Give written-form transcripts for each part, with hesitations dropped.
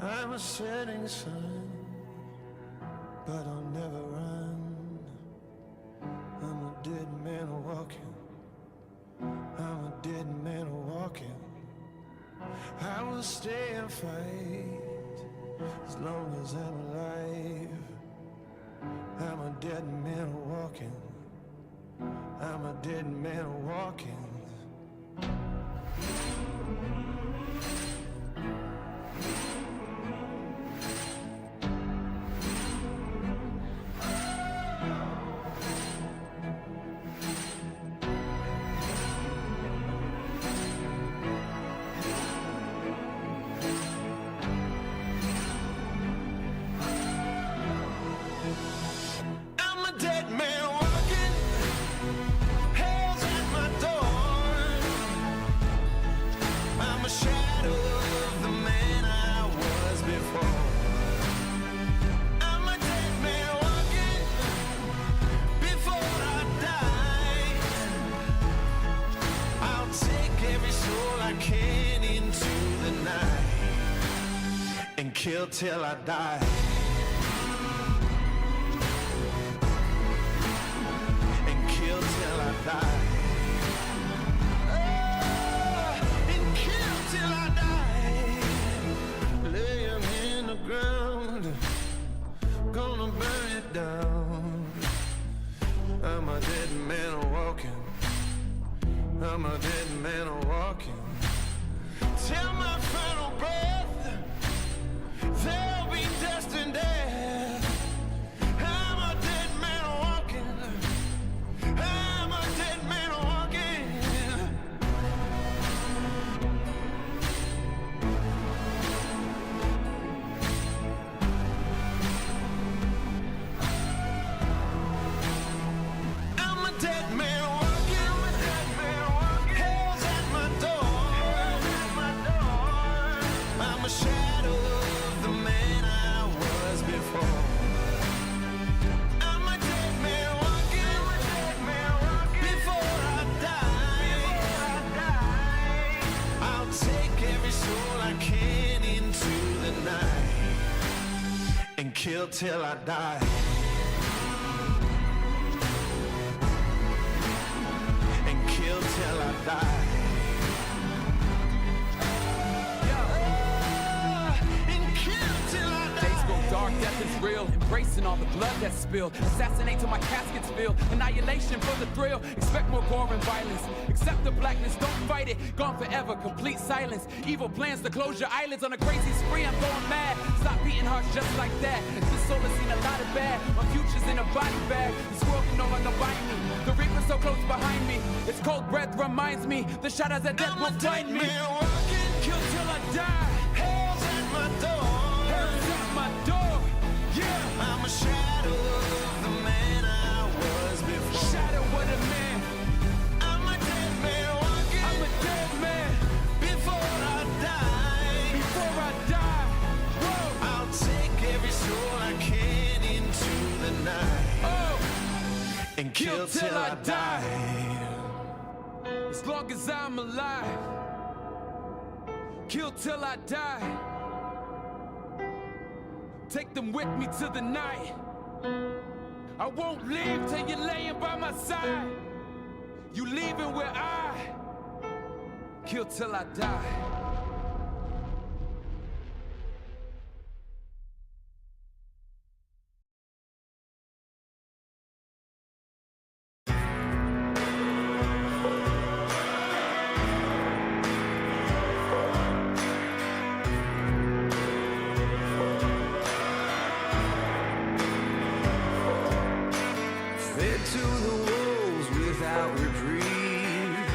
I'm a setting sun, but I'll never run. I'm a dead man walking. I'm a dead man walking. I will stay and fight as long as I'm alive. I'm a dead man walking. I'm a dead man walking. Kill till I die. And kill till I die. And kill till I die. Lay him in the ground. Gonna burn it down. I'm a dead man walking. I'm a dead man walking. Till my final breath. There'll be dust and death. I'm a dead man walking. I'm a dead man walking. I'm a dead man walking. Hell's at my door. I'm a shadow. Kill till I die. And kill till I die. And kill till I die. Days grow dark, death is real. Embracing all the blood that's spilled. Assassinate till my casket's filled. Annihilation for the thrill. Expect more gore and violence. Accept the blackness, don't fight it. Gone forever, complete silence. Evil plans to close your eyelids on a crazy spree. I'm going mad. Stop beating hearts just like that. This soul has seen a lot of bad. My future's in a body bag. This world can no longer bind me. The reaper's so close behind me. Its cold breath reminds me. The shadows of death will find me. Kill till I die. Hell's at my door. Hell's at my door. Yeah. I'm a shadow of the man I was before. Shadow of the man. I'm a dead man walking. I'm a dead man. Before I die. Before I die. Whoa. I'll take every soul I can into the night. Oh. And kill till I die. As long as I'm alive. Kill till I die. Take them with me to the night. I won't leave till you're laying by my side. You leaving where I kill till I die. To the wolves without reprieve.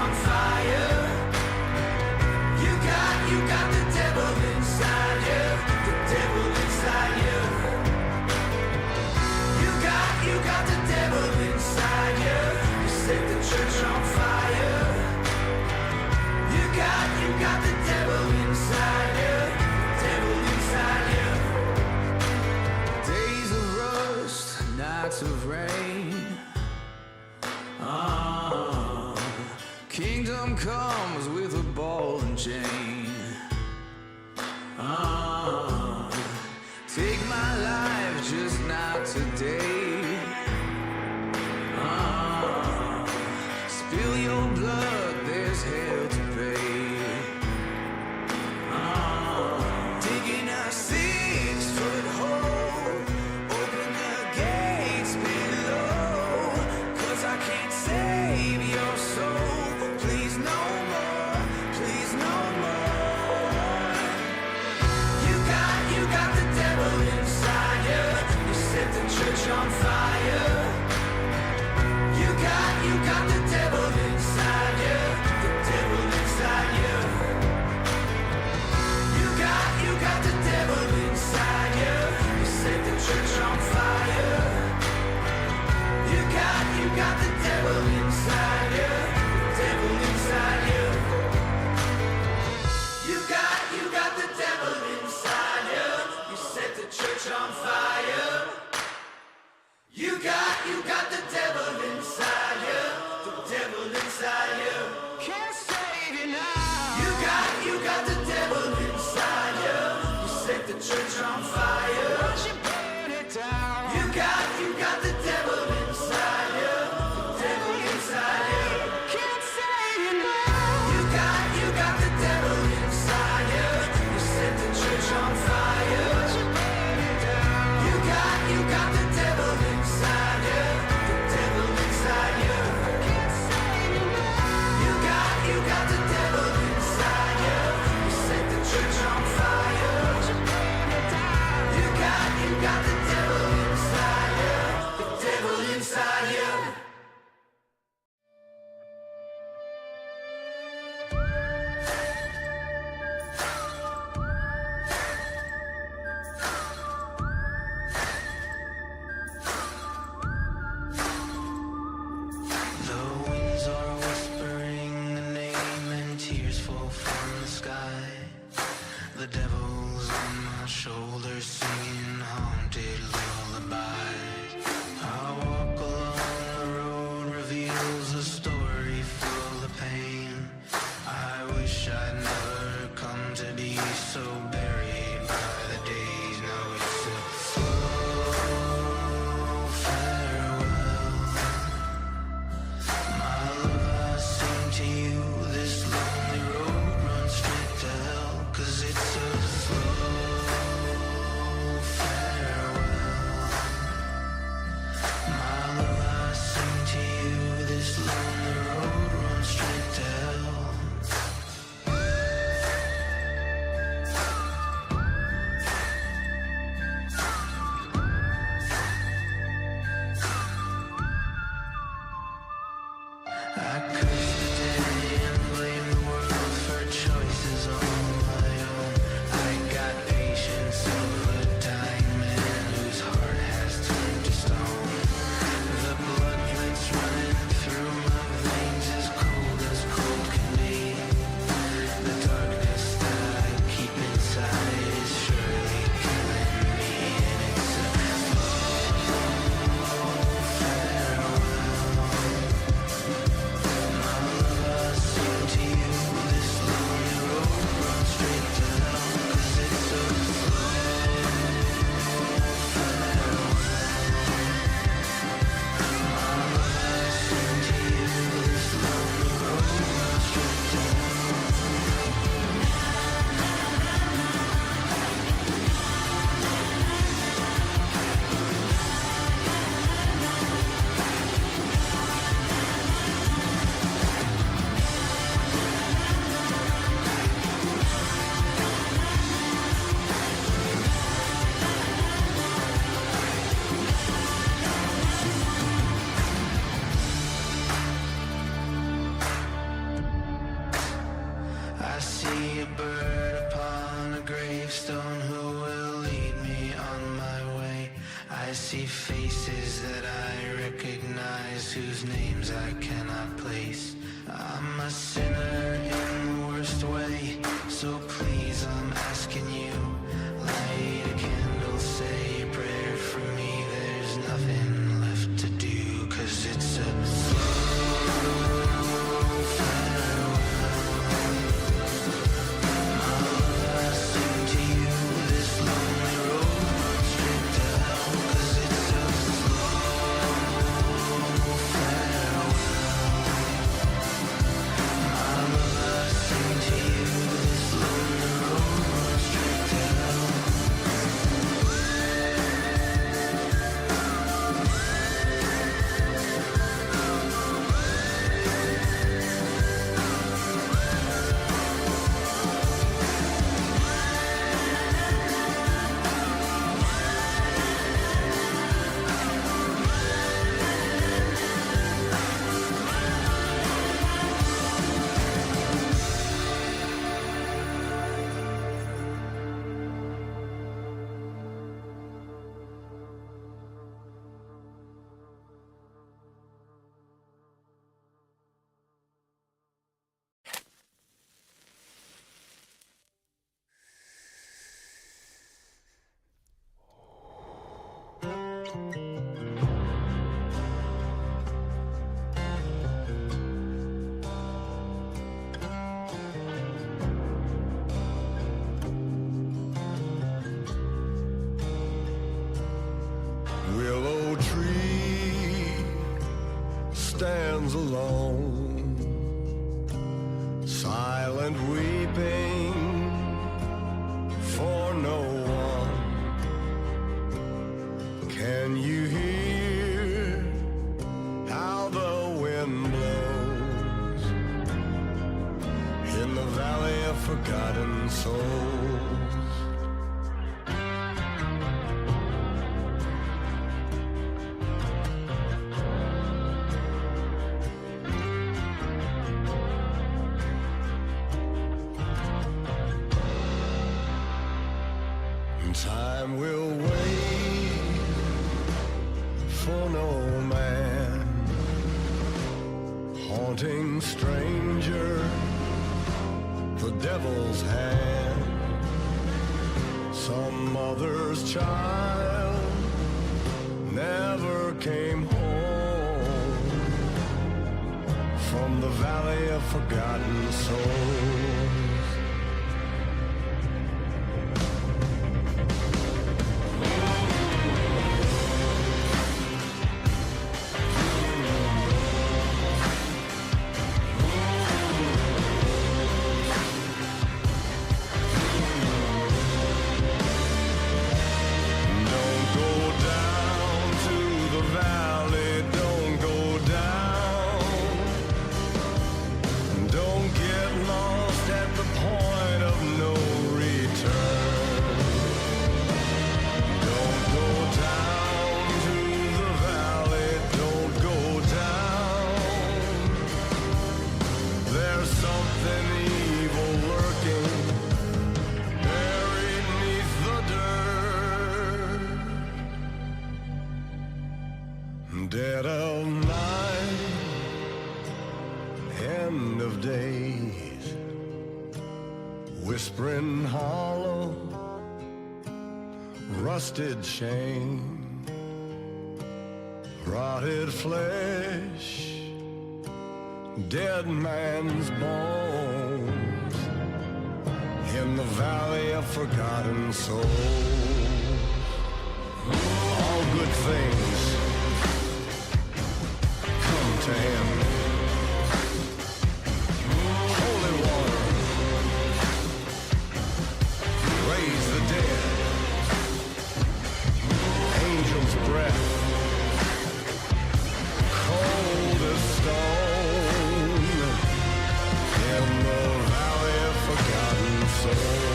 on fire. You got the devil inside you, the devil inside you. You got the devil inside you. You set the church on fire. You got the devil inside you, the devil inside you. Days of rust, nights of rain. Kingdom comes with a ball and chain. Take my life, just not today. Spill your blood, there's hell to pay. Digging a 6-foot hole, open the gates below. 'Cause I can't save your soul. Please no more, please no more. You got the devil inside you. You set the church on fire. You got the devil inside you, the devil inside you. You got the devil inside you. You set the church on fire. You got the devil inside you, the devil inside you. You got the devil inside you. You set the church on fire. You got the devil inside you, the devil inside you. Can't save you now. You got the devil inside you. You set the church on fire. Watch it burn it down. You got the devil inside you, the devil inside you. Can't save you now. You got the devil inside you. You set the church on fire. Watch it burn it down. You got the devil inside you, the devil inside you. Can't save you now. You got the devil inside you. You set the church on fire. Watch it burn it down. You got the devil inside faces that I recognize, whose names I cannot place. I'm a sinner in the worst way, so please I'm asking you, light a candle, say a prayer for me. There's nothing left to do, 'cause it's a slow farewell. I'll sing to you this lonely road straight to hell, 'cause it's a slow farewell. I'll sing to you this lonely road straight to hell. Willow tree stands alone, silent weeping for no one. Can you hear how the wind blows in the valley of forgotten souls? Time will wait for no man, haunting stranger, the devil's hand. Some mother's child never came home from the valley of forgotten souls. Dead of night, end of days, whispering hollow, rusted chain, rotted flesh, dead man's bones, in the valley of forgotten souls. All good things to him. Holy water, raise the dead. Angel's breath, cold as stone, in the valley of forgotten souls.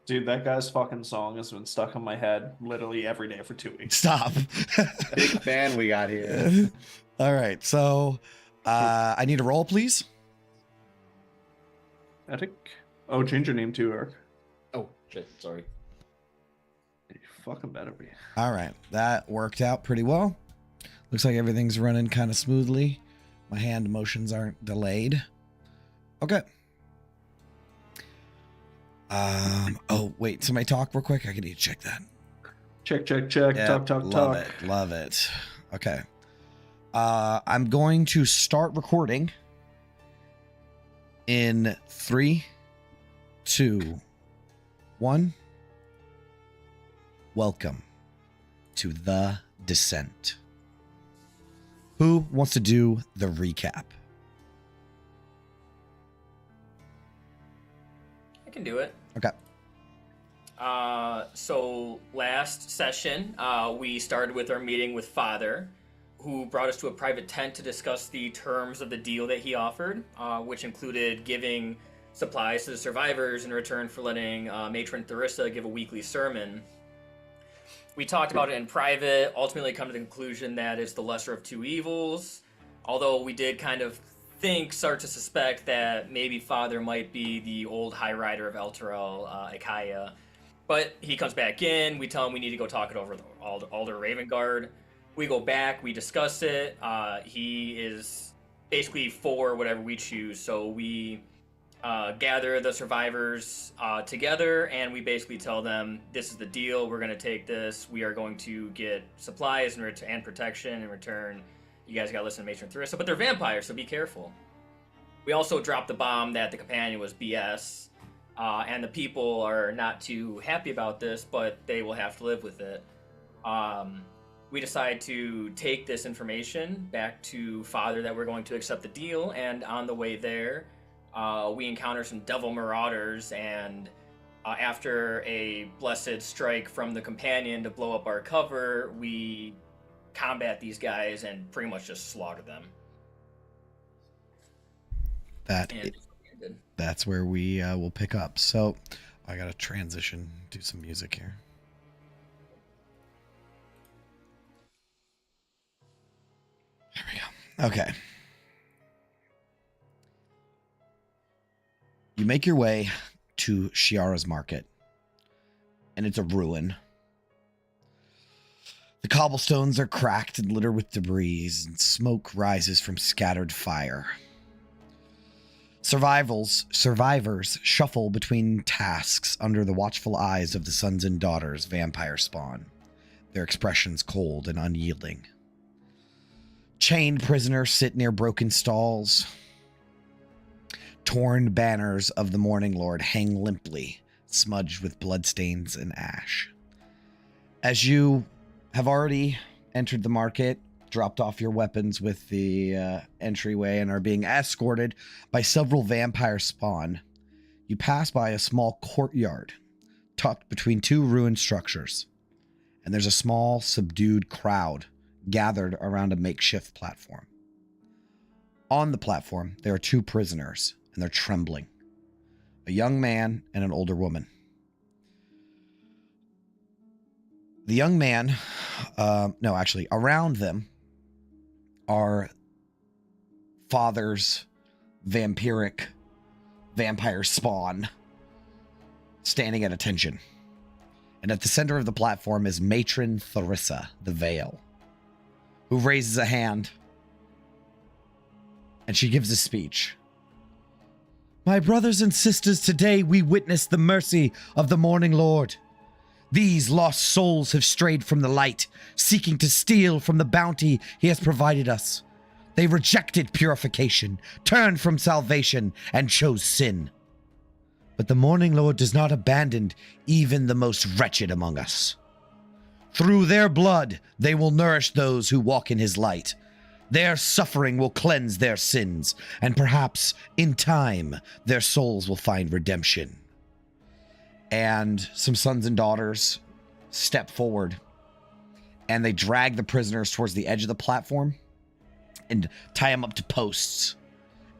Dude, that guy's fucking song has been stuck in my head literally every day for 2 weeks. Stop. Big fan we got here. All right, so I need a roll, please. I think. Oh, change your name too, Eric. Oh, shit. Sorry. You fucking better be. All right, that worked out pretty well. Looks like everything's running kind of smoothly. My hand motions aren't delayed. Okay. Oh, wait, somebody talk real quick. I need to check that. Check. Yep, Talk. Love it. Okay. I'm going to start recording in 3, 2, 1. Welcome to The Descent. Who wants to do the recap? I can do it. Okay. So last session, we started with our meeting with Father, who brought us to a private tent to discuss the terms of the deal that he offered, which included giving supplies to the survivors in return for letting Matron Theresa give a weekly sermon. We talked about it in private, ultimately come to the conclusion that it's the lesser of two evils, although we did kind of start to suspect that maybe Father might be the old High Rider of Elturel, Ikaya. But he comes back in, we tell him we need to go talk it over with Alder Ravengard. We go back, we discuss it. He is basically for whatever we choose, so we gather the survivors together, and we basically tell them, this is the deal, we're going to take this, we are going to get supplies and protection in return. You guys got to listen to Matron Theresa, but they're vampires, so be careful. We also dropped the bomb that the companion was BS, and the people are not too happy about this, but they will have to live with it. We decide to take this information back to Father that we're going to accept the deal, and on the way there, we encounter some devil marauders, and after a blessed strike from the companion to blow up our cover, we combat these guys and pretty much just slaughter them. That's where we will pick up. So I gotta transition, do some music here. There we go. Okay. You make your way to Shiara's market, and it's a ruin. The cobblestones are cracked and littered with debris, and smoke rises from scattered fire. Survivors shuffle between tasks under the watchful eyes of the sons and daughters vampire spawn, their expressions cold and unyielding. Chained prisoners sit near broken stalls. Torn banners of the Morning Lord hang limply, smudged with bloodstains and ash. As you have already entered the market, dropped off your weapons with the entryway, and are being escorted by several vampire spawn, you pass by a small courtyard tucked between two ruined structures, and there's a small, subdued crowd gathered around a makeshift platform. On the platform, there are two prisoners, and they're trembling. A young man and an older woman. The young man, around them are Father's vampire spawn standing at attention. And at the center of the platform is Matron Theresa, the Veil, who raises a hand, and she gives a speech. My brothers and sisters, today we witness the mercy of the Morning Lord. These lost souls have strayed from the light, seeking to steal from the bounty he has provided us. They rejected purification, turned from salvation, and chose sin. But the Morning Lord does not abandon even the most wretched among us. Through their blood, they will nourish those who walk in his light. Their suffering will cleanse their sins, and perhaps, in time, their souls will find redemption. And some sons and daughters step forward, and they drag the prisoners towards the edge of the platform and tie them up to posts,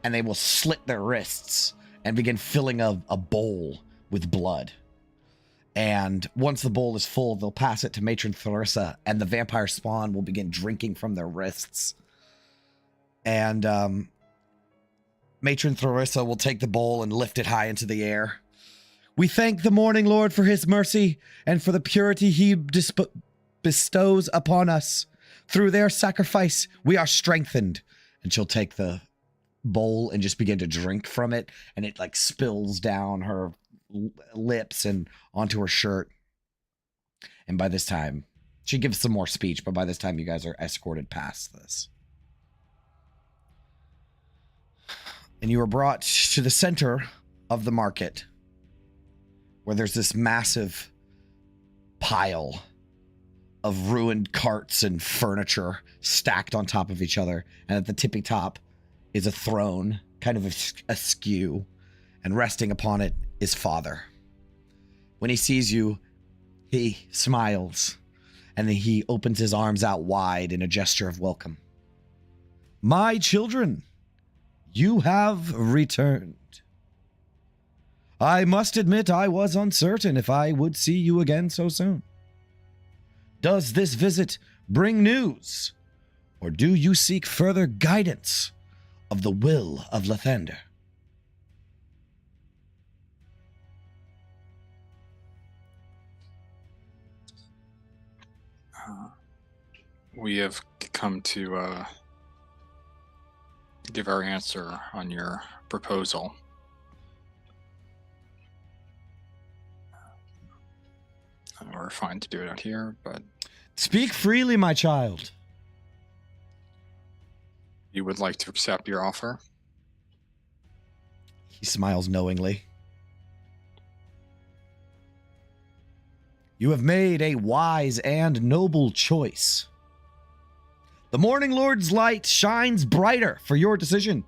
and they will slit their wrists and begin filling a bowl with blood. And once the bowl is full, they'll pass it to Matron Tharissa, and the vampire spawn will begin drinking from their wrists. And Matron Tharissa will take the bowl and lift it high into the air. We thank the Morning Lord for his mercy and for the purity he bestows upon us. Through their sacrifice, we are strengthened. And she'll take the bowl and just begin to drink from it, and it like spills down her lips and onto her shirt. And by this time, she gives some more speech, but by this time you guys are escorted past this. And you are brought to the center of the market, where there's this massive pile of ruined carts and furniture stacked on top of each other. And at the tippy top is a throne, kind of askew, and resting upon it is Father. When he sees you, he smiles, and then he opens his arms out wide in a gesture of welcome. My children, you have returned. I must admit I was uncertain if I would see you again so soon. Does this visit bring news, or do you seek further guidance of the will of Lathander? We have come to give our answer on your proposal. We're fine to do it out here, but... Speak freely, my child. You would like to accept your offer? He smiles knowingly. You have made a wise and noble choice. The Morning Lord's light shines brighter for your decision.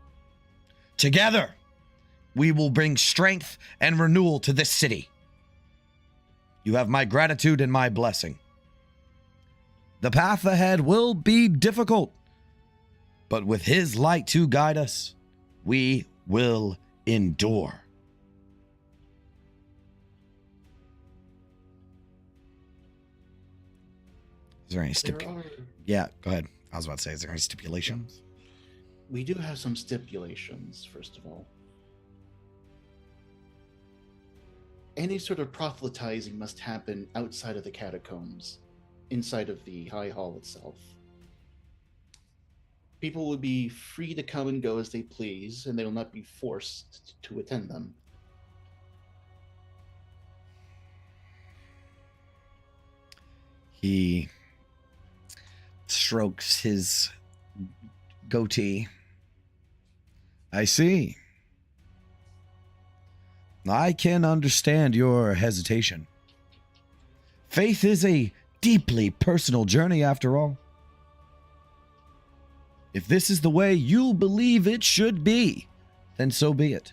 Together, we will bring strength and renewal to this city. You have my gratitude and my blessing. The path ahead will be difficult, but with his light to guide us, we will endure. Is there any Yeah, go ahead. I was about to say, is there any stipulations? We do have some stipulations, first of all. Any sort of proselytizing must happen outside of the catacombs, inside of the High Hall itself. People will be free to come and go as they please, and they will not be forced to attend them. He strokes his goatee. I see. I can understand your hesitation. Faith is a deeply personal journey, after all. If this is the way you believe it should be, then so be it.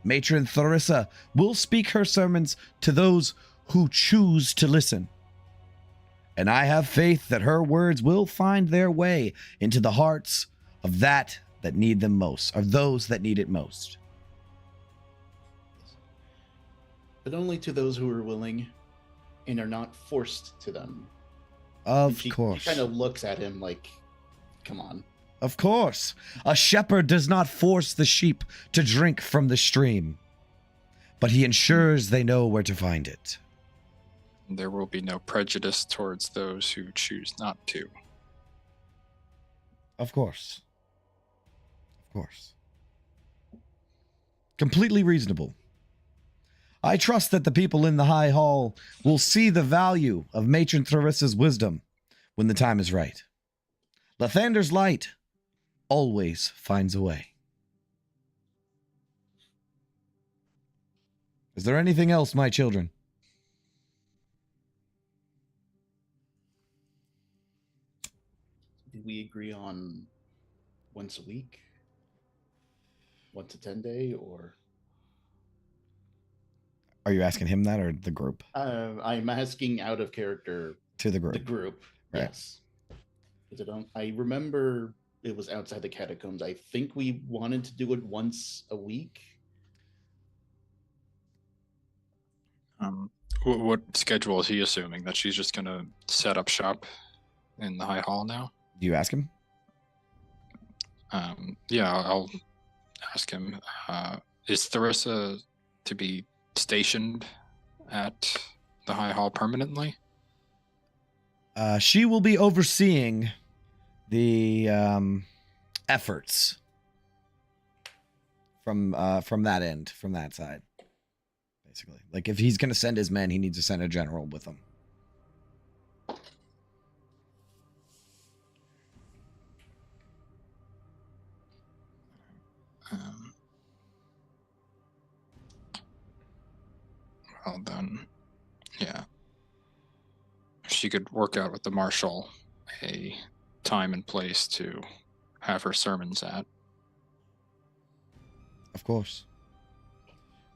Matron Tharissa will speak her sermons to those who choose to listen. And I have faith that her words will find their way into the hearts of that need them most, or those that need it most. But only to those who are willing and are not forced to them. Of course. She kind of looks at him like, come on. Of course. A shepherd does not force the sheep to drink from the stream, but he ensures they know where to find it. There will be no prejudice towards those who choose not to. Of course. Of course. Completely reasonable. I trust that the people in the High Hall will see the value of Matron Tharissa's wisdom when the time is right. Lathander's light always finds a way. Is there anything else, my children? Did we agree on once a week? Once a 10-day, or? Are you asking him that or the group? I'm asking out of character. To the group. The group, right. Yes. I remember it was outside the catacombs. I think we wanted to do it once a week. What schedule is he assuming? That she's just gonna set up shop in the High Hall now? Do you ask him? Yeah, I'll ask him. Is Theresa to be stationed at the High Hall permanently? She will be overseeing the efforts from that end, from that side. Basically, like if he's going to send his men, he needs to send a general with him. Well then, yeah. She could work out with the marshal a time and place to have her sermons at. Of course.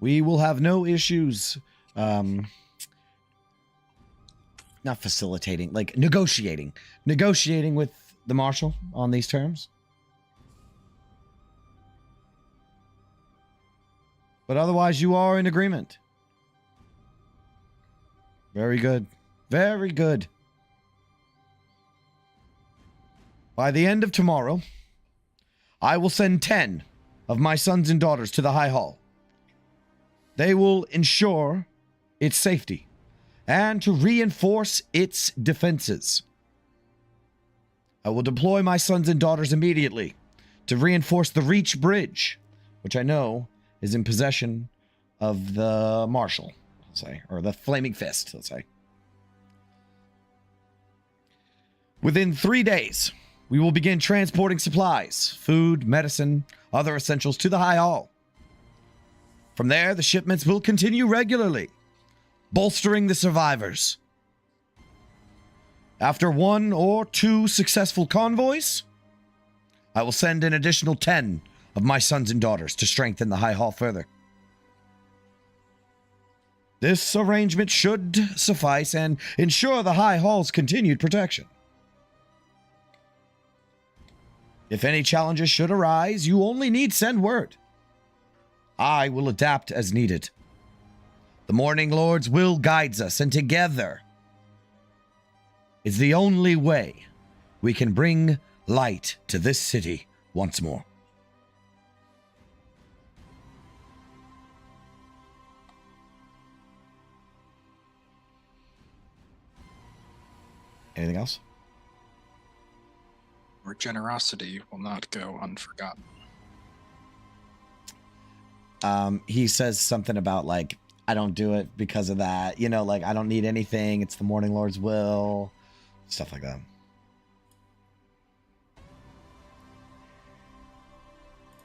We will have no issues not facilitating, like negotiating with the marshal on these terms. But otherwise, you are in agreement. Very good. Very good. By the end of tomorrow, I will send 10 of my sons and daughters to the High Hall. They will ensure its safety and to reinforce its defenses. I will deploy my sons and daughters immediately to reinforce the Reach Bridge, which I know is in possession of the Marshal, let's say, or the Flaming Fist, let's say. Within 3 days, we will begin transporting supplies, food, medicine, other essentials to the High Hall. From there, the shipments will continue regularly, bolstering the survivors. After 1 or 2 successful convoys, I will send an additional 10 of my sons and daughters to strengthen the High Hall further. This arrangement should suffice and ensure the High Hall's continued protection. If any challenges should arise, you only need send word. I will adapt as needed. The Morning Lord's will guides us, and together is the only way we can bring light to this city once more. Anything else? Your generosity will not go unforgotten. He says something about, like, I don't do it because of that. You know, like, I don't need anything. It's the Morning Lord's will. Stuff like that.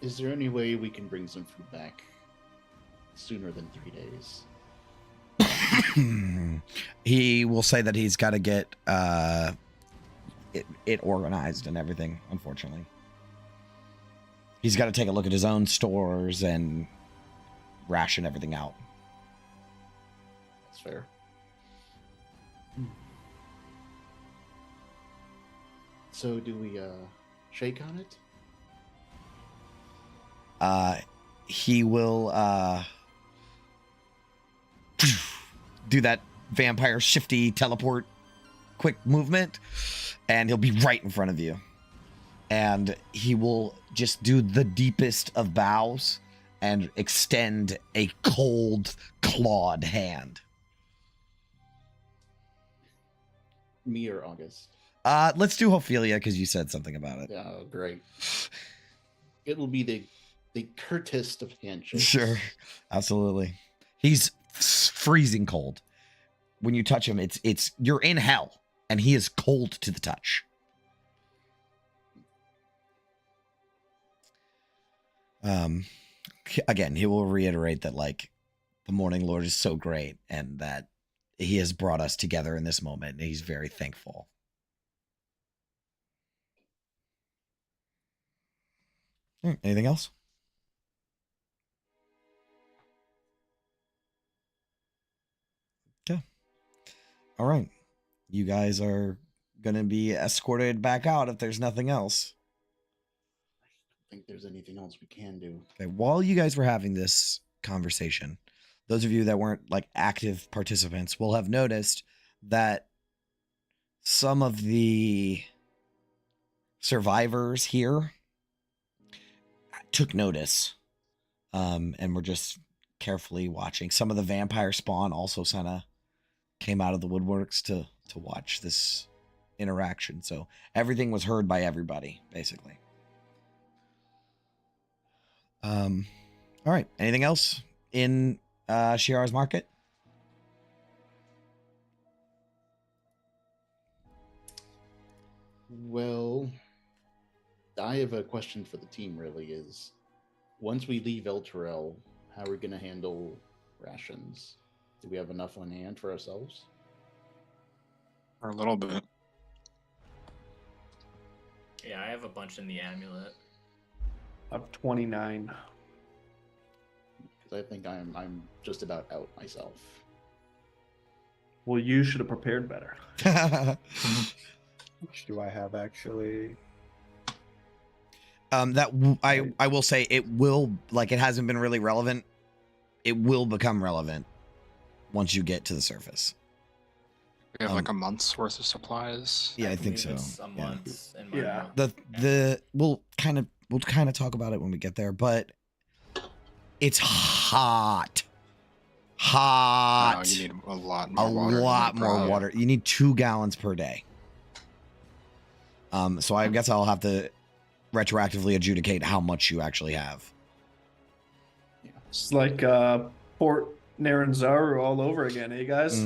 Is there any way we can bring some food back sooner than 3 days? He will say that he's got to get it organized and everything, unfortunately. He's got to take a look at his own stores and ration everything out. That's fair. So do we shake on it? He will do that vampire shifty teleport quick movement, and he'll be right in front of you. And he will just do the deepest of bows and extend a cold, clawed hand. Me or August? Let's do Ophelia, because you said something about it. Yeah, great. It'll be the curtest of handshakes. Sure, absolutely. He's freezing cold. When you touch him, it's you're in hell, and he is cold to the touch. Again, he will reiterate that, like, the Morning Lord is so great, and that he has brought us together in this moment, and he's very thankful. Anything else? Okay. All right. You guys are going to be escorted back out if there's nothing else. I don't think there's anything else we can do. Okay. While you guys were having this conversation, those of you that weren't like active participants will have noticed that some of the survivors here took notice, and were just carefully watching. Some of the vampire spawn also kind of came out of the woodworks to watch this interaction. So everything was heard by everybody, basically. All right. Anything else in Shiara's market? Well, I have a question for the team, really, is once we leave El Terrell, how are we going to handle rations? Do we have enough on hand for ourselves? For a little bit. Yeah, I have a bunch in the amulet. I'm 29. Because I think I'm just about out myself. Well, you should have prepared better. Which do I have actually? I will say it will, like, it hasn't been really relevant. It will become relevant once you get to the surface. We have like a month's worth of supplies. Yeah, I think so. believe it's a month in my Yeah. room. We'll kind of talk about it when we get there, but it's hot. Oh, you need a lot more water. A lot more Probably. water. You need 2 gallons per day. So I guess I'll have to retroactively adjudicate how much you actually have. It's like Port Naranzaru all over again, eh, guys?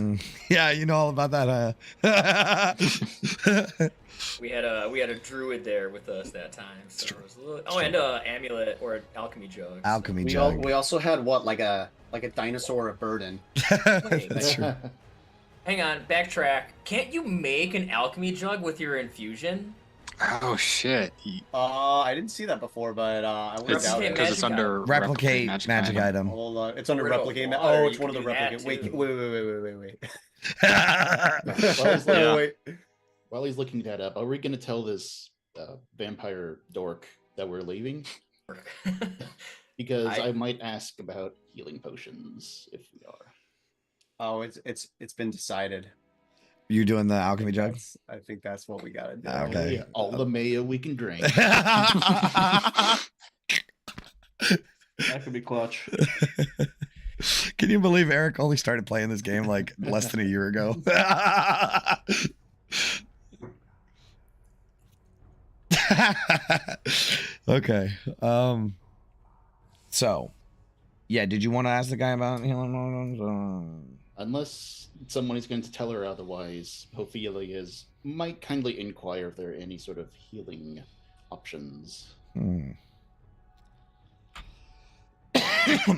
Yeah, you know all about that, huh? We had a druid there with us that time. So it was a little... Oh, and a amulet or an alchemy jug. Alchemy We jug. also had what, like a dinosaur or a bird. Wait, That's true. hang on, backtrack. Can't you make an alchemy jug with your infusion? Oh shit! I didn't see that before, but I wouldn't It's doubt it. because it's Magic under Replicate magic item. Hold on. It's under Riddle replicate. water, Oh, you it's one of can the do that, replicate. too. Wait. Well, Wait. While he's looking that up, are we going to tell this vampire dork that we're leaving? Because I might ask about healing potions if we are. Oh, it's been decided. You doing the alchemy jug? I think that's what we gotta do. Okay. Yeah, all the mayo we can drink. That could be clutch. Can you believe Eric only started playing this game like less than a year ago? Okay. So, yeah, did you want to ask the guy about healing? Unless someone is going to tell her otherwise, Ophelia might kindly inquire if there are any sort of healing options.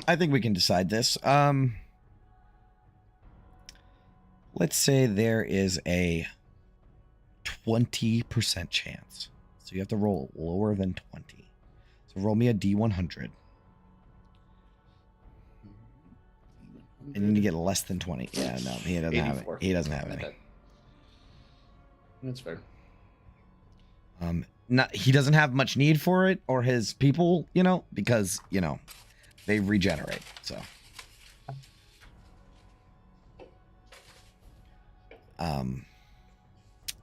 I think we can decide this. Let's say there is a 20% chance. So you have to roll lower than 20. So roll me a D100. And you need to get less than 20. Yeah, no, he doesn't have it. 84. He doesn't have any. That's fair. He doesn't have much need for it or his people, because, they regenerate. So,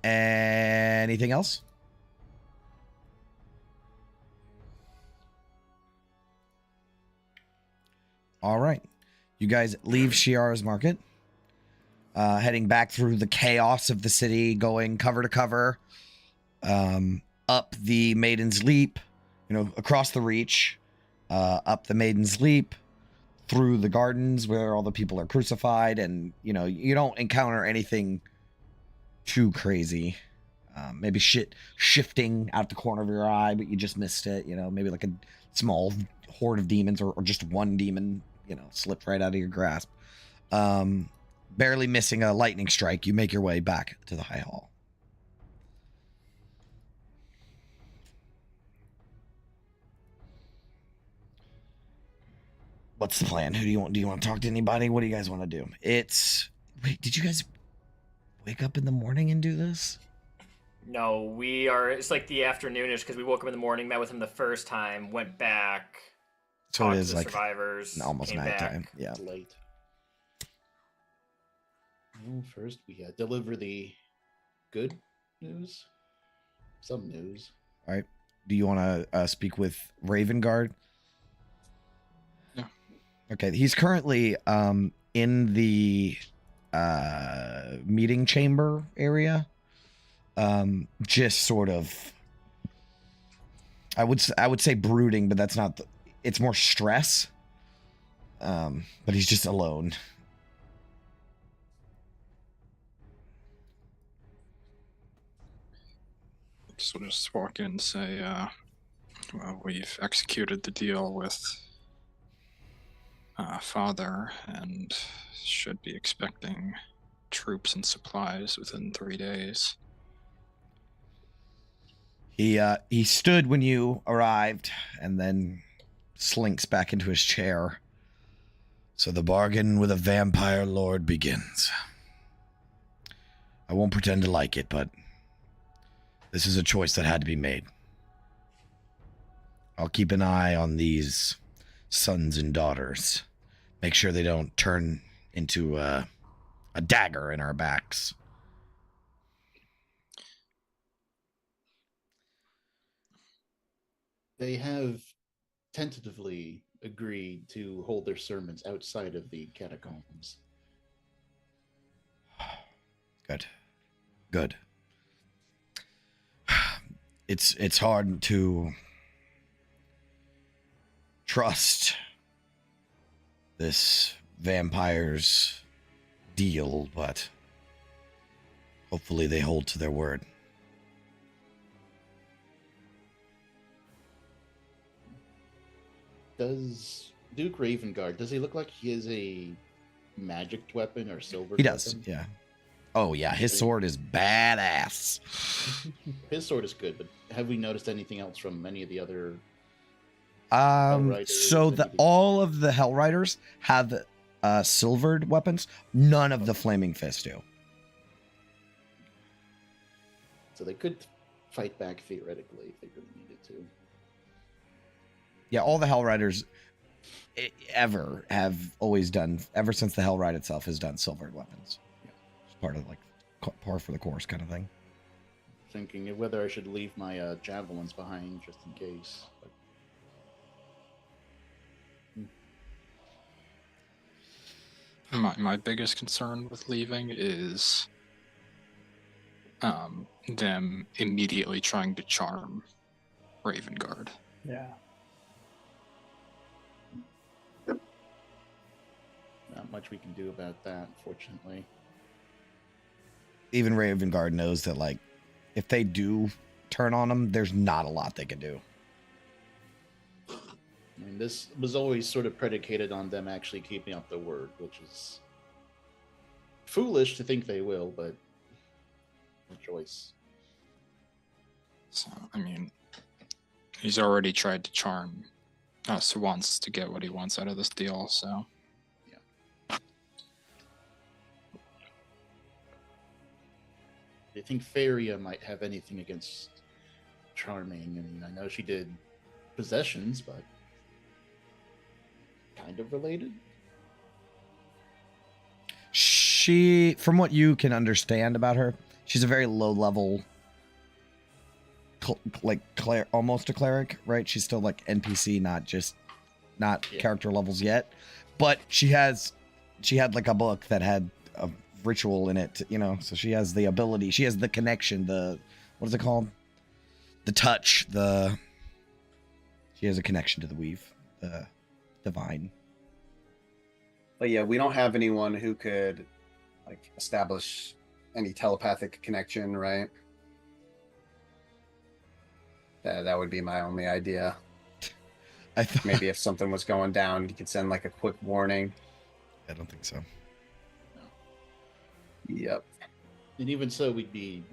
anything else? All right. You guys leave Shiara's market, heading back through the chaos of the city, going cover to cover, up the Maiden's Leap, across the Reach, up the Maiden's Leap, through the gardens where all the people are crucified, and, you don't encounter anything too crazy. Maybe shit shifting out the corner of your eye, but you just missed it, maybe like a small horde of demons or just one demon, slipped right out of your grasp. Barely missing a lightning strike, you make your way back to the High Hall. What's the plan? Do you want to talk to anybody? What do you guys want to do? Wait, did you guys wake up in the morning and do this? No, it's like the afternoonish because we woke up in the morning, met with him the first time, went back. So it talked is to the like survivors, almost came nighttime. back. Yeah. It's late. Well, first, we deliver the good news. Some news. All right. Do you want to speak with Raven Guard? Yeah. Okay. He's currently in the meeting chamber area. Just sort of. I would say brooding, but that's not. It's more stress. But he's just alone. So we'll just walk in and say, well, we've executed the deal with Father and should be expecting troops and supplies within 3 days. He stood when you arrived and then slinks back into his chair. So the bargain with a vampire lord begins. I won't pretend to like it, but this is a choice that had to be made. I'll keep an eye on these sons and daughters. Make sure they don't turn into a dagger in our backs. They have tentatively agreed to hold their sermons outside of the catacombs. Good. Good. It's hard to trust this vampire's deal, but hopefully they hold to their word. Does Duke Ravengard, does he look like he is a magicked weapon or silver? He does, yeah. Oh yeah, his sword is badass. His sword is good, but have we noticed anything else from any of the other? So all of the Hellriders have silvered weapons. None of the Flaming Fist do. So they could fight back theoretically if they really needed to. Yeah, all the Hellriders ever have always done, ever since the Hellride itself has done silvered weapons. It's part of like par for the course kind of thing. Thinking of whether I should leave my javelins behind just in case. But... My biggest concern with leaving is them immediately trying to charm Ravengard. Yeah. Not much we can do about that, unfortunately. Even Ravengard knows that, like, if they do turn on him, there's not a lot they can do. I mean, this was always sort of predicated on them actually keeping up their word, which is foolish to think they will, but no choice. So, I mean, he's already tried to charm us once to get what he wants out of this deal, so... Do you think Faria might have anything against charming? I mean, I know she did possessions, but kind of related? She, from what you can understand about her, she's a very low-level, almost a cleric, right? She's still like NPC, not character levels yet. But she had like a book that had a ritual in it, you know, so she has the ability, she has the connection, what is it called? The touch, she has a connection to the weave, the divine. But yeah, we don't have anyone who could like establish any telepathic connection, right? That would be my only idea. I thought Maybe if something was going down, you could send like a quick warning. I don't think so. Yep. And even so, we'd be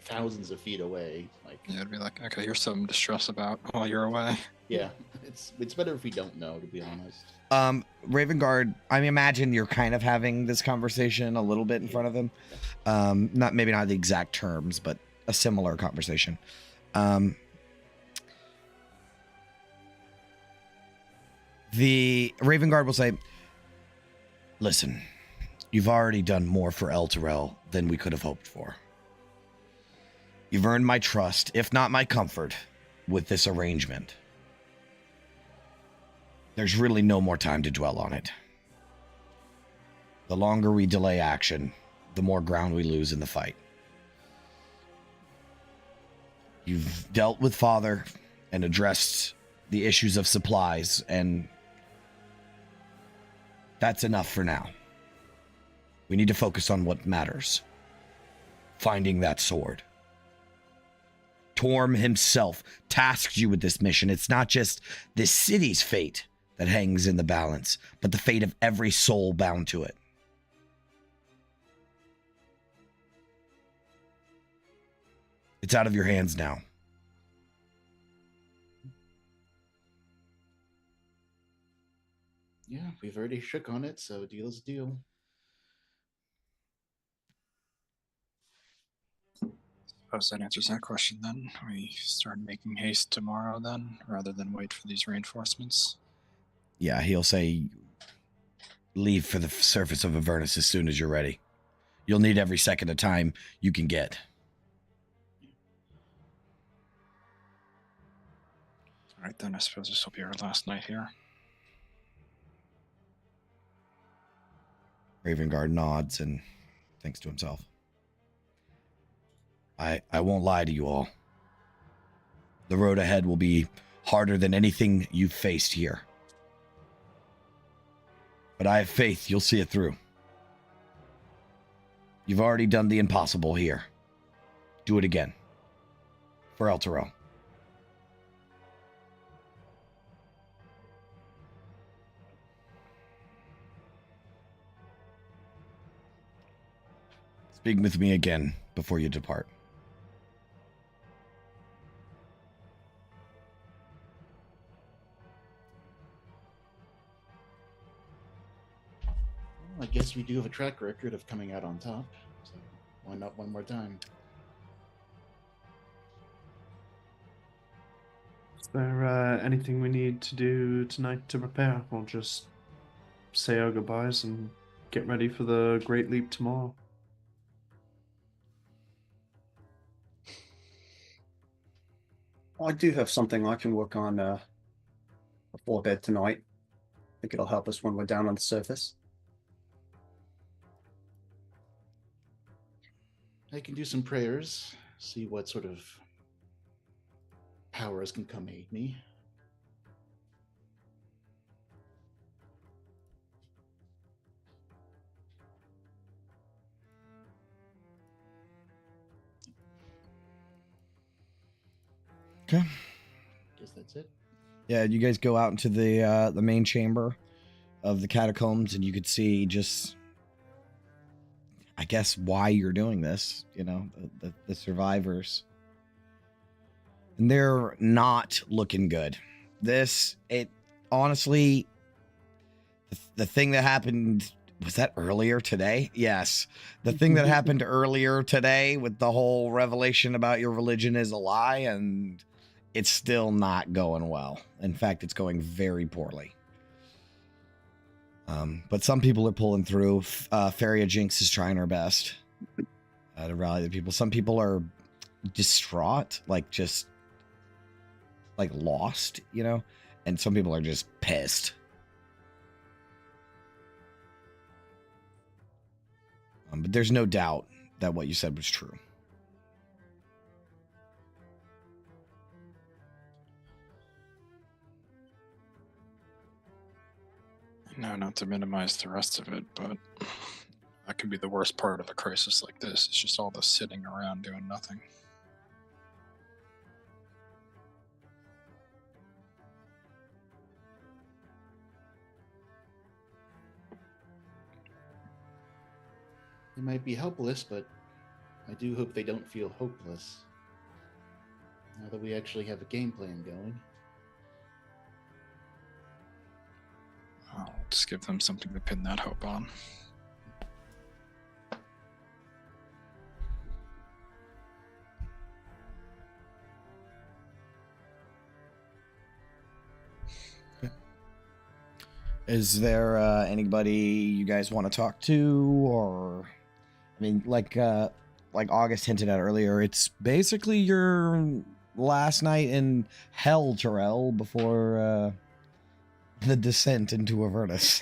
thousands of feet away. Like, Yeah, it'd be like, okay, here's something to stress about while you're away. yeah, it's better if we don't know, to be honest. Ravengard, I imagine you're kind of having this conversation a little bit in front of him. Maybe not the exact terms, but a similar conversation. The Ravengard will say, listen, You've already done more for Elturel than we could have hoped for. You've earned my trust, if not my comfort, with this arrangement. There's really no more time to dwell on it. The longer we delay action, the more ground we lose in the fight. You've dealt with Father and addressed the issues of supplies, and that's enough for now. We need to focus on what matters. Finding that sword. Torm himself tasked you with this mission. It's not just this city's fate that hangs in the balance, but the fate of every soul bound to it. It's out of your hands now. Yeah, we've already shook on it, so deal's a deal. Suppose that answers that question then. We start making haste tomorrow then, rather than wait for these reinforcements. Yeah, he'll say, leave for the surface of Avernus as soon as you're ready. You'll need every second of time you can get. All right, then I suppose this will be our last night here. Ravengard nods and thinks to himself. I won't lie to you all. The road ahead will be harder than anything you've faced here. But I have faith you'll see it through. You've already done the impossible here. Do it again. For Elturel. Speak with me again before you depart. Well, I guess we do have a track record of coming out on top, so why not one more time? Is there anything we need to do tonight to prepare, or just say our goodbyes and get ready for the Great Leap tomorrow? I do have something I can work on before bed tonight. I think it'll help us when we're down on the surface. I can do some prayers, see what sort of powers can come aid me. Okay. Guess that's it. Yeah, you guys go out into the main chamber of the catacombs, and you could see just, I guess, why you're doing this. You know, the survivors, and they're not looking good. It honestly, the thing that happened, was that earlier today? Yes, the thing that happened earlier today with the whole revelation about your religion is a lie, and it's still not going well. In fact, it's going very poorly. But some people are pulling through. Feria Jinx is trying her best to rally the people. Some people are distraught, just lost, you know? And some people are just pissed. But there's no doubt that what you said was true. No, not to minimize the rest of it, but that can be the worst part of a crisis like this. It's just all the sitting around doing nothing. They might be helpless, but I do hope they don't feel hopeless. Now that we actually have a game plan going. I'll just give them something to pin that hope on. Is there anybody you guys want to talk to, or I mean, like August hinted at earlier, it's basically your last night in hell, Terrell, before the descent into Avernus.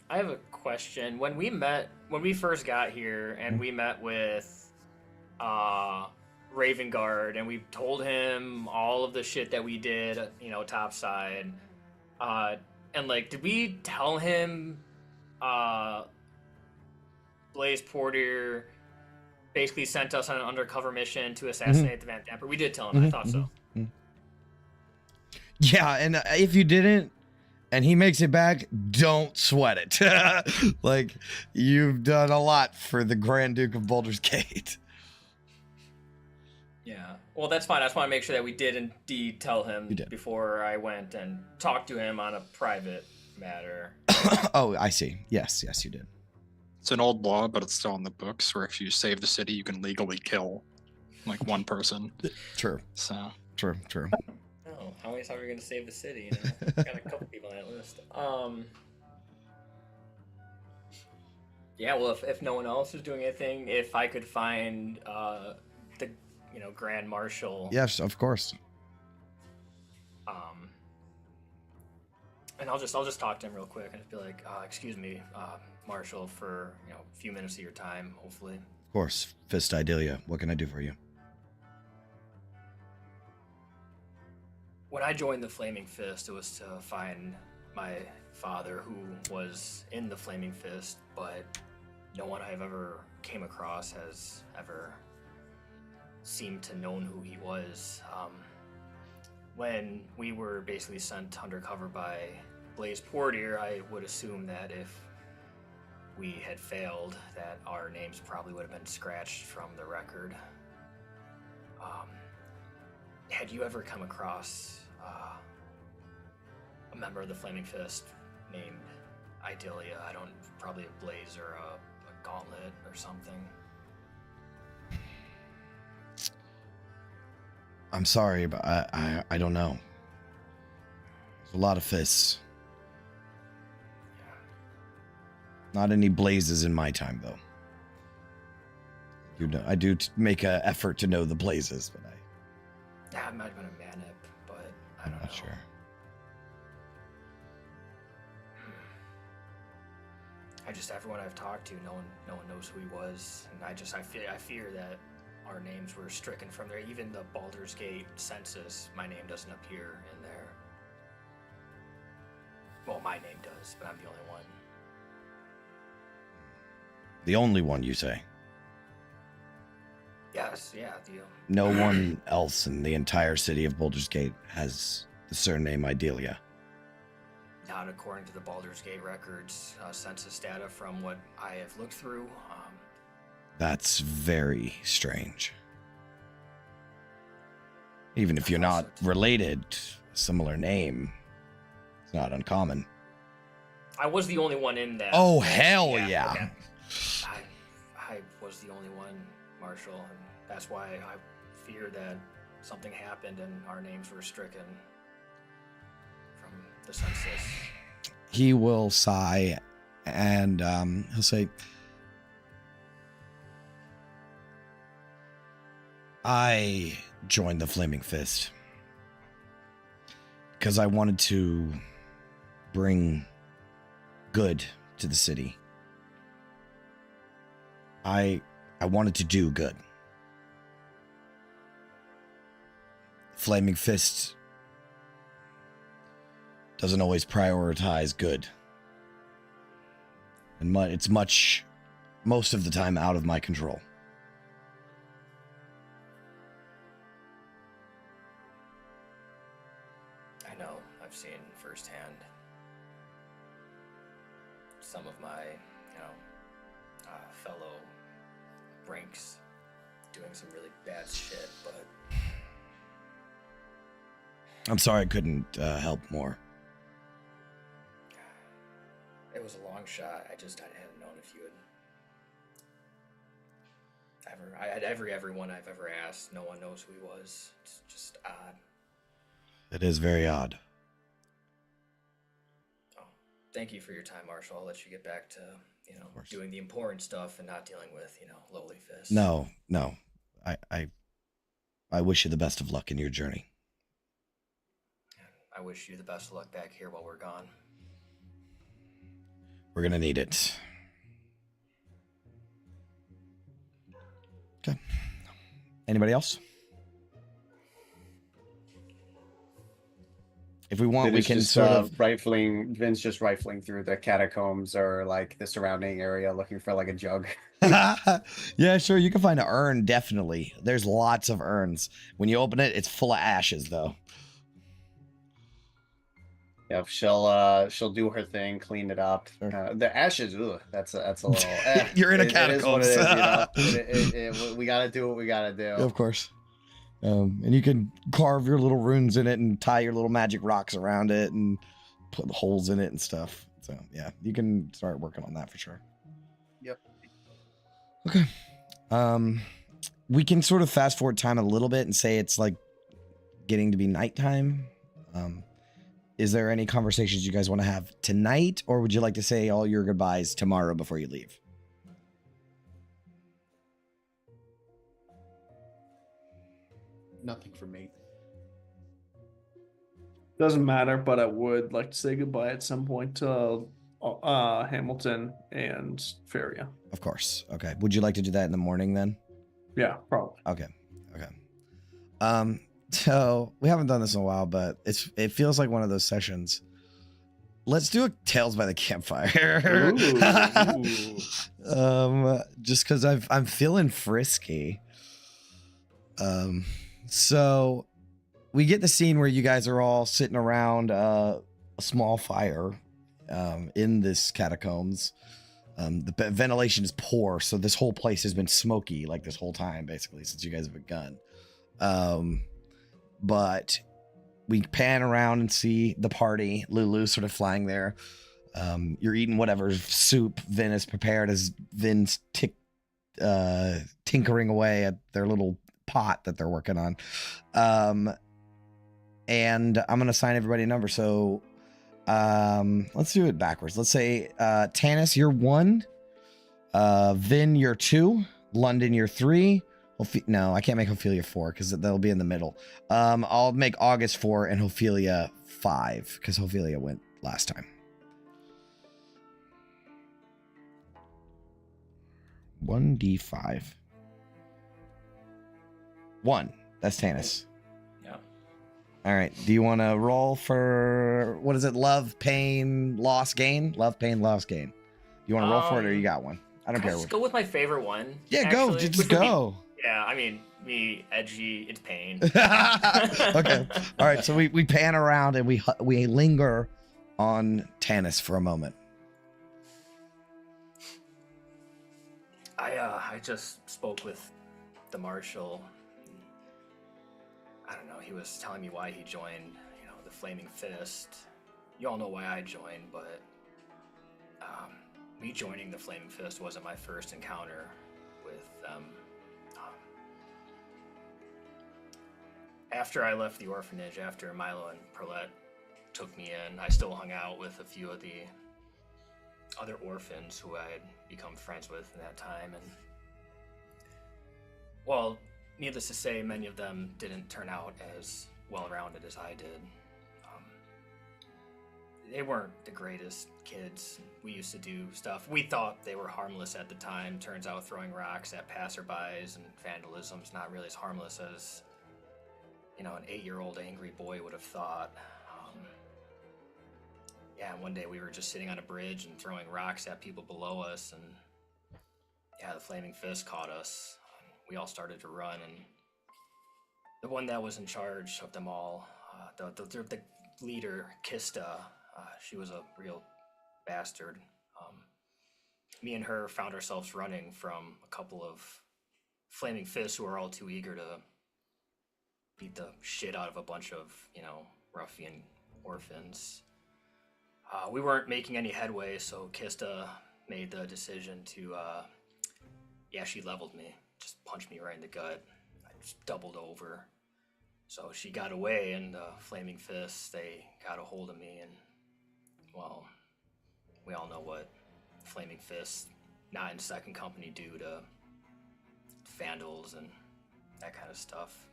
I have a question. When we first got here, and we met with Ravengard, and we told him all of the shit that we did, topside, and like, did we tell him Blaze Porter basically sent us on an undercover mission to assassinate the Van Damper? We did tell him. I thought so. Yeah, and if you didn't, and he makes it back, don't sweat it. Like, you've done a lot for the Grand Duke of Baldur's Gate. Yeah. Well, that's fine. I just want to make sure that we did indeed tell him before I went and talked to him on a private matter. Oh, I see. Yes, you did. It's an old law, but it's still in the books where if you save the city, you can legally kill like one person. True. So True. Oh, how many times are we going to save the city? Got a couple people on that list. Yeah, well, if no one else is doing anything, if I could find the Grand Marshal. Yes, of course. And I'll just talk to him real quick and just be like, excuse me, Marshal, for a few minutes of your time, hopefully. Of course. Fist Idalia. What can I do for you? When I joined the Flaming Fist, it was to find my father, who was in the Flaming Fist, but no one I've ever came across has ever seemed to known who he was. When we were basically sent undercover by Blaze Portier, I would assume that if we had failed, that our names probably would have been scratched from the record. Had you ever come across a member of the Flaming Fist named Idalia? Probably a Blaze or a Gauntlet or something. I'm sorry, but I don't know. There's a lot of fists. Not any blazes in my time, though. I do make an effort to know the blazes, but Yeah, it might have been a Manip, but I don't know. I'm not sure. Everyone I've talked to, no one knows who he was, and I fear that our names were stricken from there. Even the Baldur's Gate census, my name doesn't appear in there. Well, my name does, but I'm the only one. The only one, you say? Yes, yeah. No one else in the entire city of Baldur's Gate has the surname Idalia. Not according to the Baldur's Gate records, census data from what I have looked through. That's very strange. Even if you're not related, similar name, it's not uncommon. I was the only one in that. Oh, hell yeah. Okay. I was the only one, Marshal, and that's why I fear that something happened and our names were stricken from the census. He will sigh and he'll say, I joined the Flaming Fist because I wanted to bring good to the city. I wanted to do good. Flaming Fist doesn't always prioritize good. And it's most of the time out of my control. I know, I've seen firsthand some of my, fellow Brinks doing some really bad shit, but I'm sorry I couldn't help more. it was a long shot. I hadn't known if you had ever, everyone I've ever asked, no one knows who he was. It's just odd. It is very odd. Thank you for your time, Marshall. I'll let you get back to, doing the important stuff and not dealing with, lowly fists. No. I wish you the best of luck in your journey. I wish you the best of luck back here while we're gone. We're gonna need it. Okay. Anybody else? If we want, we Vin's can just, sort of. Vin's just rifling through the catacombs or like the surrounding area looking for like a jug. Yeah, sure. You can find an urn, definitely. There's lots of urns. When you open it, it's full of ashes, though. Yeah, she'll do her thing, clean it up. Sure. The ashes, ugh, that's a little. You're in a It is what it is, catacombs. we gotta do what we gotta do. Of course. And you can carve your little runes in it and tie your little magic rocks around it and put holes in it and stuff. So yeah, you can start working on that for sure. Yep. Okay. We can sort of fast forward time a little bit and say it's like getting to be nighttime. Is there any conversations you guys want to have tonight, or would you like to say all your goodbyes tomorrow before you leave? Nothing for me. Doesn't matter, but I would like to say goodbye at some point to Hamilton and Feria. Of course. Okay. Would you like to do that in the morning then? Yeah, probably. Okay. So we haven't done this in a while, but it feels like one of those sessions. Let's do a Tales by the Campfire. Ooh. Just because I'm feeling frisky. So we get the scene where you guys are all sitting around a small fire in this catacombs. The ventilation is poor, so this whole place has been smoky like this whole time, basically, since you guys have begun. But we pan around and see the party, Lulu sort of flying there. You're eating whatever soup Vin has prepared as Vin's tinkering away at their little pot that they're working on. And I'm going to assign everybody a number. So let's do it backwards. Let's say Tanis, you're 1. Vin, you're 2. London, you're 3. No, I can't make Ophelia 4 because they'll be in the middle. I'll make August 4 and Ophelia 5 because Ophelia went last time. 1d5. 1. That's Tanis. Yeah. All right. Do you want to roll for, what is it? Love, pain, loss, gain? Love, pain, loss, gain. You want to roll for it or you got one? I don't care. Let's go with my favorite one. Yeah, actually, go. Just go. Yeah, I mean, me, edgy, it's pain. Okay. All right. So we pan around and we linger on Tanis for a moment. I just spoke with the marshal. I don't know. He was telling me why he joined, the Flaming Fist. You all know why I joined, but me joining the Flaming Fist wasn't my first encounter with them. After I left the orphanage, after Milo and Perlette took me in, I still hung out with a few of the other orphans who I had become friends with in that time. And, well, needless to say, many of them didn't turn out as well-rounded as I did. They weren't the greatest kids. We used to do stuff. We thought they were harmless at the time. Turns out throwing rocks at passerbys and vandalism's not really as harmless as, an 8-year-old angry boy would have thought. Yeah, one day we were just sitting on a bridge and throwing rocks at people below us, and yeah, the Flaming Fist caught us. We all started to run, and the one that was in charge of them all, the leader, Kista, she was a real bastard. Me and her found ourselves running from a couple of Flaming Fists who were all too eager to beat the shit out of a bunch of, ruffian orphans. We weren't making any headway, so Kista made the decision to, she leveled me, just punched me right in the gut. I just doubled over. So she got away, and the Flaming Fists, they got a hold of me, and, well, we all know what Flaming Fists, not in Second Company, do to vandals and that kind of stuff.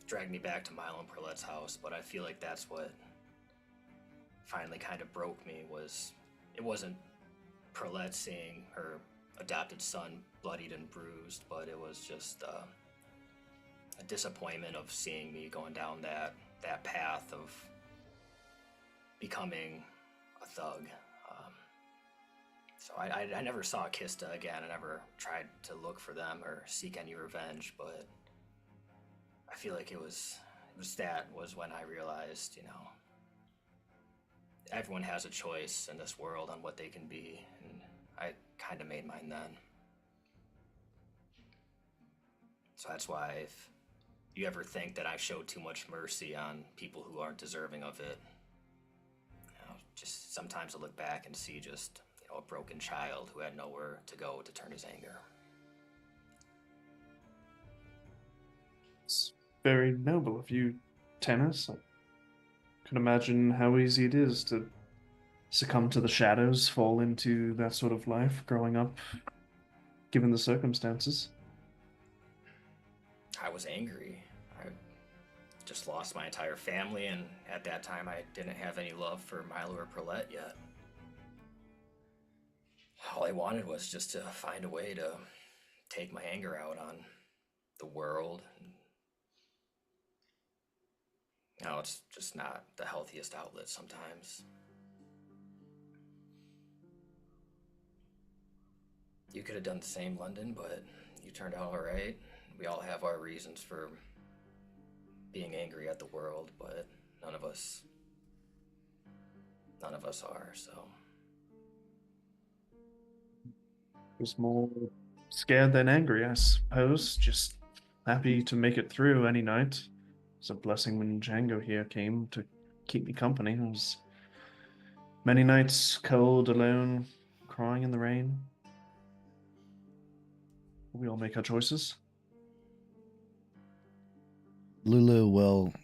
Dragged me back to Milo and Perlette's house, but I feel like that's what finally kind of broke me. It wasn't Perlette seeing her adopted son bloodied and bruised, but it was just a disappointment of seeing me going down that path of becoming a thug. So I never saw Kista again. I never tried to look for them or seek any revenge, but I feel like it was when I realized, everyone has a choice in this world on what they can be, and I kind of made mine then. So that's why if you ever think that I showed too much mercy on people who aren't deserving of it, just sometimes I look back and see just, a broken child who had nowhere to go to turn his anger. It's very noble of you, Tennis. I can imagine how easy it is to succumb to the shadows, fall into that sort of life growing up, given the circumstances. I was angry. I just lost my entire family, and at that time I didn't have any love for Milo or Perlette yet. All I wanted was just to find a way to take my anger out on the world. It's just not the healthiest outlet sometimes. You could have done the same, London, but you turned out all right. We all have our reasons for being angry at the world, but none of us are, so. Was more scared than angry, I suppose. Just happy to make it through any night. It's a blessing when Django here came to keep me company. It was many nights cold, alone, crying in the rain. We all make our choices. Lulu will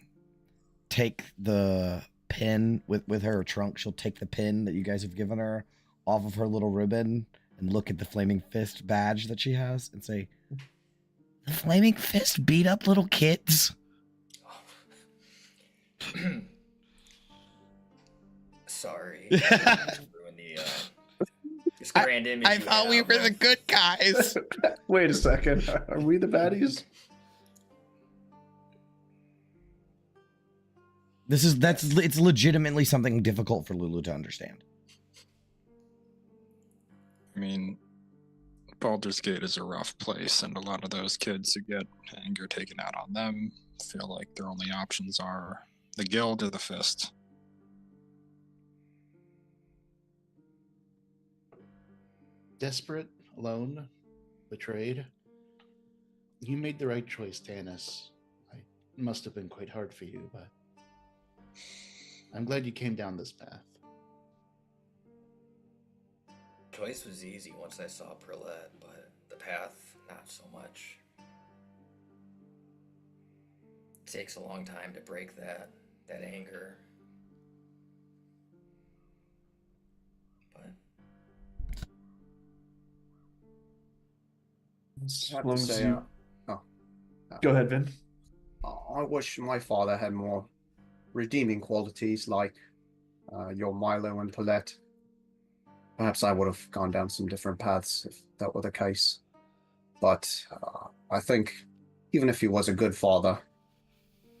take the pin with her trunk. She'll take the pin that you guys have given her off of her little ribbon and look at the Flaming Fist badge that she has and say, "The Flaming Fist beat up little kids." Sorry. Ruin this grand image. I thought we were the good guys. Wait a second. Are we the baddies? It's legitimately something difficult for Lulu to understand. I mean, Baldur's Gate is a rough place, and a lot of those kids who get anger taken out on them feel like their only options are the guild or the fist. Desperate, alone, betrayed. You made the right choice, Tanis. It must have been quite hard for you, but I'm glad you came down this path. Choice was easy once I saw Perlette, but the path, not so much. It takes a long time to break that anger. But As I have long to as say, you... Go ahead, Vin. I wish my father had more redeeming qualities like your Milo and Paulette. Perhaps I would have gone down some different paths if that were the case. But I think even if he was a good father,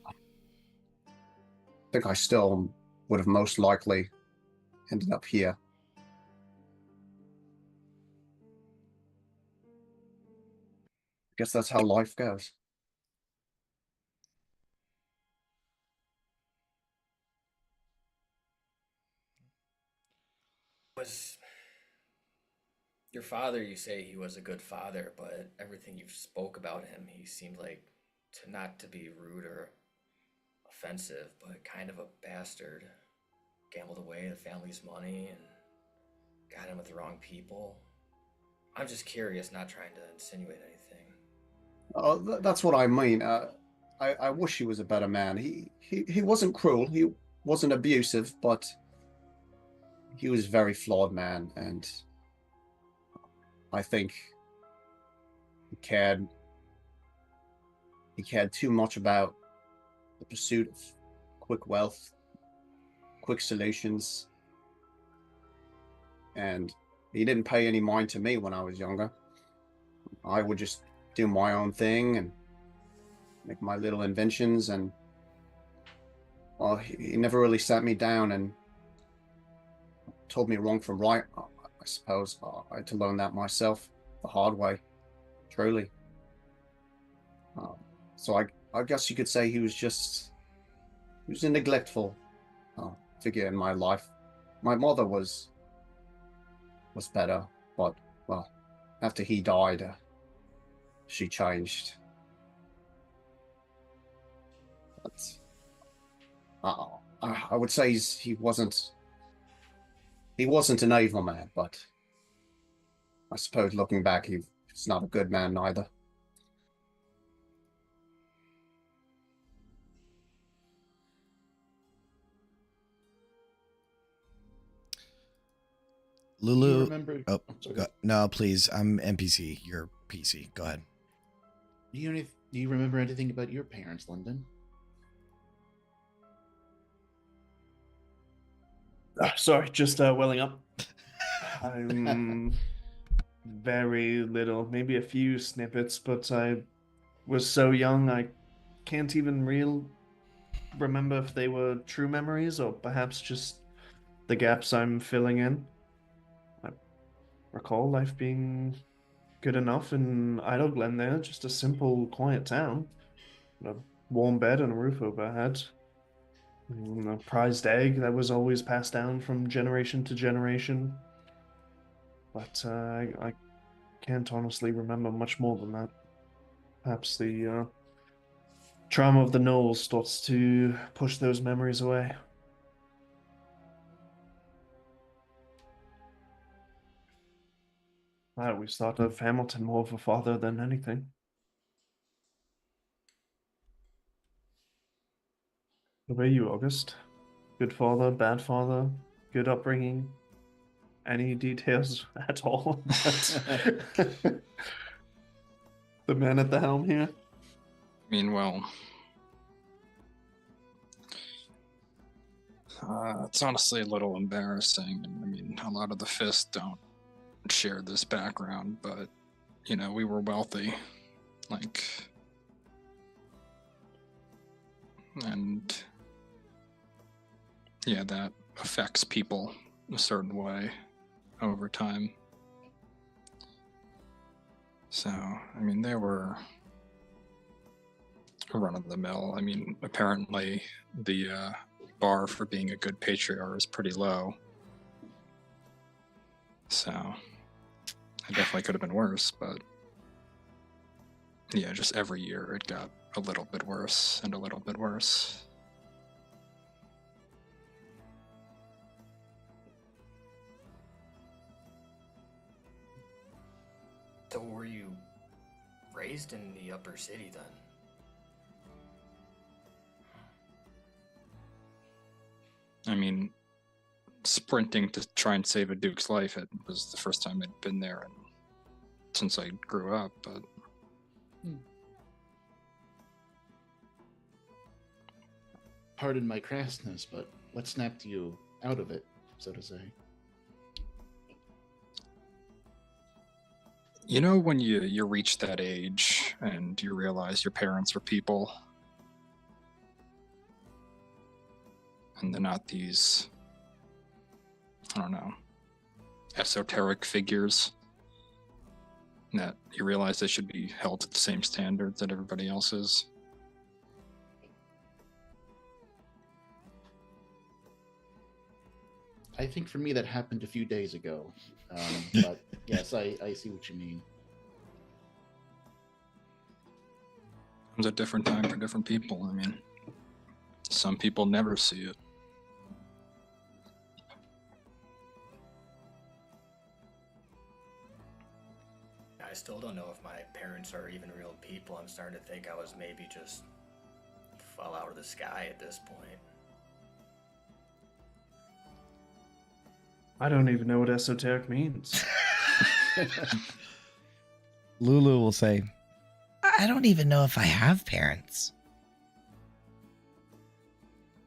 I think I still would have most likely ended up here. I guess that's how life goes. was your father, you say he was a good father, but everything you've spoke about him, he seemed like not to be rude or offensive, but kind of a bastard. Gambled away the family's money and got in with the wrong people. I'm just curious, not trying to insinuate anything. That's what I mean. I wish he was a better man. He wasn't cruel. He wasn't abusive, but he was a very flawed man, and I think he cared too much about the pursuit of quick wealth, quick solutions, and he didn't pay any mind to me when I was younger. I would just do my own thing and make my little inventions, and well, he never really sat me down and told me wrong from right. I suppose I had to learn that myself the hard way, truly. So I guess you could say he was a neglectful figure in my life. My mother was better, but well, after he died, she changed. But I would say he wasn't an evil man, but I suppose looking back, he's not a good man neither. Lulu. Remember? Oh, sorry. no, please. I'm NPC. You're PC. Go ahead. Do you remember anything about your parents, Lyndon? Sorry, just welling up. I'm very little, maybe a few snippets, but I was so young I can't even remember if they were true memories or perhaps just the gaps I'm filling in. I recall life being good enough in Idle Glen there, just a simple, quiet town. A warm bed and a roof overhead. A prized egg that was always passed down from generation to generation. But I can't honestly remember much more than that. Perhaps the trauma of the Knolls starts to push those memories away. I always thought of Hamilton more of a father than anything. What about you, August? Good father, bad father, good upbringing? Any details at all? The man at the helm here? I mean, well, it's honestly a little embarrassing. I mean, a lot of the Fist don't share this background, but, you know, we were wealthy. Like, and yeah, that affects people a certain way over time. So, I mean, they were run of the mill. I mean, apparently the bar for being a good patriarch is pretty low. So, I definitely could have been worse, but yeah, just every year it got a little bit worse and a little bit worse. So were you raised in the upper city then? I mean, sprinting to try and save a Duke's life, it was the first time I'd been there since I grew up, but... Pardon my crassness, but what snapped you out of it, so to say? You know, when you reach that age and you realize your parents are people, and they're not these, I don't know, esoteric figures, that you realize they should be held to the same standards that everybody else is. I think for me that happened a few days ago. But yes, I see what you mean. It was a different time for different people. I mean, some people never see it. I still don't know if my parents are even real people. I'm starting to think I was maybe just fell out of the sky at this point. I don't even know what esoteric means. Lulu will say, I don't even know if I have parents.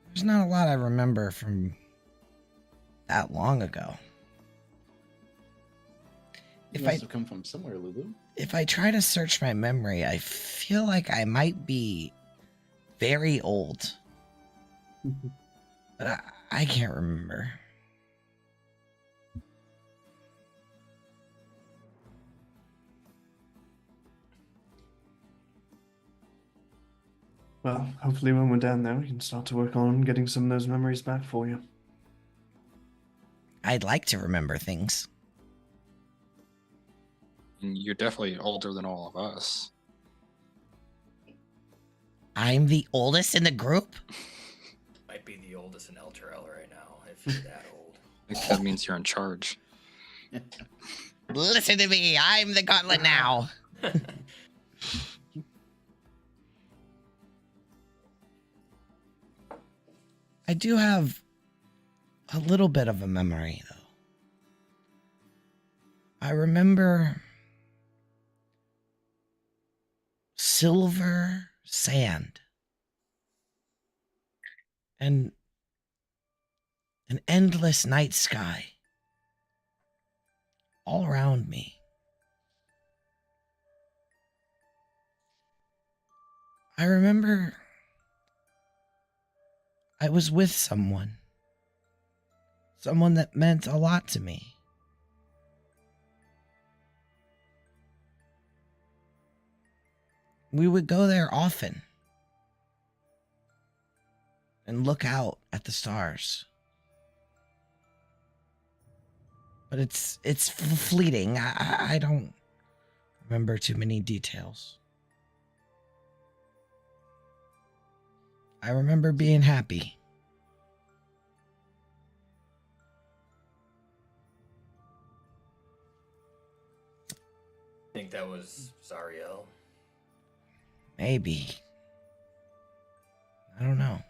There's not a lot I remember from that long ago. You must have come from somewhere, Lulu. If I try to search my memory, I feel like I might be very old. But I can't remember. Well, hopefully when we're down there, we can start to work on getting some of those memories back for you. I'd like to remember things. And you're definitely older than all of us. I'm the oldest in the group? Might be the oldest in Elturel right now, if you're that old. I think that means you're in charge. Listen to me, I'm the gauntlet now. I do have a little bit of a memory, though. I remember silver sand and an endless night sky all around me. I remember I was with someone that meant a lot to me. We would go there often and look out at the stars. But it's fleeting. I don't remember too many details. I remember being happy. I think that was Zariel. Maybe. I don't know.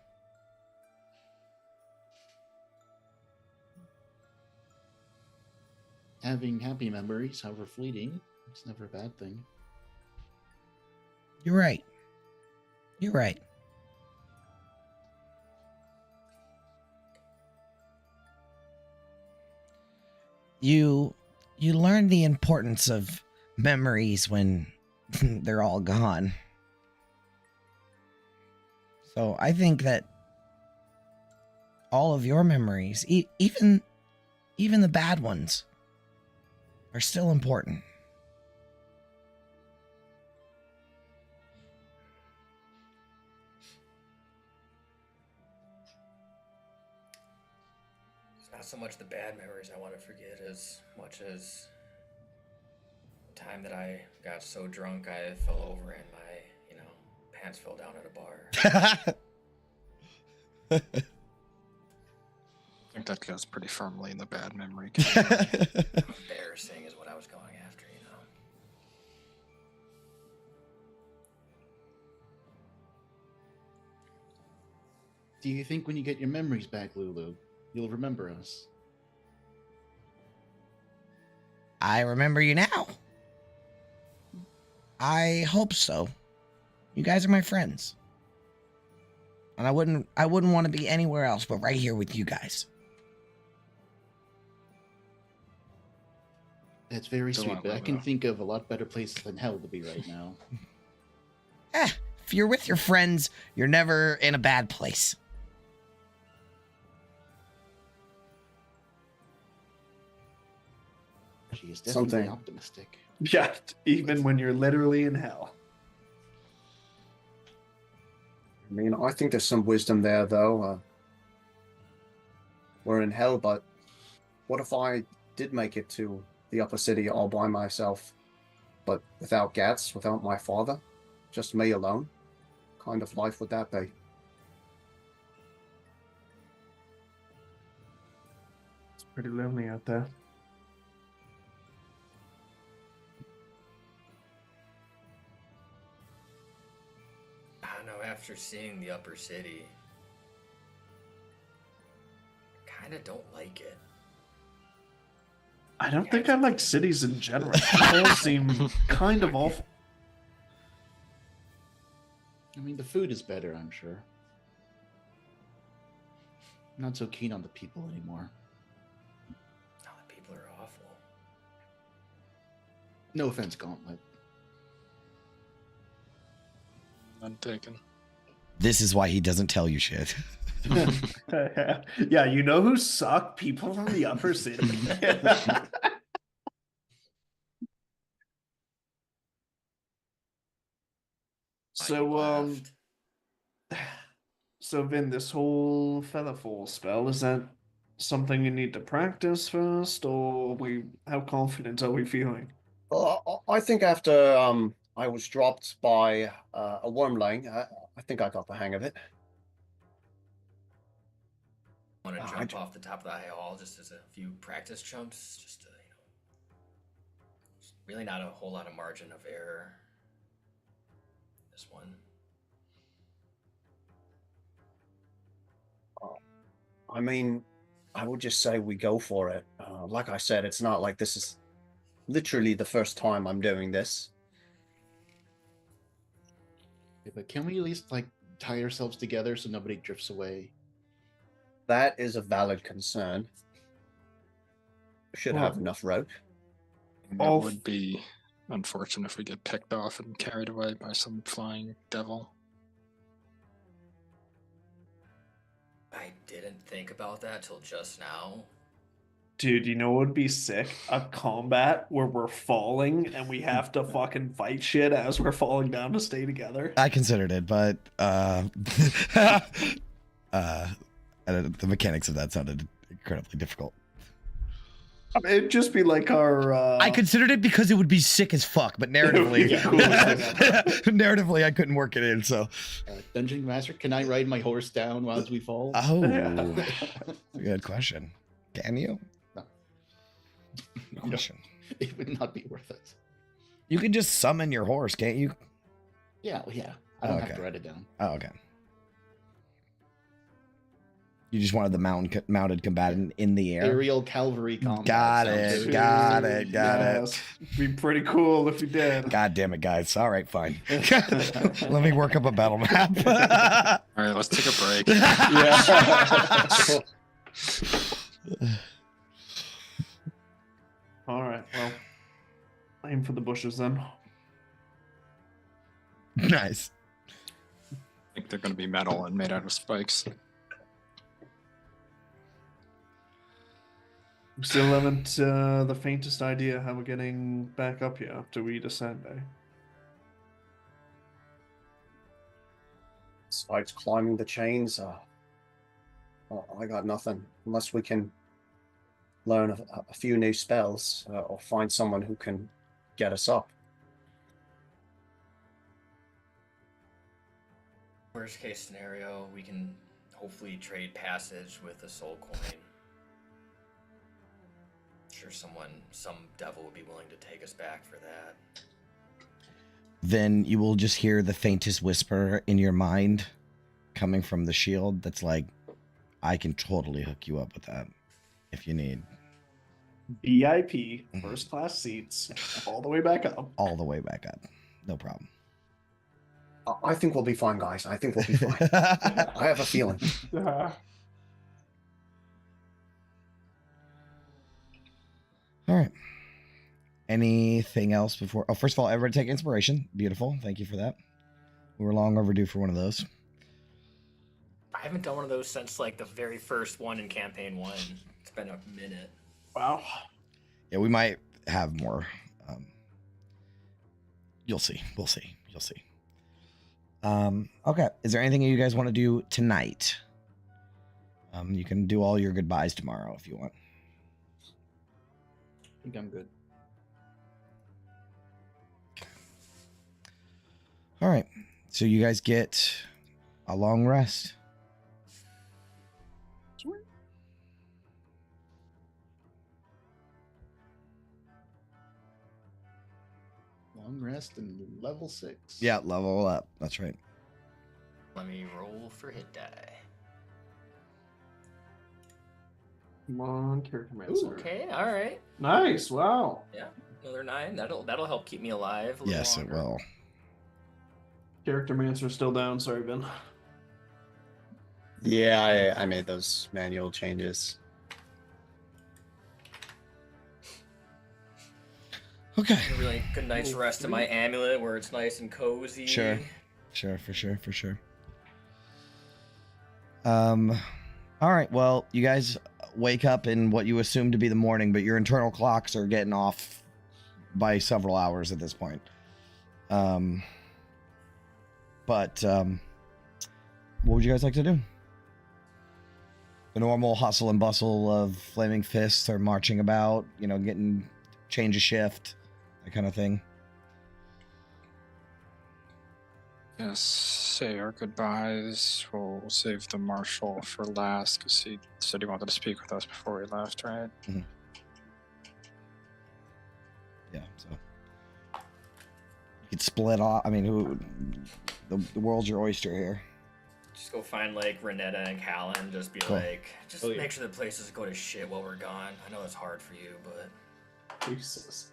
Having happy memories, however fleeting, it's never a bad thing. You're right. You're right. You learn the importance of memories when they're all gone. So I think that all of your memories, even the bad ones, are still important. It's not so much the bad memories I want to forget as much as the time that I got so drunk I fell over and my, pants fell down at a bar. I think that goes pretty firmly in the bad memory category. Embarrassing is what I was going after, Do you think when you get your memories back, Lulu, you'll remember us? I remember you now. I hope so. You guys are my friends. And I wouldn't want to be anywhere else but right here with you guys. That's very Don't sweet, want but I Lulu. can think of a lot better places than hell to be right now. If you're with your friends, you're never in a bad place. She is definitely Something. optimistic. Yeah, even when you're literally in hell. I mean, I think there's some wisdom there, though. We're in hell, but what if I did make it to the upper city all by myself, but without Gats, without my father, just me alone? What kind of life would that be? It's pretty lonely out there. I don't know, after seeing the upper city, I kind of don't like it. I don't think I like cities in general. They all seem kind of awful. I mean, the food is better, I'm sure. Not so keen on the people anymore. No, the people are awful. No offense, Gauntlet. None taken. This is why he doesn't tell you shit. Yeah, you know who suck? People from the upper city. So, so Vin, this whole Featherfall spell, is that something you need to practice first, or how confident are we feeling? I think after I was dropped by a wormling, I think I got the hang of it. Want to jump off the top of the high hall just as a few practice jumps, just to, really not a whole lot of margin of error. This one. I mean, I would just say we go for it. Like I said, it's not like this is literally the first time I'm doing this. Yeah, but can we at least like tie ourselves together so nobody drifts away? That is a valid concern. Should have enough rope. That would be unfortunate if we get picked off and carried away by some flying devil. I didn't think about that till just now. Dude, you know what would be sick? A combat where we're falling and we have to fucking fight shit as we're falling down to stay together. I considered it, but the mechanics of that sounded incredibly difficult. I mean, it'd just be like our. I considered it because it would be sick as fuck, but narratively, narratively, I couldn't work it in. So, Dungeon Master, can I ride my horse down while we fall? Oh, good question. Can you? No. Question. It would not be worth it. You can just summon your horse, can't you? Yeah, well, yeah. I don't have to write it down. Oh, okay. You just wanted the mounted combatant in the air. Aerial cavalry combat. Got it. It'd be pretty cool if you did. God damn it, guys. All right, fine. Let me work up a battle map. All right, let's take a break. All right, well, aim for the bushes then. Nice. I think they're going to be metal and made out of spikes. We still haven't the faintest idea how we're getting back up here after we descend, eh? Besides climbing the chains, I got nothing. Unless we can learn a few new spells or find someone who can get us up. Worst case scenario, we can hopefully trade passage with a soul coin. Sure, some devil would be willing to take us back for that. Then you will just hear the faintest whisper in your mind coming from the shield that's like, I can totally hook you up with that if you need. VIP, first class seats, all the way back up. All the way back up. No problem. I think we'll be fine, guys. I think we'll be fine. I have a feeling. All right. Anything else before? Oh, first of all, everybody take inspiration. Beautiful. Thank you for that. We were long overdue for one of those. I haven't done one of those since like the very first one in campaign 1. It's been a minute. Wow. Yeah, we might have more. You'll see. We'll see. You'll see. Okay. Is there anything you guys want to do tonight? You can do all your goodbyes tomorrow if you want. I think I'm good. All right. So you guys get a long rest. Long rest and level 6. Yeah, level up. That's right. Let me roll for hit die. Come on, character mancer. Okay, all right. Nice. Wow. Yeah, another 9. That'll help keep me alive. A little Yes, it longer. will. Character mancer still down. Sorry, Ben. Yeah, I made those manual changes. Okay. A really good night's rest in my amulet where it's nice and cozy. Sure, for sure. All right. Well, you guys wake up in what you assume to be the morning, but your internal clocks are getting off by several hours at this point. What would you guys like to do? The normal hustle and bustle of flaming fists or marching about, getting change of shift, that kind of thing. Yes, say our goodbyes. We'll save the marshal for last because he said he wanted to speak with us before we left, right? Mm-hmm. Yeah, so you could split off. I mean, the world's your oyster here. Just go find like Renetta and Callan. Just be like, make sure the places go to shit while we're gone. I know it's hard for you, but Jesus.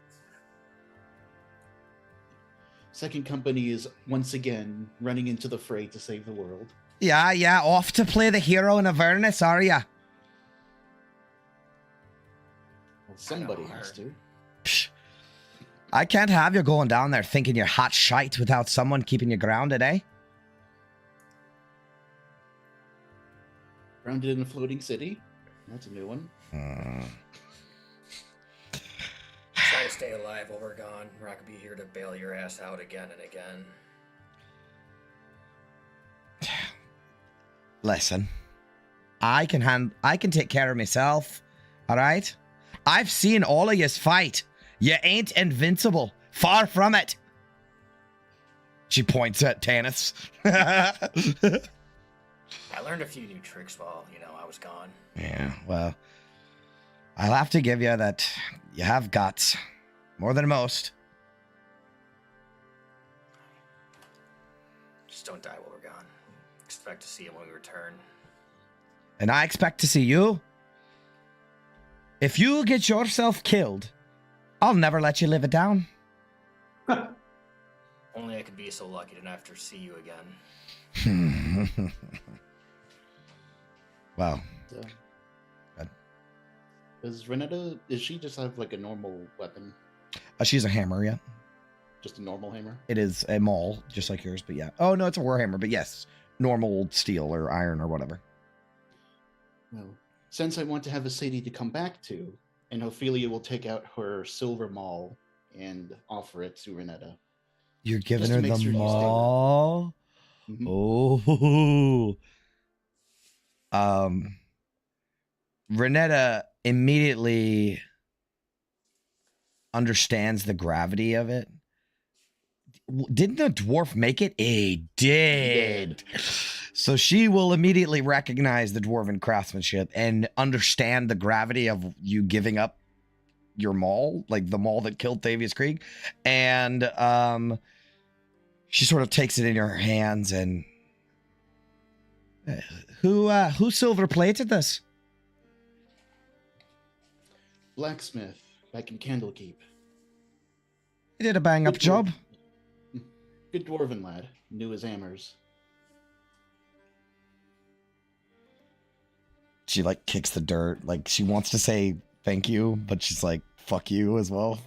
Second Company is once again running into the fray to save the world. Yeah, off to play the hero in Avernus, are ya? Well, somebody has to. Psh. I can't have you going down there thinking you're hot shite without someone keeping you grounded, eh? Grounded in a floating city? That's a new one. try to stay alive while we're gone. We're not gonna be here to bail your ass out again and again. Listen, I can take care of myself. All right? I've seen all of yous fight. You ain't invincible. Far from it. She points at Tanis. I learned a few new tricks while, I was gone. Yeah, well, I'll have to give you that you have guts. More than most. Just don't die while we're gone. Expect to see him when we return. And I expect to see you. If you get yourself killed, I'll never let you live it down. Only I could be so lucky to never see you again. Wow. Does Renetta, does she just have like a normal weapon? She's a hammer, yeah. Just a normal hammer? It is a maul, just like yours, but yeah. Oh, no, it's a warhammer, but yes. Normal steel or iron or whatever. Well, since I want to have a city to come back to, and Ophelia will take out her silver maul and offer it to Renetta. You're giving Just her to make the sure you stay maul? Mhm. Oh. Renetta immediately understands the gravity of it. Didn't the dwarf make it? He did. So she will immediately recognize the dwarven craftsmanship and understand the gravity of you giving up your maul, like the maul that killed Thavius Krieg. And she sort of takes it in her hands and who silver plated this? Blacksmith back in Candlekeep. He did a bang up job. Good dwarven lad. Knew his hammers. She like kicks the dirt. Like she wants to say thank you, but she's like, fuck you as well.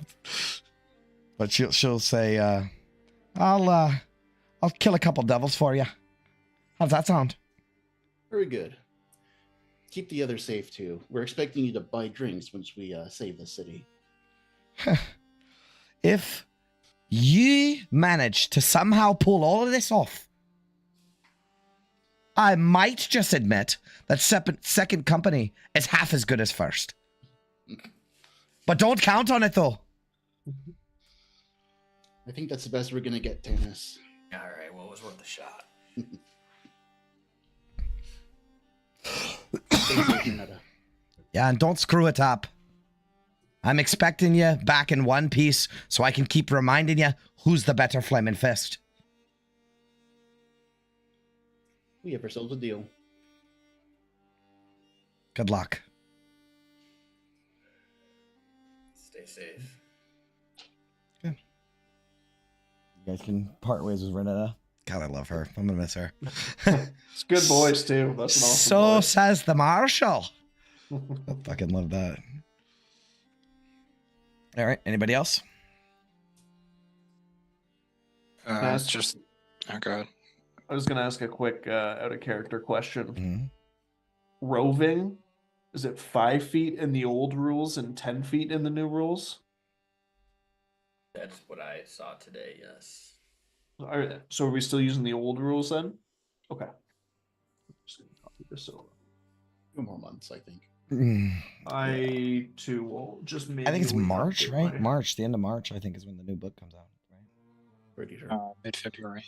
But she'll say, I'll kill a couple devils for you. How's that sound? Very good. Keep the others safe too. We're expecting you to buy drinks once we save the city. If you manage to somehow pull all of this off, I might just admit that second company is half as good as first. But don't count on it, though. I think that's the best we're gonna get, Tanis. All right, well, it was worth a shot. Yeah, and don't screw it up. I'm expecting you back in one piece so I can keep reminding you who's the better flaming fist. We have ourselves a deal. Good luck. safe. You guys can part ways with Renetta. God, I love her. I'm gonna miss her. It's good voice too. That's an awesome So voice. says the marshal. I fucking love that. All right. Anybody else? It's just. Oh god. I was gonna ask a quick out of character question. Mhm. Roving, is it 5 feet in the old rules and 10 feet in the new rules? That's what I saw today. Yes. So are we still using the old rules then? Okay. Just gonna copy this over. 2 more months, I think. I too will just I think it's manually March, update right? my- March. The end of March, I think, is when the new book comes out. Right? Pretty sure. Mid-February.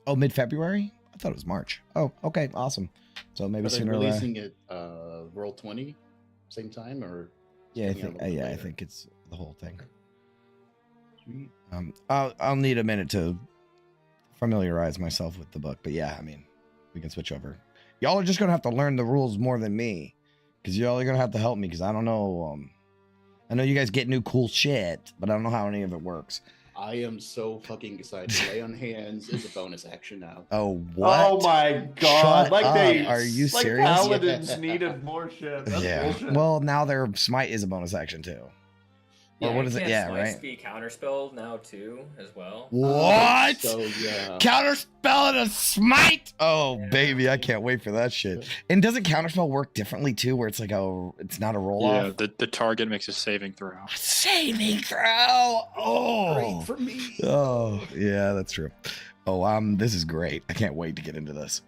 Oh, mid-February? I thought it was March. Oh, okay, awesome. So maybe Are they sooner. releasing it World 20 same time or? Yeah, I coming out think. a little bit Yeah, I later? think it's the whole thing. Sweet. I'll need a minute to familiarize myself with the book, but yeah, I mean, we can switch over. Y'all are just gonna have to learn the rules more than me, because y'all are gonna have to help me, because I don't know. I know you guys get new cool shit, but I don't know how any of it works. I am so fucking excited. Lay on hands is a bonus action now. Oh, what? Oh my god! Shut like up. they Are you like serious? paladins Yeah. needed more shit. That's Yeah. bullshit. Well, now their smite is a bonus action too. Or what is it? can't Yeah, Slice right. be counterspelled now too, as well. What? So yeah. Counterspell and a smite? Oh, Yeah. baby, I can't wait for that shit. And doesn't counterspell work differently too, where it's like it's not a roll Yeah, off? the target makes a saving throw. Saving throw. Oh, Great for me. Oh, yeah, that's true. Oh, this is great. I can't wait to get into this.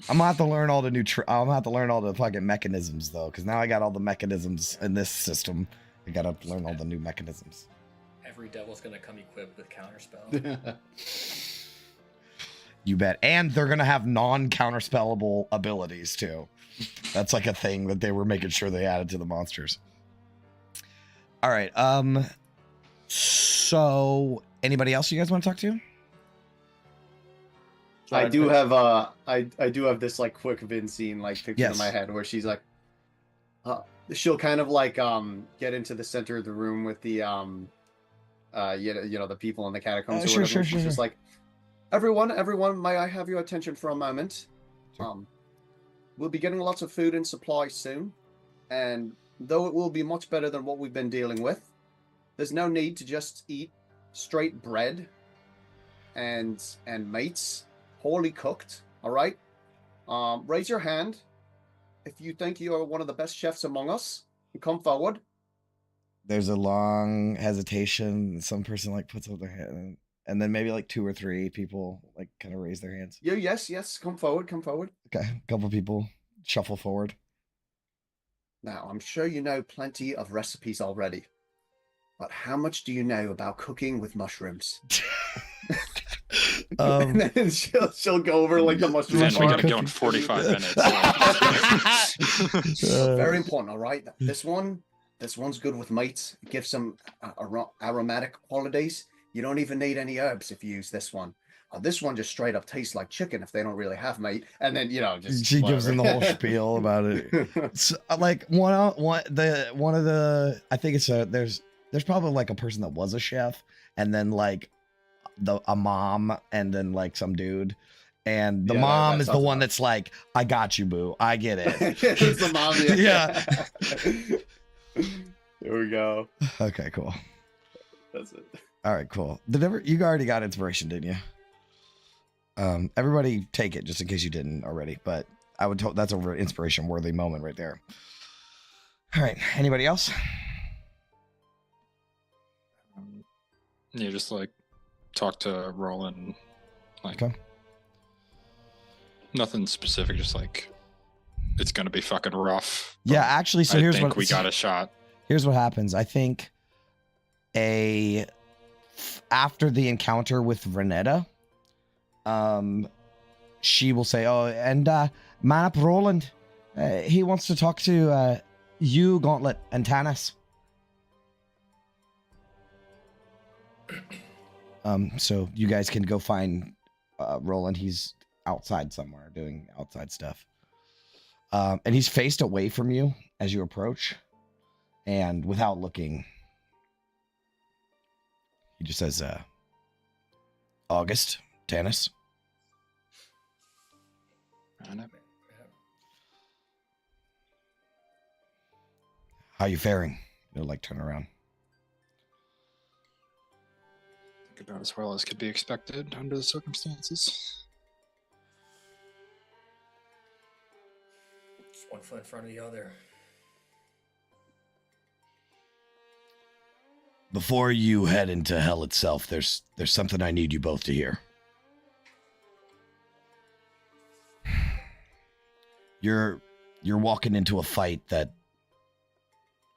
I'm gonna have to learn all the new. I'm gonna have to learn all the fucking mechanisms though, because now I got all the mechanisms in this system. I gotta learn all the new mechanisms. Every devil's gonna come equipped with counterspell. You bet. And they're gonna have non-counterspellable abilities too. That's like a thing that they were making sure they added to the monsters. All right. So anybody else you guys want to talk to? I do have I do have this like quick Vin scene like picture Yes. in my head where she's like, she'll kind of like get into the center of the room with the you know the people in the catacombs or Sure, whatever. sure, and she's sure, just sure. like, everyone, may I have your attention for a moment? Sure. We'll be getting lots of food and supplies soon, and though it will be much better than what we've been dealing with, there's no need to just eat straight bread and meats, poorly cooked. All right, raise your hand if you think you are one of the best chefs among us. Come forward. There's a long hesitation. Some person like puts up their hand, and then maybe like 2 or 3 people like kind of raise their hands. Yes, come forward. Okay, a couple people shuffle forward. Now, I'm sure you know plenty of recipes already, but how much do you know about cooking with mushrooms? And then she'll go over like the mushroom Then we farm. gotta go in 45 minutes. Very important, all right? This one's good with meats. It gives some aromatic qualities. You don't even need any herbs if you use this one. This one just straight up tastes like chicken if they don't really have meat. And then just She gives them the whole whatever. spiel about it. So, like one of the I think it's there's probably like a person that was a chef, and then like a mom, and then like some dude, and the Yeah, mom that is the sounds one about- that's like, I got you, boo, I get it. It's the mom. Yeah. There we go. Okay, cool. That's it. All right, cool. You already got inspiration, didn't you? Everybody take it just in case you didn't already, but I would that's an inspiration worthy moment right there. All right, anybody else? Yeah, just like talk to Roland. Like, Okay. nothing specific, just like it's gonna be fucking rough. Yeah, actually, so I here's think what we got a shot. Here's what happens. I think after the encounter with Renetta, she will say, "Oh, and man up Roland, he wants to talk to you, Gauntlet, and Tanis." So you guys can go find Roland. He's outside somewhere doing outside stuff. And he's faced away from you as you approach. And without looking, he just says, August, Tanis. How you faring? He'll like turn around. I think about as well as could be expected under the circumstances. Just one foot in front of the other. Before you head into hell itself, there's something I need you both to hear. You're walking into a fight that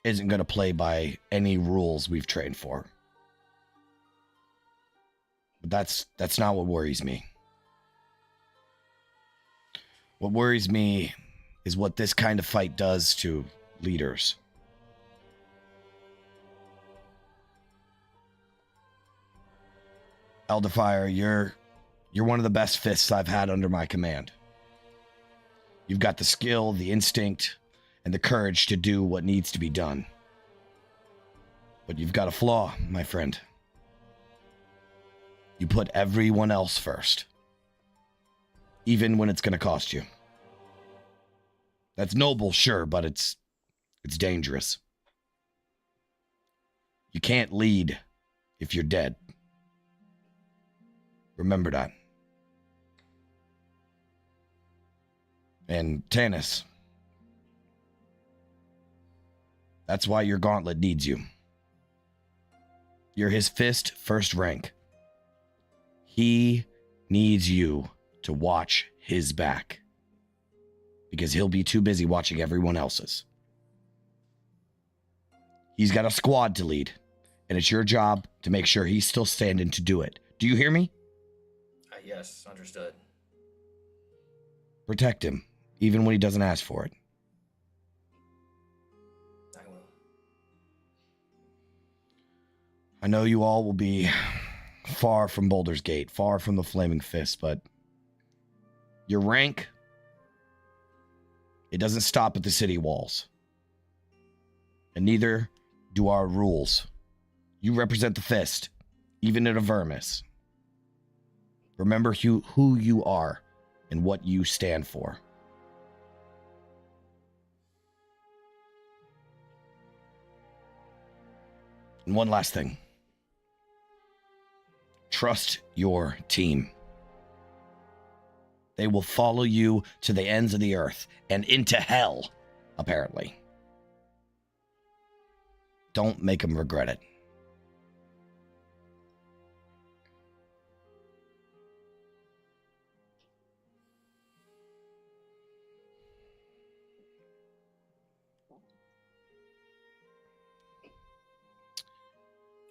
isn't going to play by any rules we've trained for. But that's not what worries me. What worries me is what this kind of fight does to leaders. Elderfire, you're one of the best fists I've had under my command. You've got the skill, the instinct, and the courage to do what needs to be done. But you've got a flaw, my friend. You put everyone else first, even when it's going to cost you. That's noble, sure, but it's dangerous. You can't lead if you're dead. Remember that. And Tanis, that's why your gauntlet needs you. You're his fist first rank. He needs you to watch his back, because he'll be too busy watching everyone else's. He's got a squad to lead, and it's your job to make sure he's still standing to do it. Do you hear me? Yes, understood. Protect him, even when he doesn't ask for it. I will. I know you all will be far from Baldur's Gate, far from the Flaming Fist, but your rank, it doesn't stop at the city walls. And neither do our rules. You represent the Fist, even at Avernus. Remember who you are and what you stand for. And one last thing. Trust your team. They will follow you to the ends of the earth and into hell, apparently. Don't make them regret it.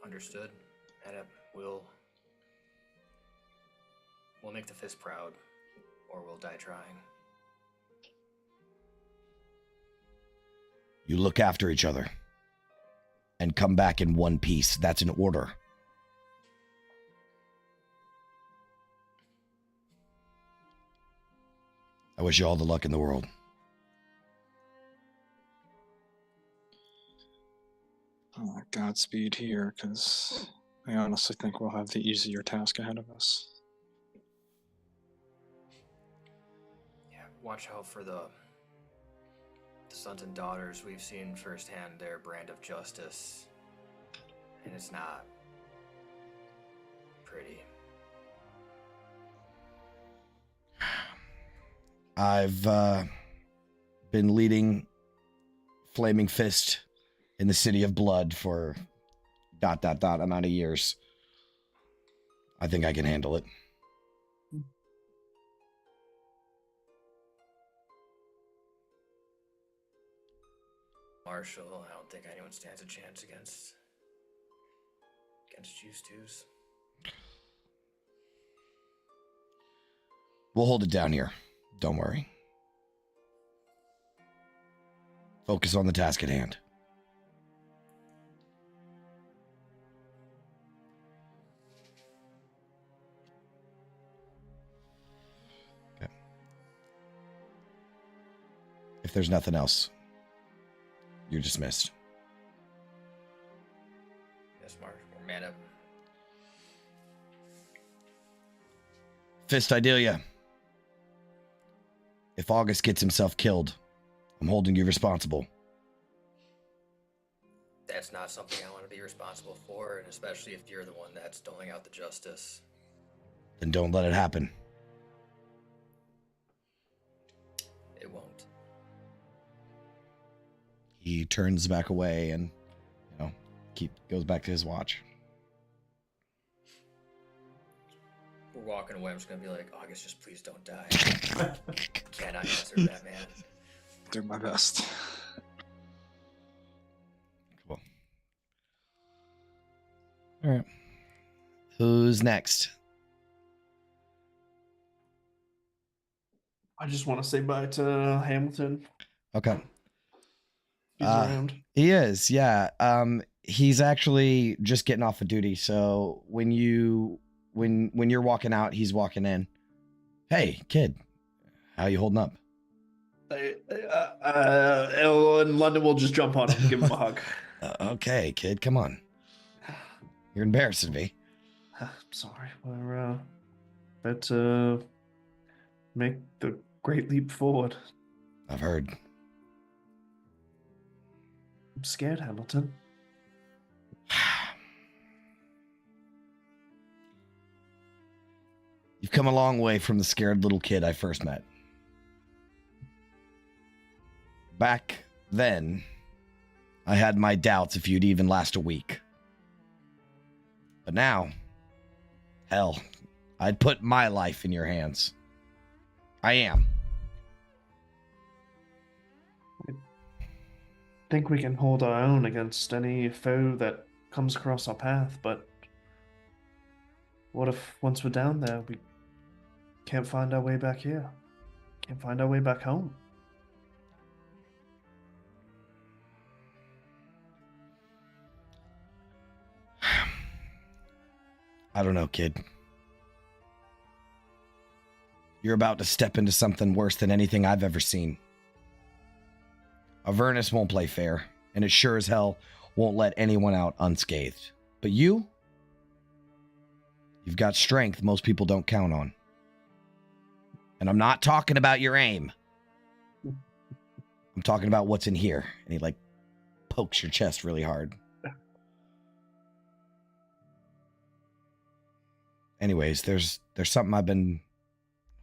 Understood. And we'll make the Fist proud, or we'll die trying. You look after each other and come back in one piece. That's an order. I wish you all the luck in the world. Godspeed here, because I honestly think we'll have the easier task ahead of us. Yeah, watch out for the sons and daughters. We've seen firsthand their brand of justice, and it's not pretty. I've been leading Flaming Fist in the City of Blood for ... amount of years. I think I can handle it. Marshall, I don't think anyone stands a chance against Juice Twos. We'll hold it down here. Don't worry. Focus on the task at hand. Okay. If there's nothing else, you're dismissed. Yes, Mark. Or mana. Fist Idelia. If August gets himself killed, I'm holding you responsible. That's not something I want to be responsible for, and especially if you're the one that's doling out the justice. Then don't let it happen. It won't. He turns back away and, goes back to his watch. We're walking away. I'm just gonna be like, August, just please don't die. Cannot answer that, man. Do my best. Cool. All right. Who's next? I just want to say bye to Hamilton. Okay. He's around. He is, yeah. He's actually just getting off of duty. So when you're walking out, he's walking in. Hey, kid, how you holding up? In London, we'll just jump on him and give him a hug. Okay, kid, come on. You're embarrassing me. I'm sorry. We're about to make the great leap forward. I've heard. I'm scared, Hamilton. You've come a long way from the scared little kid I first met. Back then, I had my doubts if you'd even last a week. But now, hell, I'd put my life in your hands. I am. I think we can hold our own against any foe that comes across our path, but what if once we're down there, we can't find our way back here? Can't find our way back home? I don't know, kid. You're about to step into something worse than anything I've ever seen. Avernus won't play fair, and it sure as hell won't let anyone out unscathed. But you've got strength most people don't count on. And I'm not talking about your aim. I'm talking about what's in here. And he pokes your chest really hard. Anyways, there's something I've been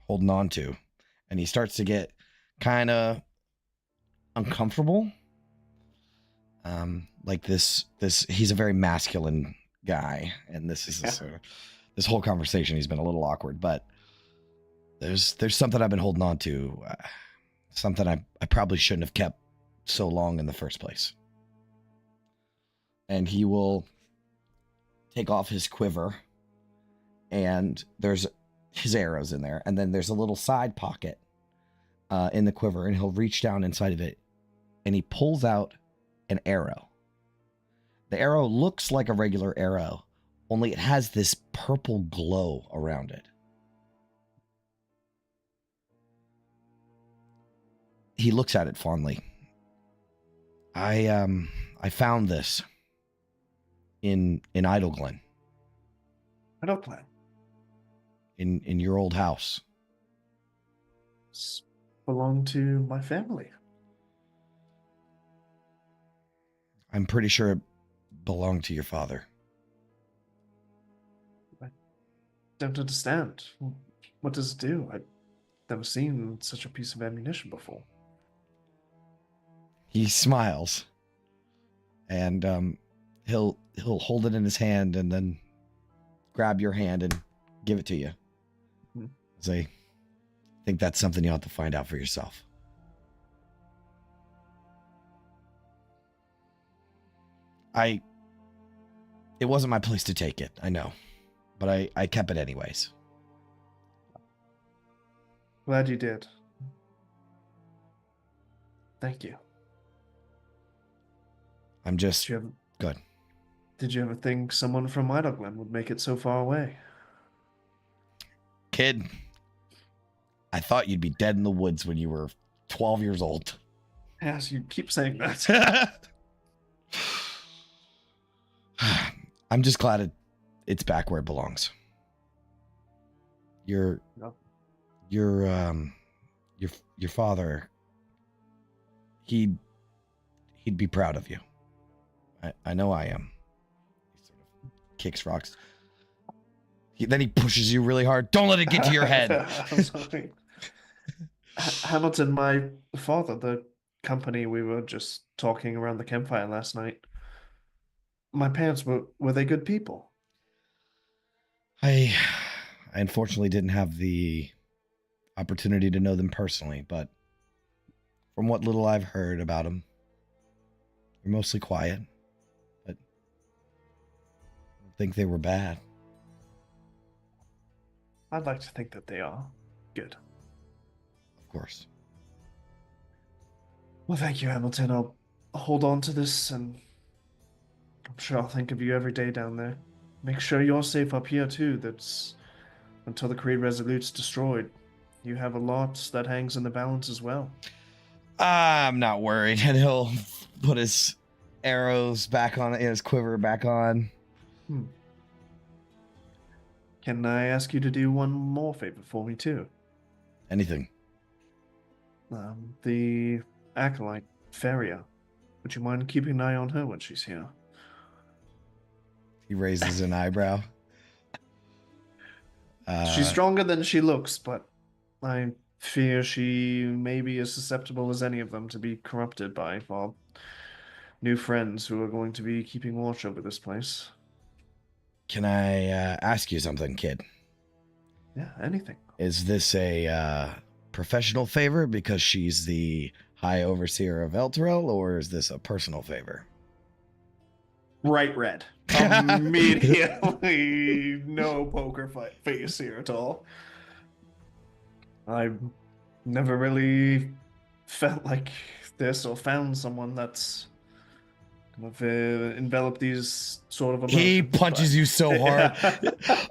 holding on to. And he starts to get kind of uncomfortable. He's a very masculine guy. And this is this whole conversation, he's been a little awkward, but there's something I've been holding on to. Something I probably shouldn't have kept so long in the first place. And he will take off his quiver, and there's his arrows in there. And then there's a little side pocket in the quiver, and he'll reach down inside of it, and he pulls out an arrow. The arrow looks like a regular arrow, only it has this purple glow around it. He looks at it fondly. I found this in Idleglen. Idleglen? In your old house. This belonged to my family. I'm pretty sure it belonged to your father. I don't understand. What does it do? I've never seen such a piece of ammunition before. He smiles, and he'll hold it in his hand and then grab your hand and give it to you. Say, I think that's something you'll have to find out for yourself. It wasn't my place to take it, I know, but I kept it anyways. Glad you did. Thank you. I'm just good. Did you ever think someone from Idleglen would make it so far away? Kid, I thought you'd be dead in the woods when you were 12 years old. Yes, you keep saying that. I'm just glad it's back where it belongs. Your father, he'd be proud of you. I know I am. He sort of kicks rocks. Then he pushes you really hard. Don't let it get to your head. I'm sorry. Hamilton, my father, the company we were just talking around the campfire last night. My parents were they good people? I unfortunately didn't have the opportunity to know them personally, but from what little I've heard about them, they're mostly quiet, but I don't think they were bad. I'd like to think that they are good. Of course. Well, thank you, Hamilton. I'll hold on to this, and I'm sure I'll think of you every day down there. Make sure you're safe up here, too. That's until the Creed Resolute's destroyed. You have a lot that hangs in the balance as well. I'm not worried. And he'll put his arrows back on, his quiver back on. Can I ask you to do one more favor for me, too? Anything. The acolyte, Feria. Would you mind keeping an eye on her when she's here? He raises an eyebrow. She's stronger than she looks, but I fear she may be as susceptible as any of them to be corrupted by, well, new friends who are going to be keeping watch over this place. Can I ask you something, kid? Yeah, anything. Is this a professional favor because she's the High Overseer of Elturel, or is this a personal favor? Bright red. Immediately, no poker face here at all. I've never really felt like this or found someone that's kind of enveloped these sort of emotions. He punches you so hard.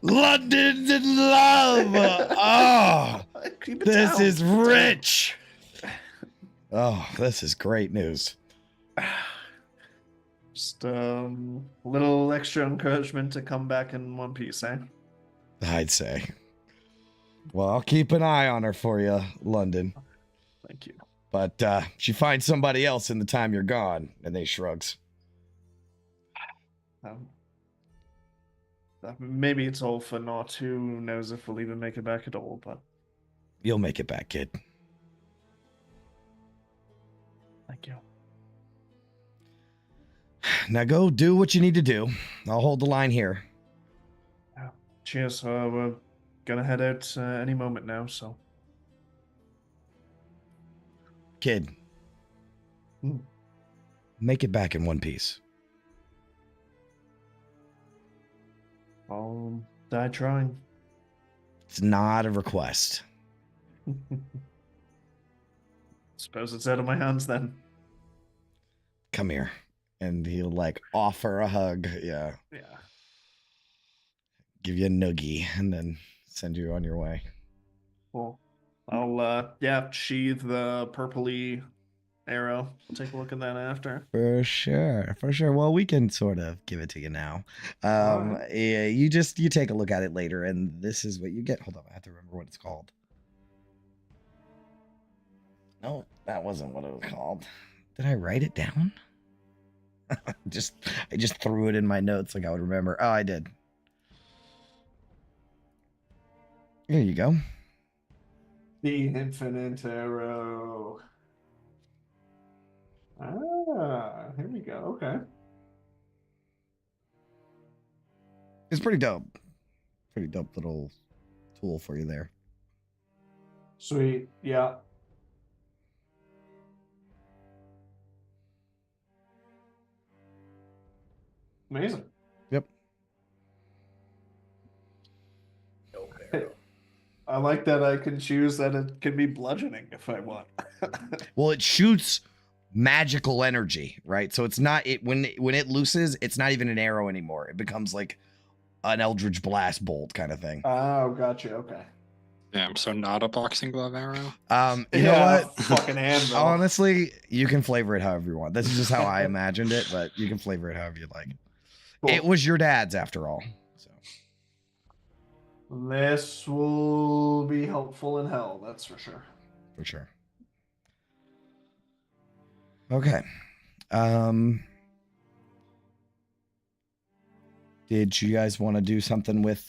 London's in love. Oh, this is rich. Oh, this is great news. Just a little extra encouragement to come back in one piece, eh? I'd say. Well, I'll keep an eye on her for you, London. Thank you. But she finds somebody else in the time you're gone, and they shrugs. Maybe it's all for naught. Who knows if we'll even make it back at all, but... You'll make it back, kid. Thank you. Now go do what you need to do. I'll hold the line here. Cheers. We're gonna head out any moment now, so... Kid. Make it back in one piece. I'll die trying. It's not a request. Suppose it's out of my hands then. Come here. And he'll like offer a hug. Yeah. Yeah. Give you a noogie and then send you on your way. Cool. I'll sheathe the purpley arrow. I'll take a look at that after. For sure. For sure. Well, we can sort of give it to you now. Yeah, you take a look at it later, and this is what you get. Hold on, I have to remember what it's called. No, that wasn't what it was called. Did I write it down? I just threw it in my notes like I would remember. Oh, I did. Here you go. The infinite arrow. Ah, here we go. Okay. It's pretty dope. Pretty dope little tool for you there. Sweet. Yeah. Amazing. Yep. I like that I can choose that it can be bludgeoning if I want. Well, it shoots magical energy, right? So it's not when it looses, it's not even an arrow anymore. It becomes like an Eldritch Blast bolt kind of thing. Oh, gotcha. Okay. Damn, so not a boxing glove arrow? You know what? Fucking anvil. Honestly, you can flavor it however you want. This is just how I imagined it, but you can flavor it however you like. It was your dad's after all. So This will be helpful in hell, that's for sure. for sure. Okay. Did you guys want to do something with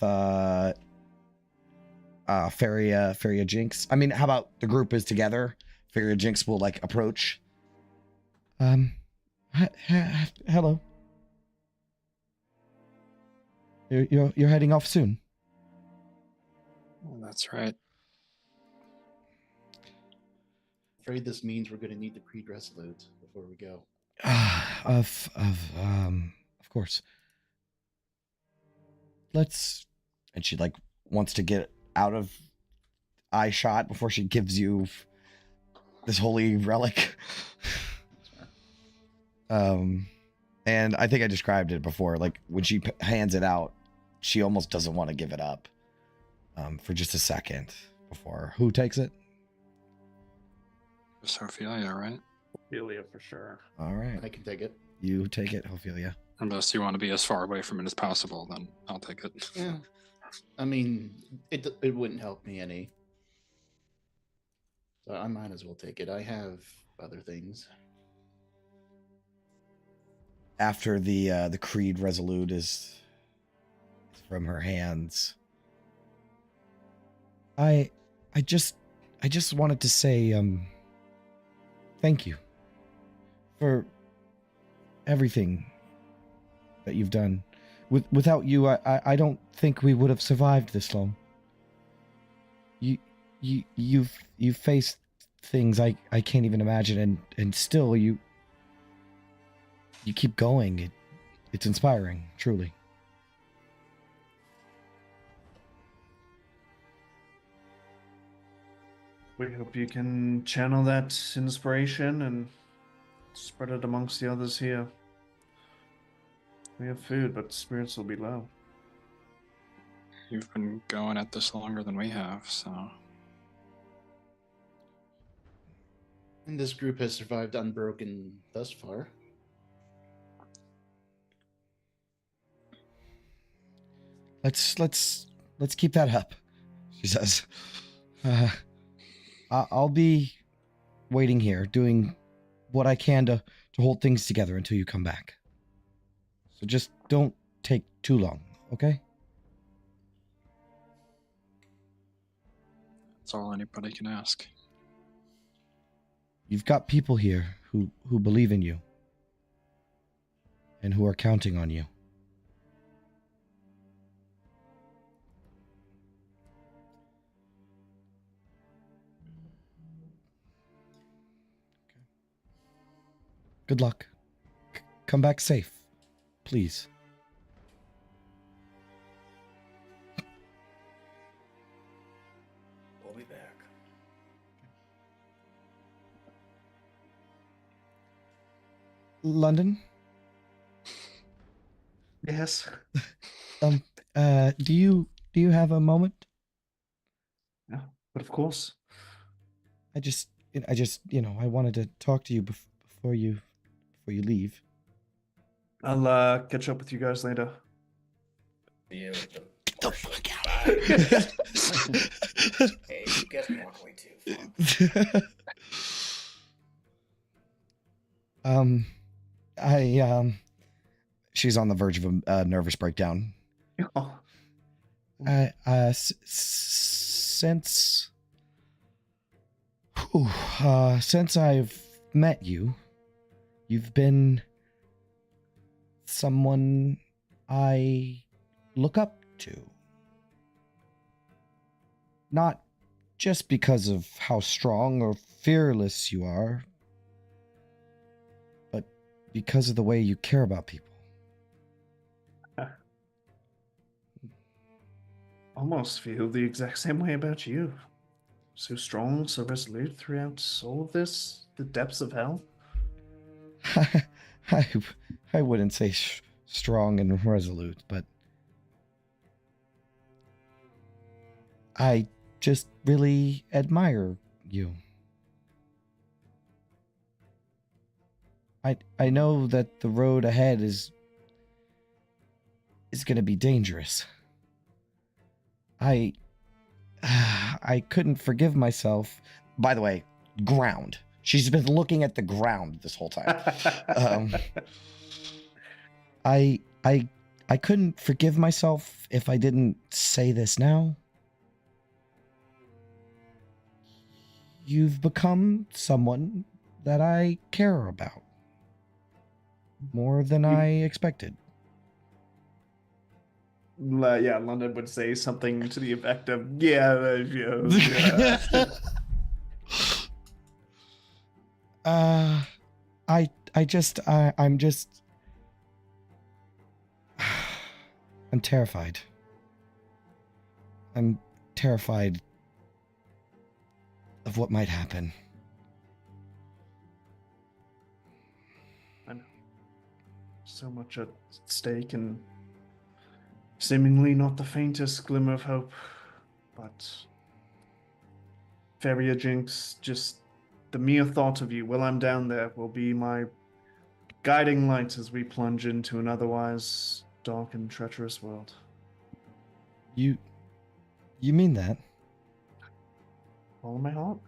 Feria Jinx? I mean, how about the group is together? Feria Jinx will like approach. Hello. You're heading off soon. Well, that's right. Afraid this means we're going to need the creed resolute before we go. Of course. Let's. And she like wants to get out of eye shot before she gives you this holy relic. And I think I described it before. Like when she hands it out, she almost doesn't want to give it up. For just a second before. Who takes it? Ophelia, right? Ophelia for sure. All right. I can take it. You take it, Ophelia. Unless you want to be as far away from it as possible, then I'll take it. Yeah. I mean, it wouldn't help me any. So I might as well take it. I have other things. After the creed resolute is from her hands, I just wanted to say thank you for everything that you've done. Without you, I don't think we would have survived this long. You've faced things I can't even imagine, and still you keep going. It's inspiring, truly. We hope you can channel that inspiration and spread it amongst the others here. We have food, but spirits will be low. You've been going at this longer than we have, so. And this group has survived unbroken thus far. Let's keep that up, she says. I'll be waiting here, doing what I can to hold things together until you come back. So just don't take too long, okay? That's all anybody can ask. You've got people here who believe in you and who are counting on you. Good luck. Come back safe, please. We'll be back. London? Yes. Do you have a moment? Yeah, but of course. I just, I wanted to talk to you before you leave. I'll catch up with you guys later. Yeah, Get the fuck out. Hey, you guys can walk away too. She's on the verge of a nervous breakdown. Oh. Since I've met you, you've been someone I look up to. Not just because of how strong or fearless you are, but because of the way you care about people. Almost feel the exact same way about you. So strong, so resolute throughout all of this, the depths of hell. I wouldn't say strong and resolute, but I just really admire you. I know that the road ahead is is going to be dangerous. I couldn't forgive myself. By the way, ground. She's been looking at the ground this whole time. I couldn't forgive myself if I didn't say this now. You've become someone that I care about. More than I expected. Yeah, London would say something to the effect of, yeah. I'm terrified. I'm terrified of what might happen. I know. So much at stake and seemingly not the faintest glimmer of hope. But Feria Jinx, just the mere thought of you while I'm down there will be my guiding light as we plunge into an otherwise dark and treacherous world. You mean that? All in my heart.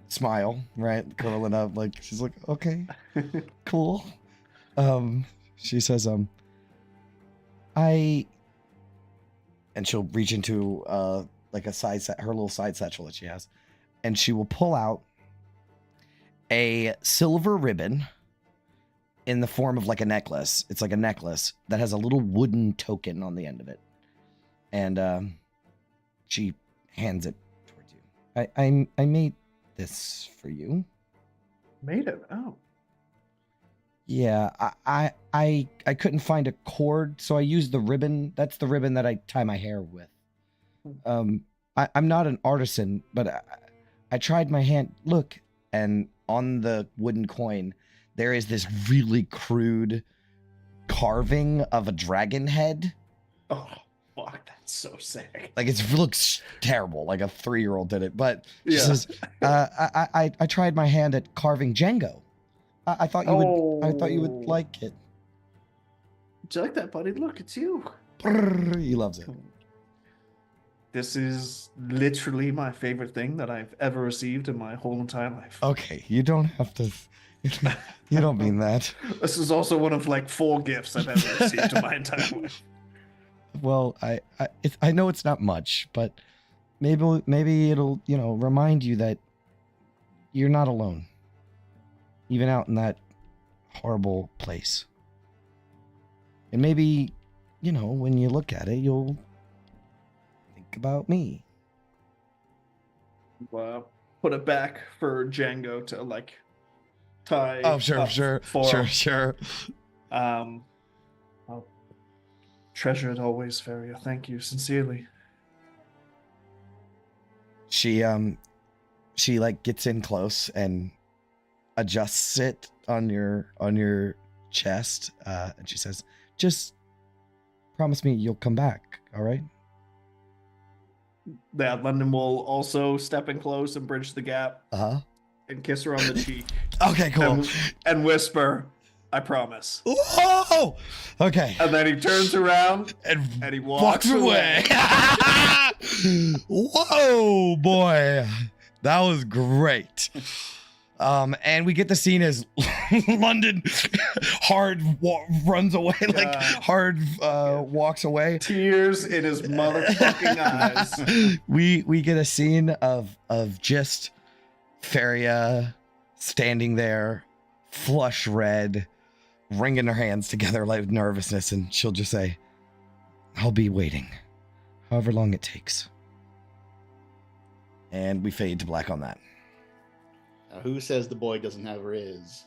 Smile, right? Curling up, like she's like, okay, cool. She says, and she'll reach into like a her little side satchel that she has, and she will pull out a silver ribbon in the form of like a necklace. It's like a necklace that has a little wooden token on the end of it, and she hands it towards you. I made this for you. Made it? Oh. Yeah, I couldn't find a cord, so I used the ribbon. That's the ribbon that I tie my hair with. I'm not an artisan, but I tried my hand. Look, and on the wooden coin, there is this really crude carving of a dragon head. Oh, fuck, that's so sick. Like it looks terrible, like a 3-year-old did it. But she Yeah. says, I tried my hand at carving Django. I thought you would. I thought you would like it. Do you like that, buddy? Look, it's you. He loves it. This is literally my favorite thing that I've ever received in my whole entire life. Okay, you don't have to. You don't mean that. This is also one of like 4 gifts I've ever received in my entire life. Well, I know it's not much, but maybe it'll remind you that you're not alone, even out in that horrible place. And maybe when you look at it, you'll think about me. Put it back for Django to like tie. Oh, sure. I'll treasure it always, Feria. Thank you sincerely. She like gets in close and adjusts it on your chest, and she says, "Just promise me you'll come back, all right?" Yeah, London will also step in close and bridge the gap. And kiss her on the cheek. Okay, cool. And whisper, "I promise." Whoa! Okay. And then he turns around and he walks away. Whoa, boy. That was great. And we get the scene as London runs away, walks away. Tears in his motherfucking eyes. We get a scene of just Feria standing there, flush red, wringing her hands together like nervousness, and she'll just say, "I'll be waiting, however long it takes." And we fade to black on that. Now, who says the boy doesn't have riz?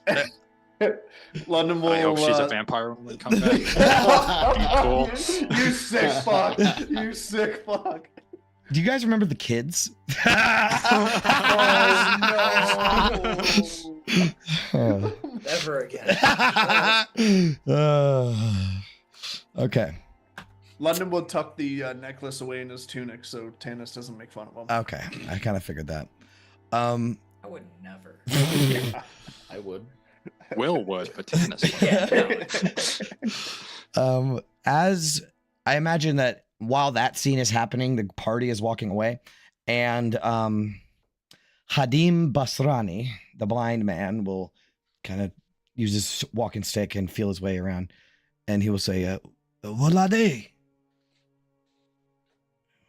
London will. I hope she's a vampire when they come back. Cool. You sick fuck. You sick fuck. Do you guys remember the kids? Oh, Never again. Okay. London will tuck the necklace away in his tunic so Tanis doesn't make fun of him. Okay, I kind of figured that. I would never. I would. Will would, but Tannis Yeah, no. As I imagine that while that scene is happening, the party is walking away, and Hadim Basrani, the blind man, will kind of use his walking stick and feel his way around, and he will say, "Walade."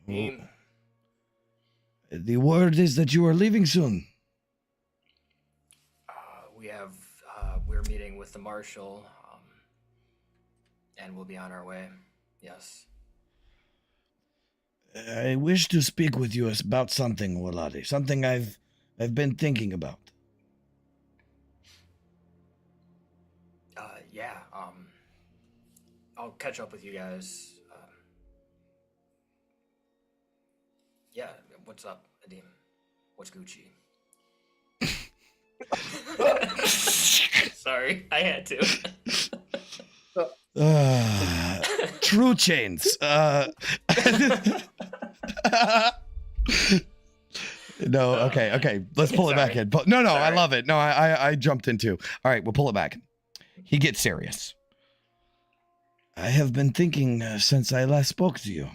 Team. The word is that you are leaving soon. We're meeting with the marshal, and we'll be on our way. Yes. I wish to speak with you about something, Walade. Something I've been thinking about. Yeah. I'll catch up with you guys. Yeah. What's up, Adim? What's Gucci? Sorry, I had to. True chains. No, okay. Let's pull it back in. No, Sorry. I love it. No, I jumped into. All right, we'll pull it back. He gets serious. I have been thinking since I last spoke to you.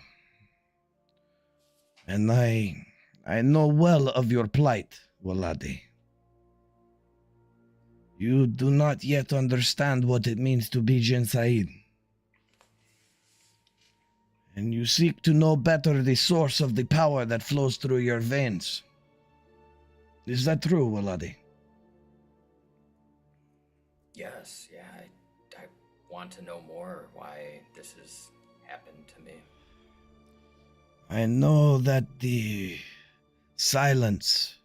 And I know well of your plight, Waladi. You do not yet understand what it means to be Jin Said. And you seek to know better the source of the power that flows through your veins. Is that true, Waladi? Yes, yeah. I want to know more why this has happened to me. I know that the silence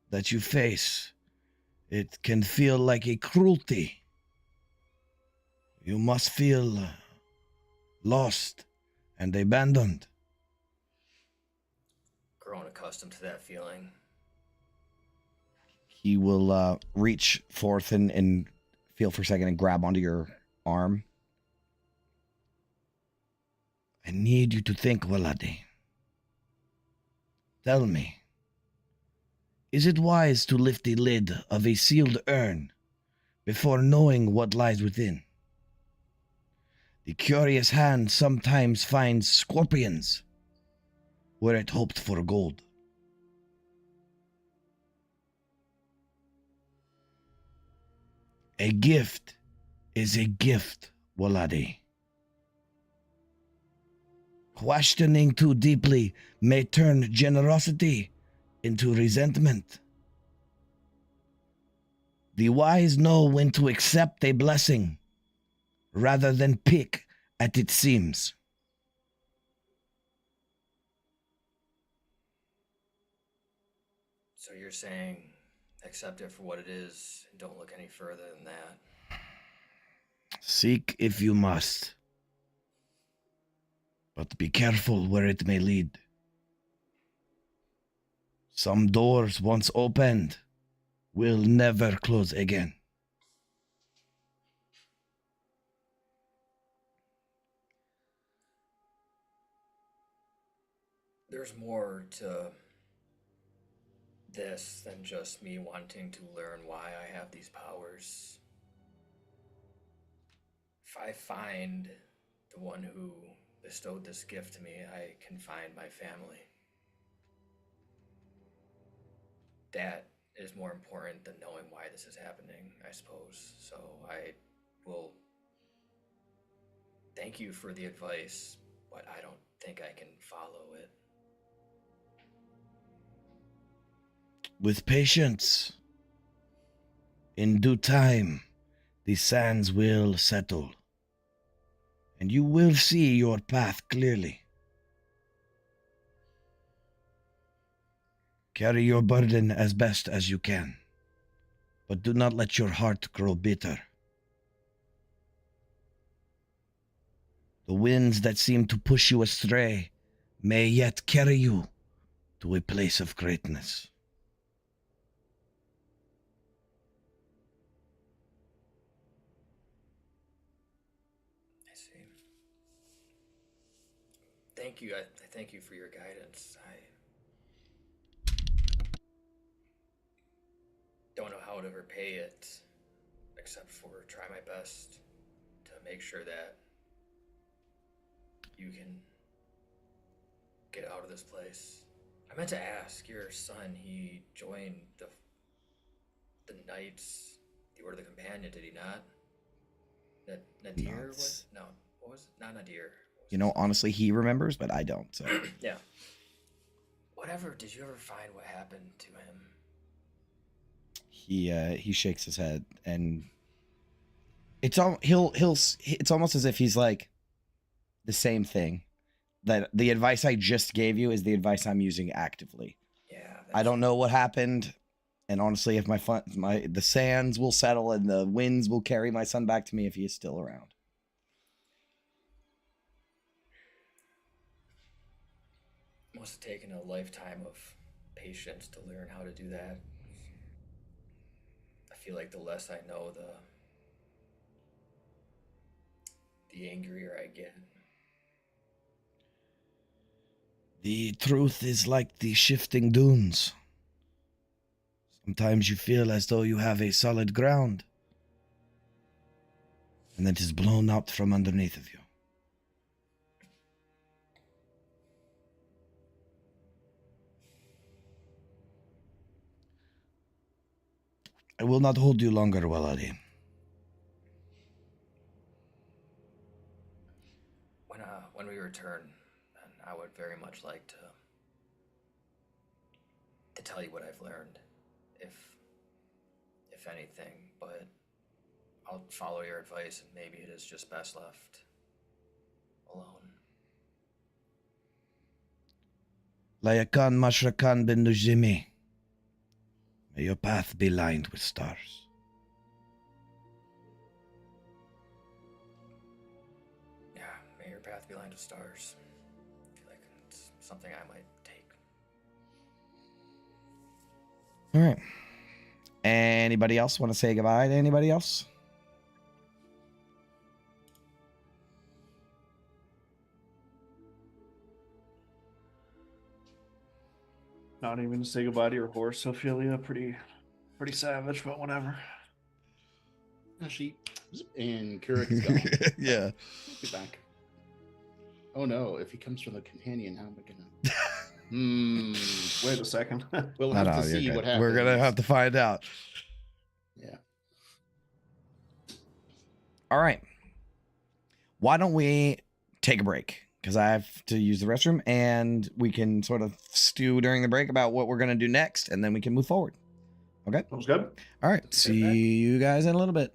that you face, it can feel like a cruelty. You must feel lost and abandoned. Grown accustomed to that feeling. He will reach forth and feel for a second and grab onto your arm. I need you to think, Waladi. Tell me, is it wise to lift the lid of a sealed urn before knowing what lies within? The curious hand sometimes finds scorpions where it hoped for gold. A gift is a gift, Waladi. Questioning too deeply may turn generosity into resentment. The wise know when to accept a blessing rather than pick at its seams. So you're saying accept it for what it is and don't look any further than that. Seek if you must, but be careful where it may lead. Some doors once opened will never close again. There's more to this than just me wanting to learn why I have these powers. If I find the one who bestowed this gift to me, I can find my family. That is more important than knowing why this is happening, I suppose. So I will thank you for the advice, but I don't think I can follow it. With patience, in due time, the sands will settle, and you will see your path clearly. Carry your burden as best as you can, but do not let your heart grow bitter. The winds that seem to push you astray may yet carry you to a place of greatness. I see. Thank you. I thank you for your guidance. I don't know how to repay it. except for try my best to make sure that you can get out of this place. I meant to ask, your son, he joined the Knights, the Order of the Companion, did he not? Nadir? Nuts. No, what was it? Not Nadir. You know, honestly, he remembers, but I don't. So Yeah. Whatever, did you ever find what happened to him? he shakes his head, and it's it's almost as if he's like the same thing. That the advice I just gave you is the advice I'm using actively. Yeah. I don't know what happened, and honestly, if the sands will settle and the winds will carry my son back to me if he is still around. Must have taken a lifetime of patience to learn how to do that. I feel like the less I know, the angrier I get. The truth is like the shifting dunes. Sometimes you feel as though you have a solid ground, and then it is blown out from underneath of you. I will not hold you longer, Waladi. When we return, and I would very much like to tell you what I've learned, if anything, but I'll follow your advice, and maybe it is just best left alone. Layakan Mashrakan bin Nujimi. May your path be lined with stars. Yeah, may your path be lined with stars. I feel like it's something I might take. All right. Anybody else want to say goodbye to anybody else? Not even to say goodbye to your horse, Ophelia. Pretty savage, but whatever. And Kurik is gone. Yeah. Get back. Oh no, if he comes from the companion, how am I gonna Wait a second. We'll have to see what happens. We're gonna have to find out. Yeah. All right. Why don't we take a break? Because I have to use the restroom, and we can sort of stew during the break about what we're gonna do next, and then we can move forward. Okay. Sounds good. All right. See you guys in a little bit.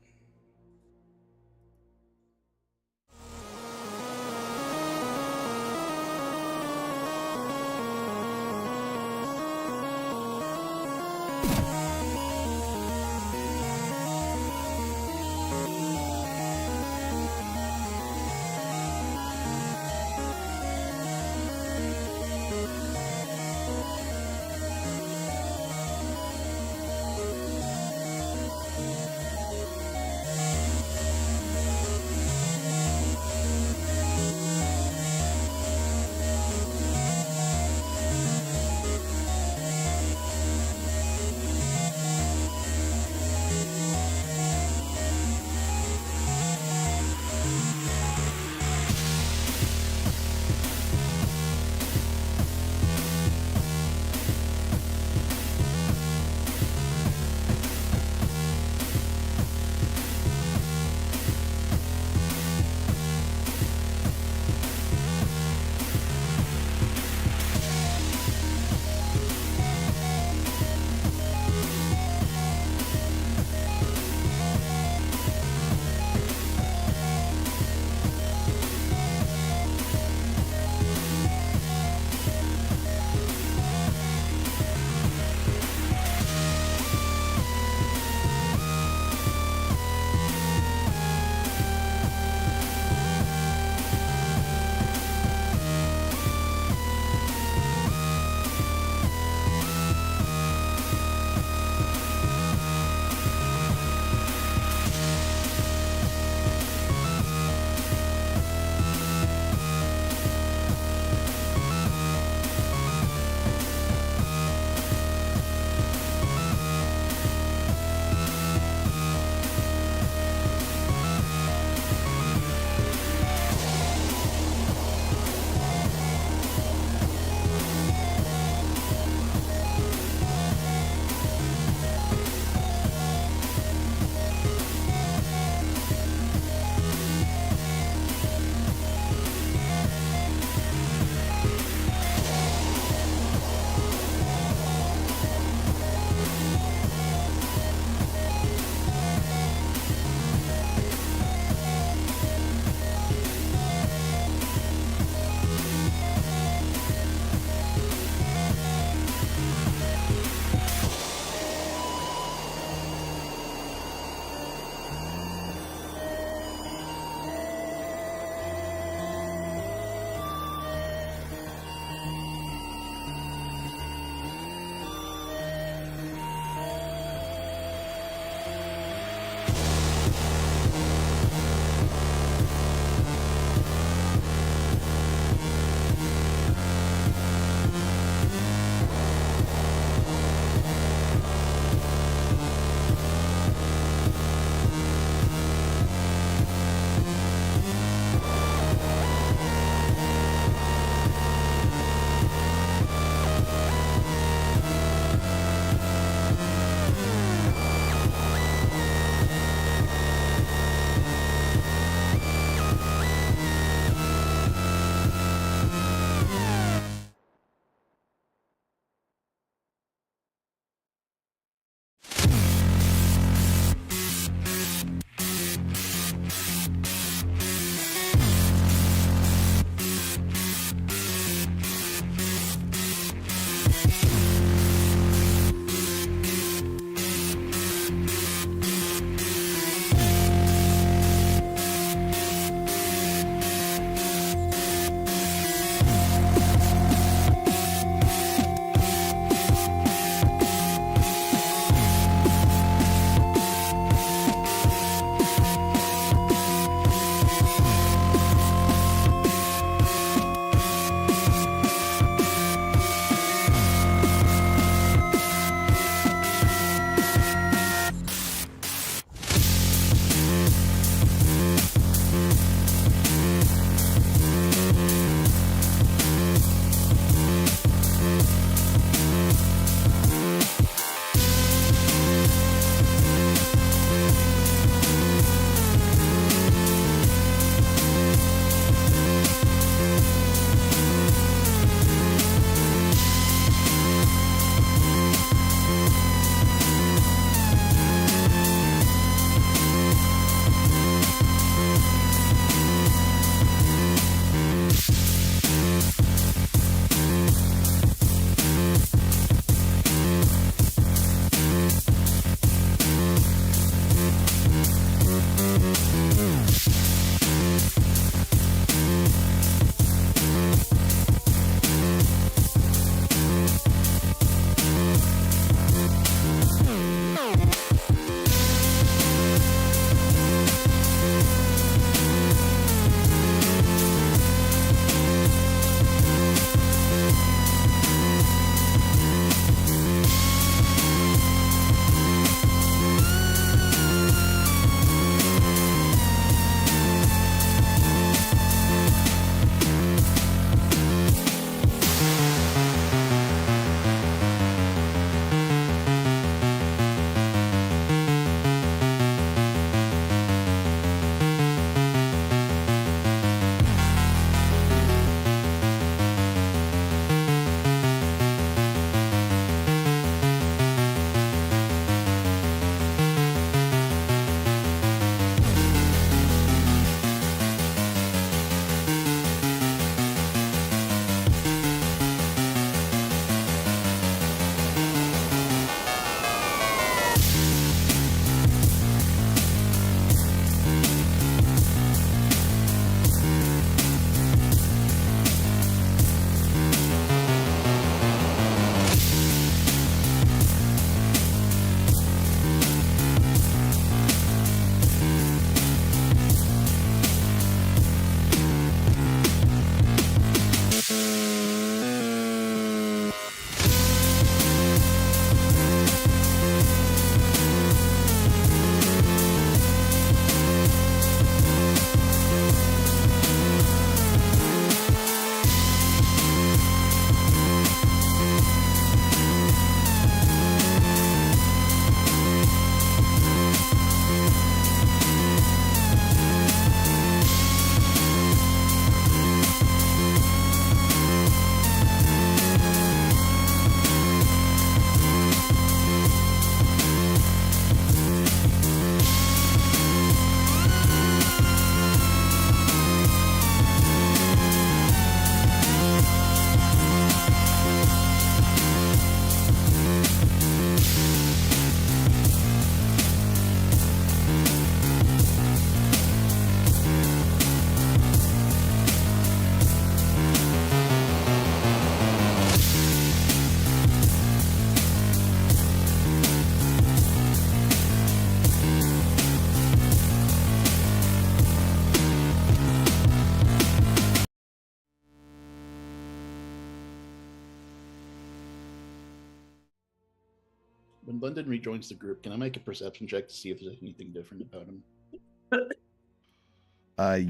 London rejoins the group. Can I make a perception check to see if there's anything different about him?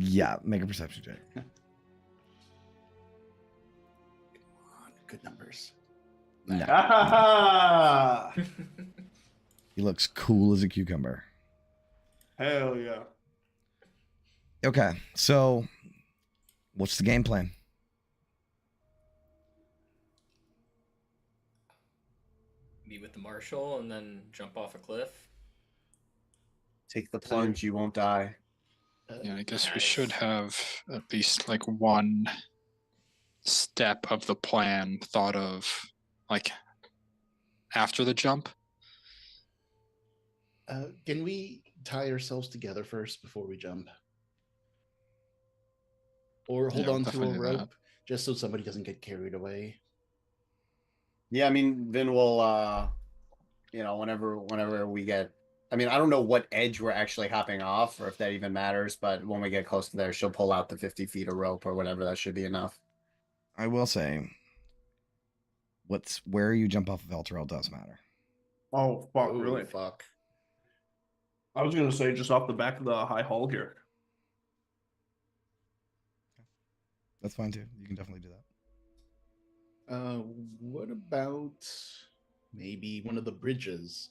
Yeah, make a perception check. Come on, good numbers. No. Ah, He looks cool as a cucumber. hell yeah. Okay, so what's the game plan? Meet with the marshal and then jump off a cliff. Take the plunge, you won't die. Yeah, I guess we should have at least like one step of the plan thought of, like, after the jump. Can we tie ourselves together first before we jump? Or hold Yeah, on to a definitely rope that. just so somebody doesn't get carried away. Yeah, I mean, then we'll, whenever we get, I mean, I don't know what edge we're actually hopping off, or if that even matters. But when we get close to there, she'll pull out the 50 feet of rope or whatever. That should be enough. I will say, where you jump off of Elturel does matter. Oh, fuck, Ooh, really? Fuck. I was going to say just off the back of the high hall here. That's fine too. You can definitely do that. What about maybe one of the bridges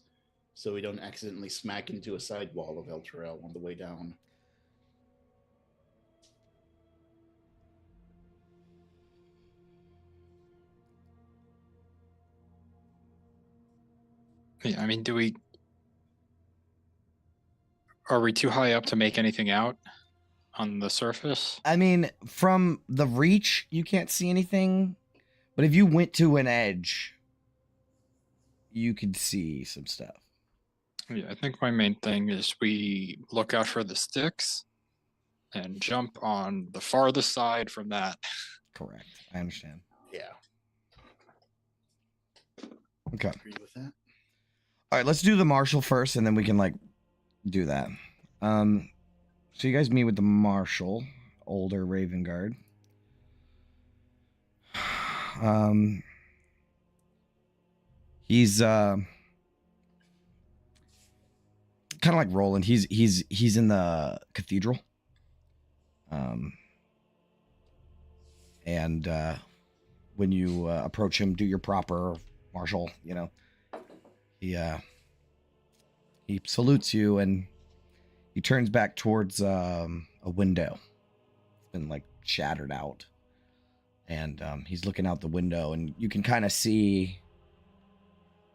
so we don't accidentally smack into a side wall of Elturel on the way down? Yeah, I mean, are we too high up to make anything out on the surface? I mean, from the reach, you can't see anything, but if you went to an edge, you could see some stuff. Yeah, I think my main thing is we look out for the sticks and jump on the farthest side from that. Correct. I understand. Yeah, Okay. agree with that. All right, let's do the marshal first, and then we can like do that. So you guys meet with the marshal, older Raven Guard. He's kind of like Roland. He's in the cathedral. And when you approach him, do your proper marshal. You know, he salutes you and he turns back towards a window. It's been like shattered out, and he's looking out the window, and you can kind of see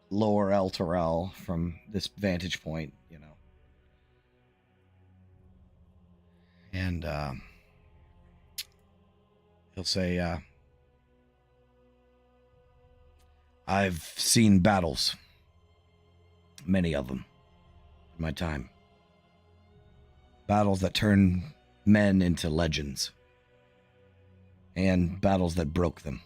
lower Elturel from this vantage point, you know. And he'll say, I've seen battles, many of them, in my time. Battles that turn men into legends, and battles that broke them.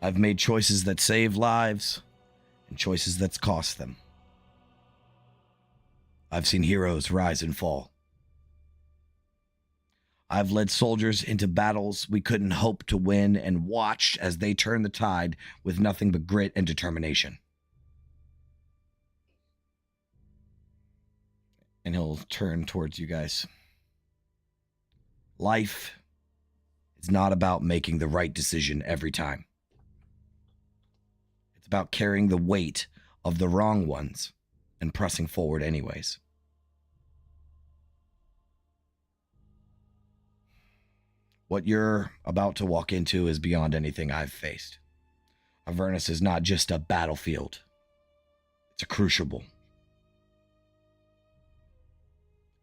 I've made choices that save lives, and choices that cost them. I've seen heroes rise and fall. I've led soldiers into battles we couldn't hope to win, and watched as they turned the tide with nothing but grit and determination. And he'll turn towards you guys. Life is not about making the right decision every time. It's about carrying the weight of the wrong ones and pressing forward anyways. What you're about to walk into is beyond anything I've faced. Avernus is not just a battlefield. It's a crucible.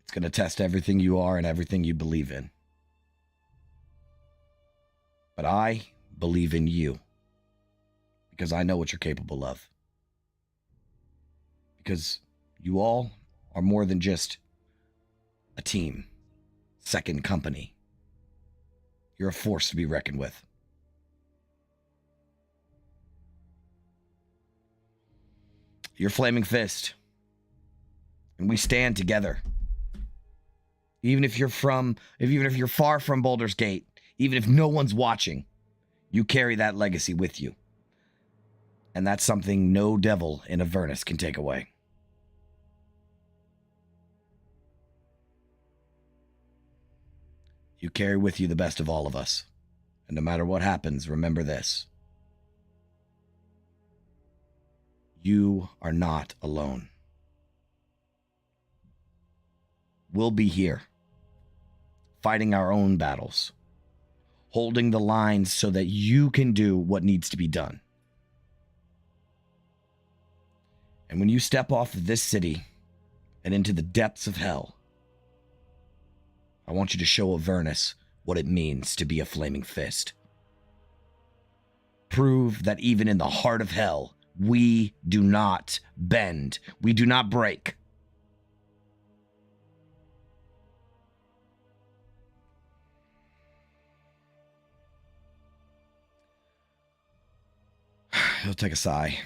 It's going to test everything you are and everything you believe in. But I believe in you. Because I know what you're capable of. Because you all are more than just a team. Second company. You're a force to be reckoned with. You're Flaming Fist. And we stand together. Even if you're far from Baldur's Gate, even if no one's watching, you carry that legacy with you. And that's something no devil in Avernus can take away. You carry with you the best of all of us. And no matter what happens, remember this. You are not alone. We'll be here, fighting our own battles, holding the lines so that you can do what needs to be done. And when you step off of this city and into the depths of hell, I want you to show Avernus what it means to be a flaming fist. Prove that even in the heart of hell, we do not bend. We do not break. He'll take a sigh.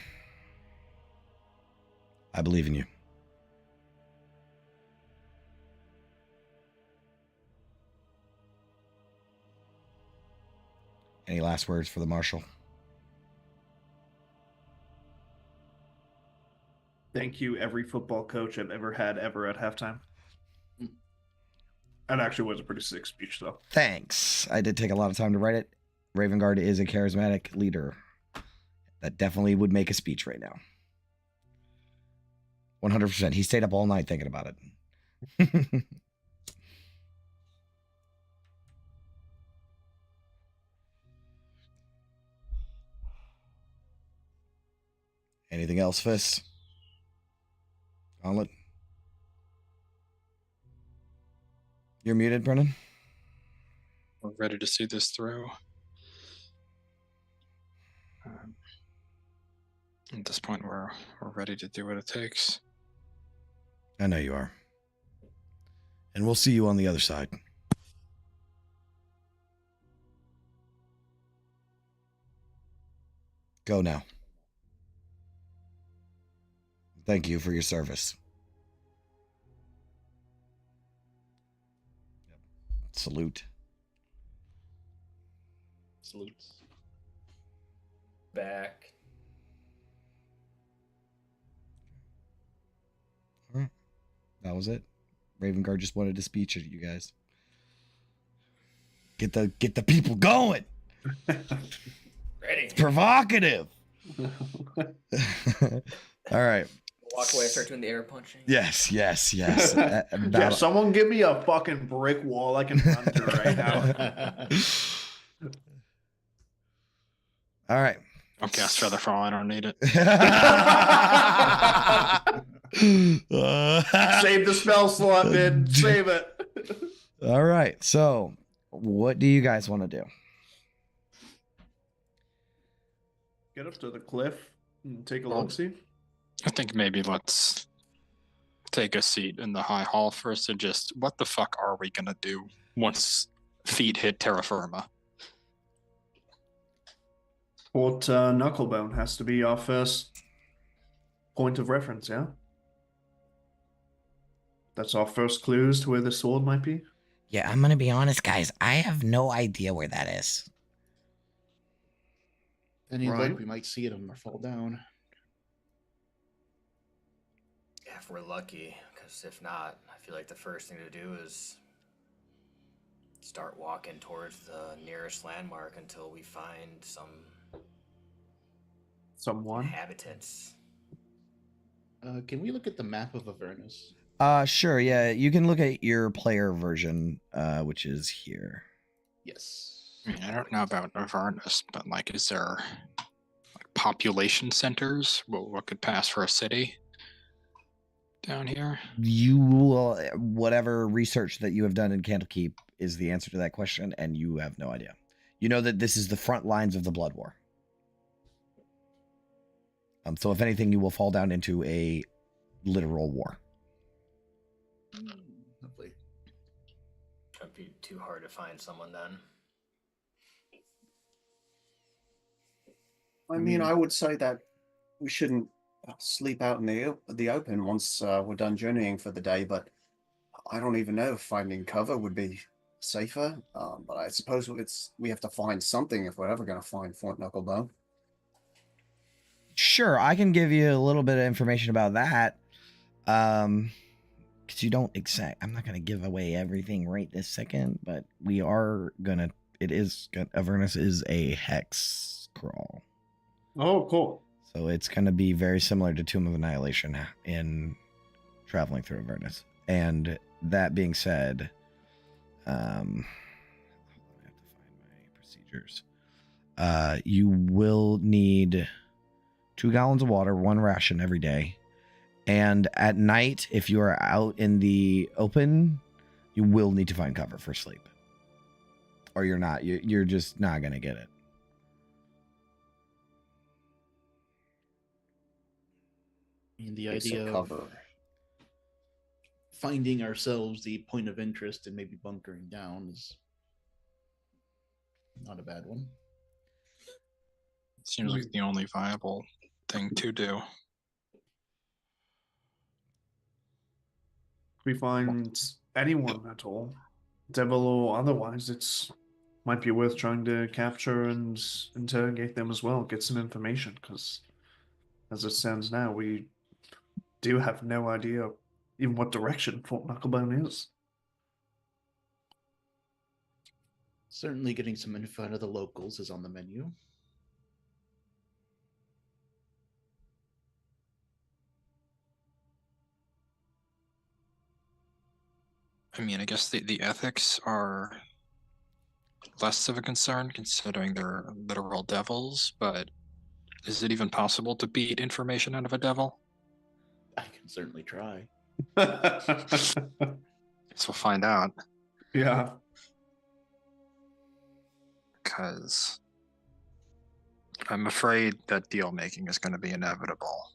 I believe in you. Any last words for the Marshal? Thank you, every football coach I've ever had ever at halftime. That actually was a pretty sick speech, though. Thanks. I did take a lot of time to write it. Raven Guard is a charismatic leader that definitely would make a speech right now. 100%. He stayed up all night thinking about it. Anything else, Fist? Gauntlet? You're muted, Brennan? We're ready to see this through. At this point, we're ready to do what it takes. I know you are. And we'll see you on the other side. Go now. Thank you for your service. Salute. Salutes. Back. All right. That was it. Raven Guard just wanted a speech at you guys. Get the people going. Ready. It's provocative. All right. Walk away, start doing the air punching. Yes. Yeah, someone give me a fucking brick wall I can run through right now. All right. I'll cast Featherfall. I don't need it. Save the spell slot, man. Save it. All right. So, what do you guys want to do? Get up to the cliff and take a look. See. I think maybe let's take a seat in the high hall first and just, what the fuck are we gonna do once feet hit terra firma? Fort Knucklebone has to be our first point of reference, yeah? That's our first clues to where the sword might be? Yeah, I'm going to be honest, guys. I have no idea where that is. Any Right. luck, we might see them or fall down. Yeah, if we're lucky, because if not, I feel like the first thing to do is start walking towards the nearest landmark until we find some Someone? inhabitants. Can we look at the map of Avernus? Sure. Yeah, you can look at your player version, which is here. Yes. I mean, I don't know about Avernus, but like, is there like population centers? What could pass for a city down here? You will, whatever research that you have done in Candlekeep is the answer to that question, and you have no idea. You know that this is the front lines of the Blood War. So if anything, you will fall down into a literal war. Lovely. It'd be too hard to find someone then. I mean, I would say that we shouldn't sleep out in the open once we're done journeying for the day, but I don't even know if finding cover would be safer. But I suppose we have to find something if we're ever going to find Fort Knucklebone. Sure, I can give you a little bit of information about that. Because you don't exact. I'm not gonna give away everything right this second, but we are gonna. Avernus is a hex crawl, Oh, cool. so it's gonna be very similar to Tomb of Annihilation in traveling through Avernus. And that being said, I have to find my procedures. You will need 2 gallons of water, 1 ration every day. And at night, if you are out in the open, you will need to find cover for sleep. Or you're not. You're just not going to get it. And the Okay, so idea of cover. finding ourselves the point of interest and maybe bunkering down is not a bad one. Seems like the only viable thing to do. If we find anyone at all, devil or otherwise, it's might be worth trying to capture and interrogate them as well, get some information, because as it stands now, we do have no idea even what direction Fort Knucklebone is. Certainly getting some info out of the locals is on the menu. I mean, I guess the ethics are less of a concern considering they're literal devils, but is it even possible to beat information out of a devil? I can certainly try. Guess we'll find out. Yeah. Because I'm afraid that deal making is going to be inevitable.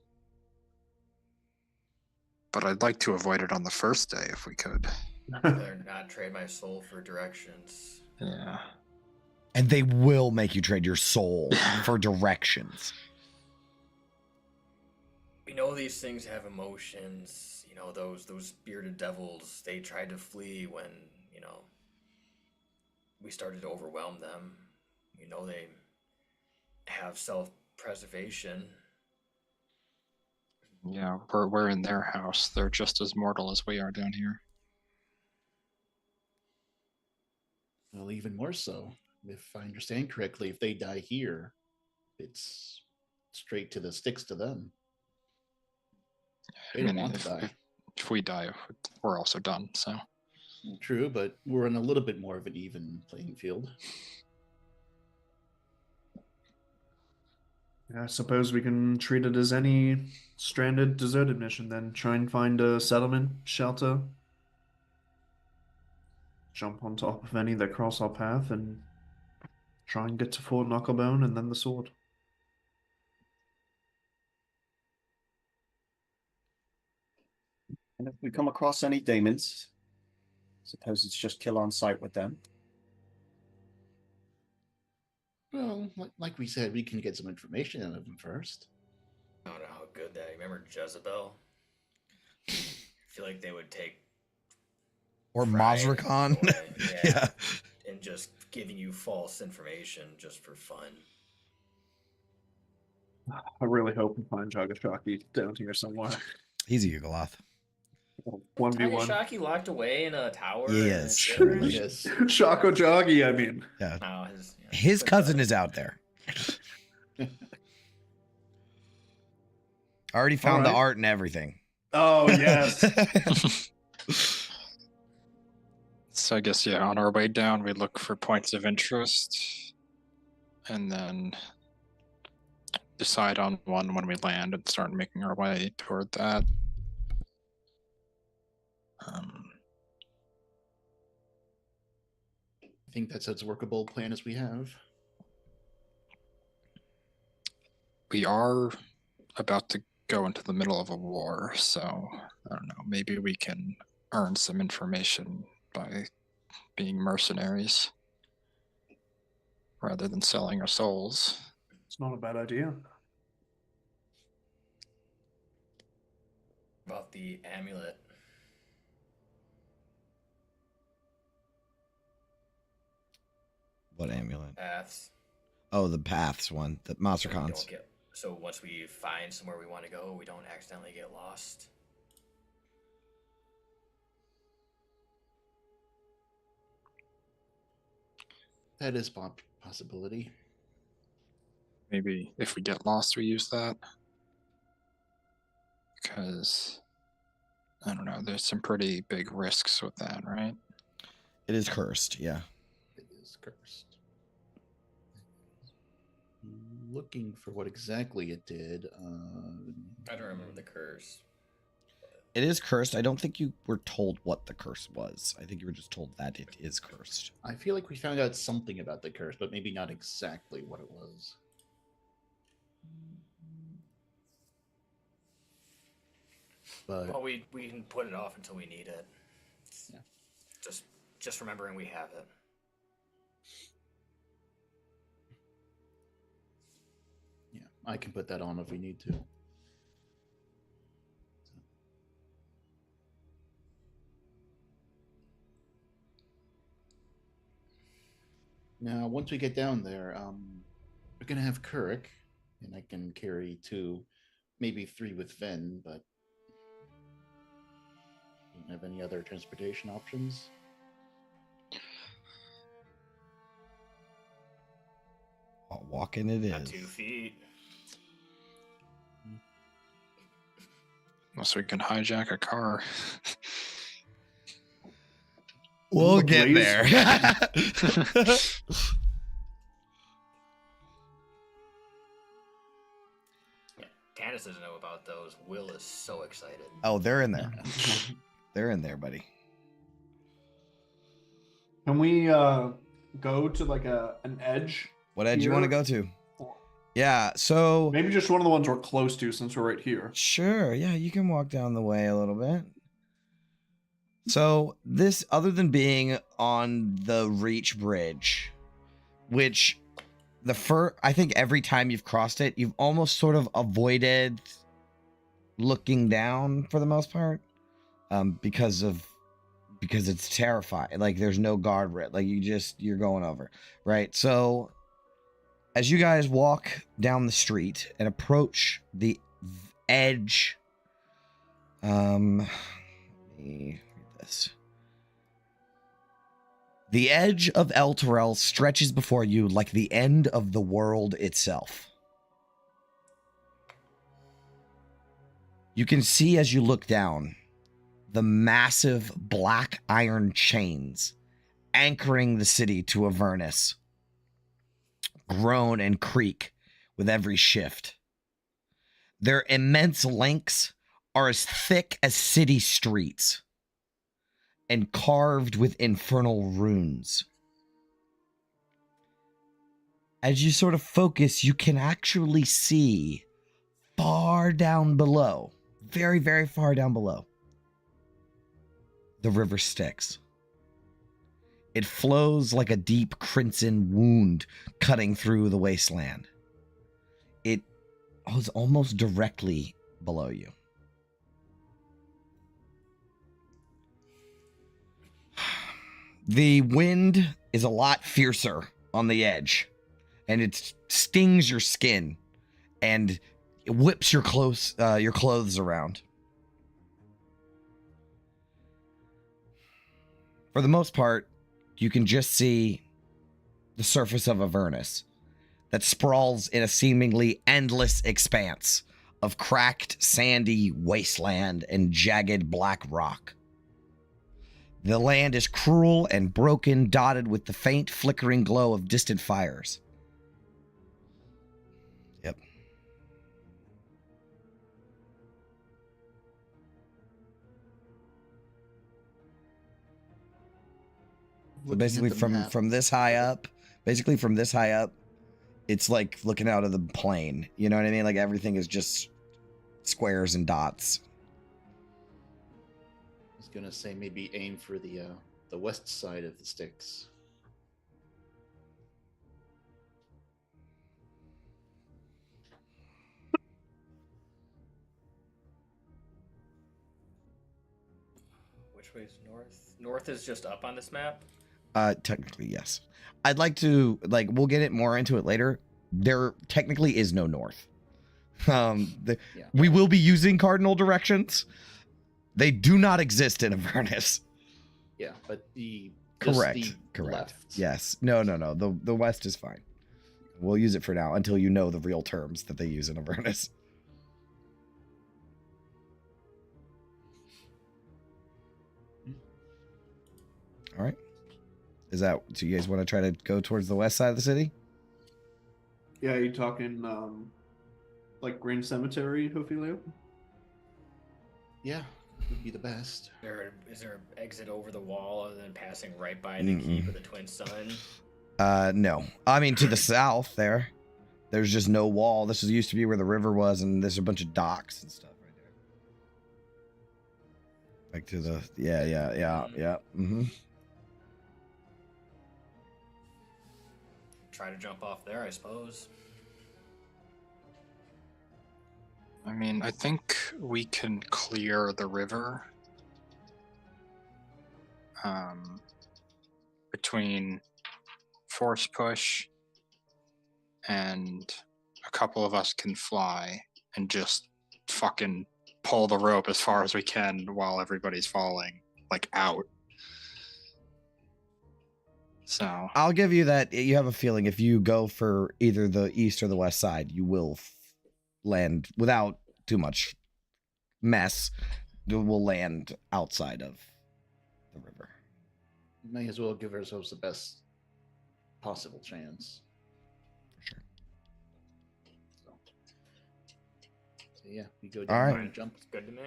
But I'd like to avoid it on the first day if we could. Better not trade my soul for directions. Yeah. And they will make you trade your soul for directions. We know these things have emotions. You know, those bearded devils, they tried to flee when, you know, we started to overwhelm them. We know they have self-preservation. Yeah, we're in their house. They're just as mortal as we are down here. Well, even more so. If I understand correctly, if they die here, it's straight to the sticks to them. They don't want to die. If we die, we're also done, so. True, but we're in a little bit more of an even playing field. Yeah, I suppose we can treat it as any stranded, deserted mission then. Try and find a settlement, shelter. Jump on top of any that cross our path and try and get to Fort Knucklebone and then the sword. And if we come across any demons, suppose it's just kill on sight with them. Well, like we said, we can get some information out of them first. I don't know how good that. Remember Jezebel? I feel like they would take Or pride Mazrikon. and joy, Yeah. and just giving you false information just for fun. I really hope we find Jagashaki down here somewhere. He's a Yugoloth. 1v1. Shocky locked away in a tower. Yes. Yes. Shako Joggy, I mean. Yeah. No, His cousin is out there. I already found the Alright. art and everything. Oh, yes. So I guess, yeah, on our way down, we look for points of interest and then decide on one when we land and start making our way toward that. I think that's as workable plan as we have. We are about to go into the middle of a war, so I don't know, maybe we can earn some information by being mercenaries rather than selling our souls. It's not a bad idea. About the amulet. What amulet? Paths. Oh, the Paths one. The Mazrikons. Don't get So once we find somewhere we want to go, we don't accidentally get lost. That is possibility. Maybe if we get lost, we use that. Because, I don't know, there's some pretty big risks with that, right? It is cursed, yeah. It is cursed. Looking for what exactly it did. I don't remember the curse. It is cursed. I don't think you were told what the curse was. I think you were just told that it is cursed. I feel like we found out something about the curse, but maybe not exactly what it was. But Well, we can put it off until we need it. Yeah. Just remembering we have it. yeah, I can put that on if we need to. Now, once we get down there, we're gonna have Kurik, and I can carry 2, maybe 3 with Ven, but don't have any other transportation options. Walking it Got is. 2 feet. Unless we can hijack a car. We'll The get blaze- there. Yeah, Candace doesn't know about those. Will is so excited. Oh, they're in there. They're in there, buddy. Can we go to like an edge? What edge you want to here? go to? Yeah, so Maybe just one of the ones we're close to since we're right here. sure, yeah, you can walk down the way a little bit. So this, other than being on the Reach Bridge, which I think every time you've crossed it, you've almost sort of avoided looking down for the most part, because it's terrifying. Like there's no guardrail. Like you're going over, right? So as you guys walk down the street and approach the edge, let me read this. The edge of Elturel stretches before you like the end of the world itself. You can see as you look down the massive black iron chains anchoring the city to Avernus groan and creak with every shift. Their immense lengths are as thick as city streets and carved with infernal runes. As you sort of focus, you can actually see far down below, very, very far down below, the river Styx. It flows like a deep crimson wound cutting through the wasteland. It was almost directly below you. The wind is a lot fiercer on the edge, and it stings your skin and it whips your clothes around. For the most part, you can just see the surface of Avernus that sprawls in a seemingly endless expanse of cracked, sandy wasteland and jagged black rock. The land is cruel and broken, dotted with the faint, flickering glow of distant fires. Yep. So basically from this high up, it's like looking out of the plane. You know what I mean? Like everything is just squares and dots. I was gonna say maybe aim for the west side of the Styx. Which way is north? North is just up on this map. Technically, yes. I'd like to, we'll get it more into it later. There technically is no north. We will be using cardinal directions. They do not exist in Avernus. Yeah, but Correct. left. Yes. No. The west is fine. We'll use it for now until you know the real terms that they use in Avernus. All right. So you guys want to try to go towards the west side of the city? Yeah, are you talking like Green Cemetery, Hopefully? Yeah, would be the best. Is there an exit over the wall other than passing right by the keep of the Twin Sun? No. I mean, to the south there's just no wall. This used to be where the river was, and there's a bunch of docks and stuff right there. Like to the yeah. Mm-hmm. Try to jump off there, I suppose. I mean, I think we can clear the river between force push and a couple of us can fly and just fucking pull the rope as far as we can while everybody's falling, like, out. So I'll give you that. You have a feeling if you go for either the east or the west side, you will land without too much mess. You will land outside of the river. May as well give ourselves the best possible chance. Sure. So yeah, we go down All right. and jump. It's good to me.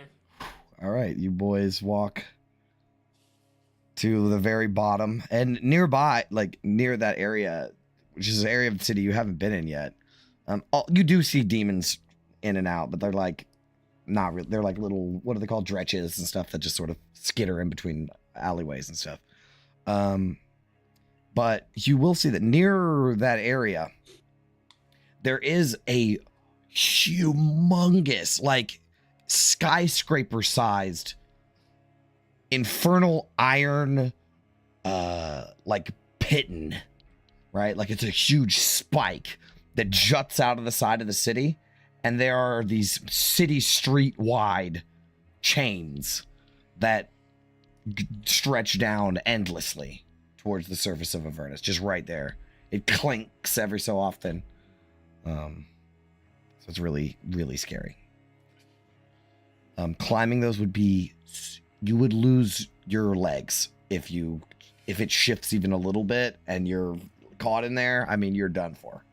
All right, you boys walk to the very bottom, and nearby, like near that area, which is an area of the city you haven't been in yet. You do see demons in and out, but they're like not real. They're like little, what are they called, dretches and stuff that just sort of skitter in between alleyways and stuff. But you will see that near that area, there is a humongous, like skyscraper-sized infernal iron like piton, right? Like it's a huge spike that juts out of the side of the city, and there are these city street wide chains that stretch down endlessly towards the surface of Avernus, just right there. It clinks every so often. So it's really, really scary. Climbing those would be, you would lose your legs if it shifts even a little bit and you're caught in there. I mean, you're done for.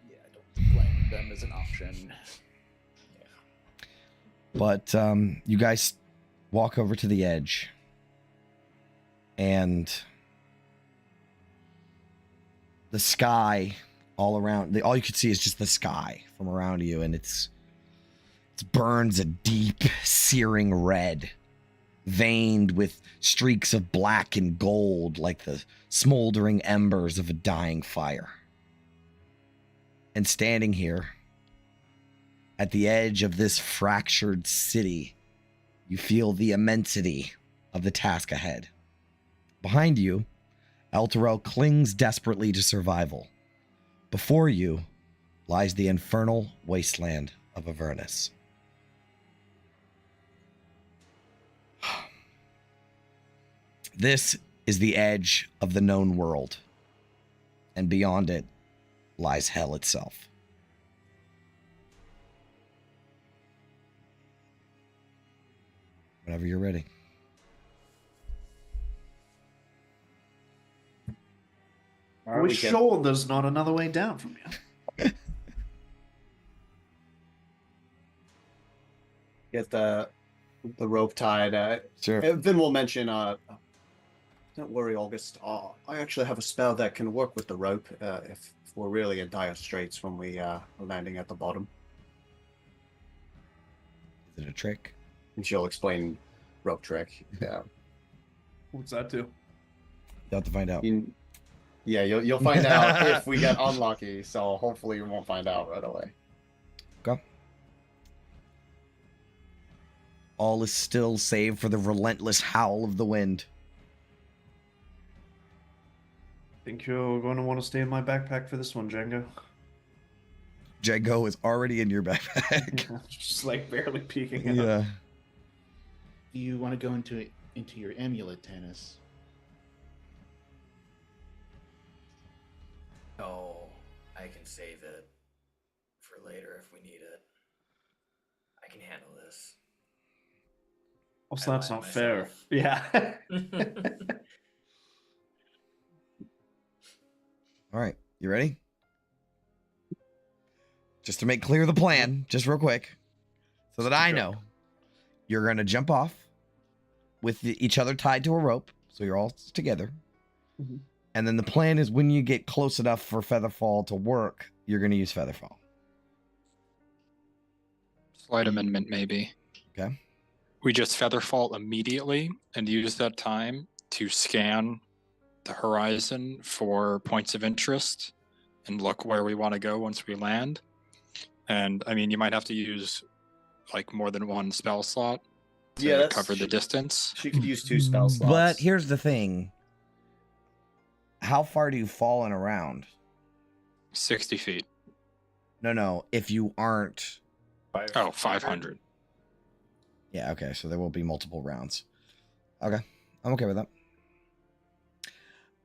Yeah, I don't think climbing them is an option. But you guys walk over to the edge, and the sky all around, all you could see is just the sky from around you, and it burns a deep, searing red, veined with streaks of black and gold like the smoldering embers of a dying fire. And standing here, at the edge of this fractured city, you feel the immensity of the task ahead. Behind you, Elturel clings desperately to survival. Before you lies the infernal wasteland of Avernus. This is the edge of the known world, and beyond it lies hell itself. Whenever you're ready. Are we sure there's not another way down from here? Get the rope tied. Sure. Then we'll mention. Don't worry, August. I actually have a spell that can work with the rope if we're really in dire straits when we are landing at the bottom. Is it a trick? And she'll explain rope trick. Yeah. What's that do? You'll have to find out. You'll find out if we get unlucky. So hopefully we won't find out right away. Go. All is still save for the relentless howl of the wind. Think you're going to want to stay in my backpack for this one, Django? Django is already in your backpack. Just like barely peeking out. Yeah. Do you want to go into your amulet, Tanis? No, I can save it for later if we need it. I can handle this. Also, I that's lie not to fair. myself. Yeah. All right, you ready? Just to make clear the plan, just real quick, so that I know, you're going to jump off with each other tied to a rope, so you're all together. Mhm. And then the plan is when you get close enough for Featherfall to work, you're going to use Featherfall. Slight amendment, maybe. Okay. We just Featherfall immediately and use that time to scan the horizon for points of interest and look where we want to go once we land. And I mean, you might have to use like more than one spell slot to cover the distance. She could use 2 spell slots. But here's the thing. How far do you fall in a round? 60 feet. No. If you aren't... 500. Yeah, okay. So there will be multiple rounds. Okay. I'm okay with that.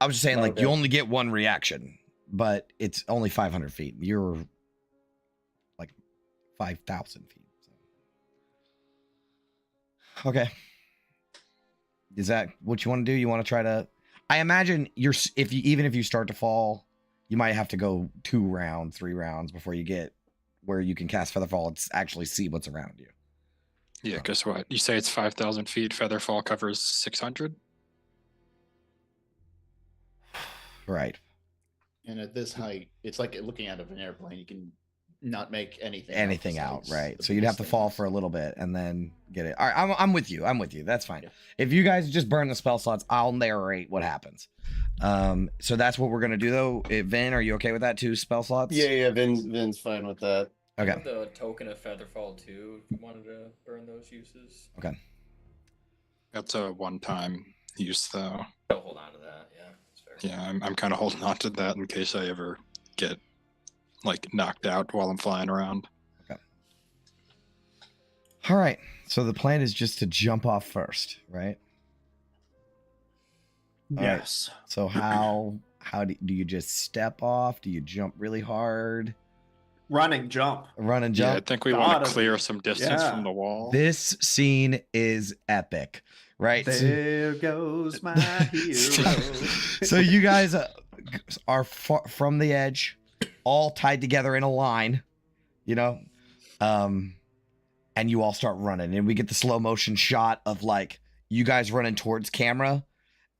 I was just saying, like, you only get one reaction, but it's only 500 feet. You're like 5,000 feet. So. Okay. Is that what you want to do? You want to try to... I imagine even if you start to fall, you might have to go 2 rounds, 3 rounds before you get where you can cast Featherfall and actually see what's around you. Yeah, guess what? You say it's 5,000 feet. Featherfall covers 600. Right. And at this height, it's like looking out of an airplane. You can not make anything out, besides right? the So you'd have to biggest fall things. for a little bit and then get it. All right, I'm with you. That's fine. Yeah. If you guys just burn the spell slots, I'll narrate what happens. So that's what we're gonna do, though. Vin, are you okay with that? 2 spell slots? Yeah, Vin's fine with that. Okay. The token of Featherfall too, if you wanted to burn those uses. Okay. That's a one-time use, though. I'll hold on to that. Yeah, that's fair. Yeah, I'm kind of holding on to that in case I ever get like knocked out while I'm flying around. Okay. All right. So the plan is just to jump off first, right? All right. Yes. So how do you just step off? Do you jump really hard? Running jump. Run and Yeah, I jump? think we want Gotta to clear be. some distance Yeah. from the wall. This scene is epic, right? There goes my hero. So you guys are from the edge, all tied together in a line, you know, and you all start running, and we get the slow motion shot of like you guys running towards camera,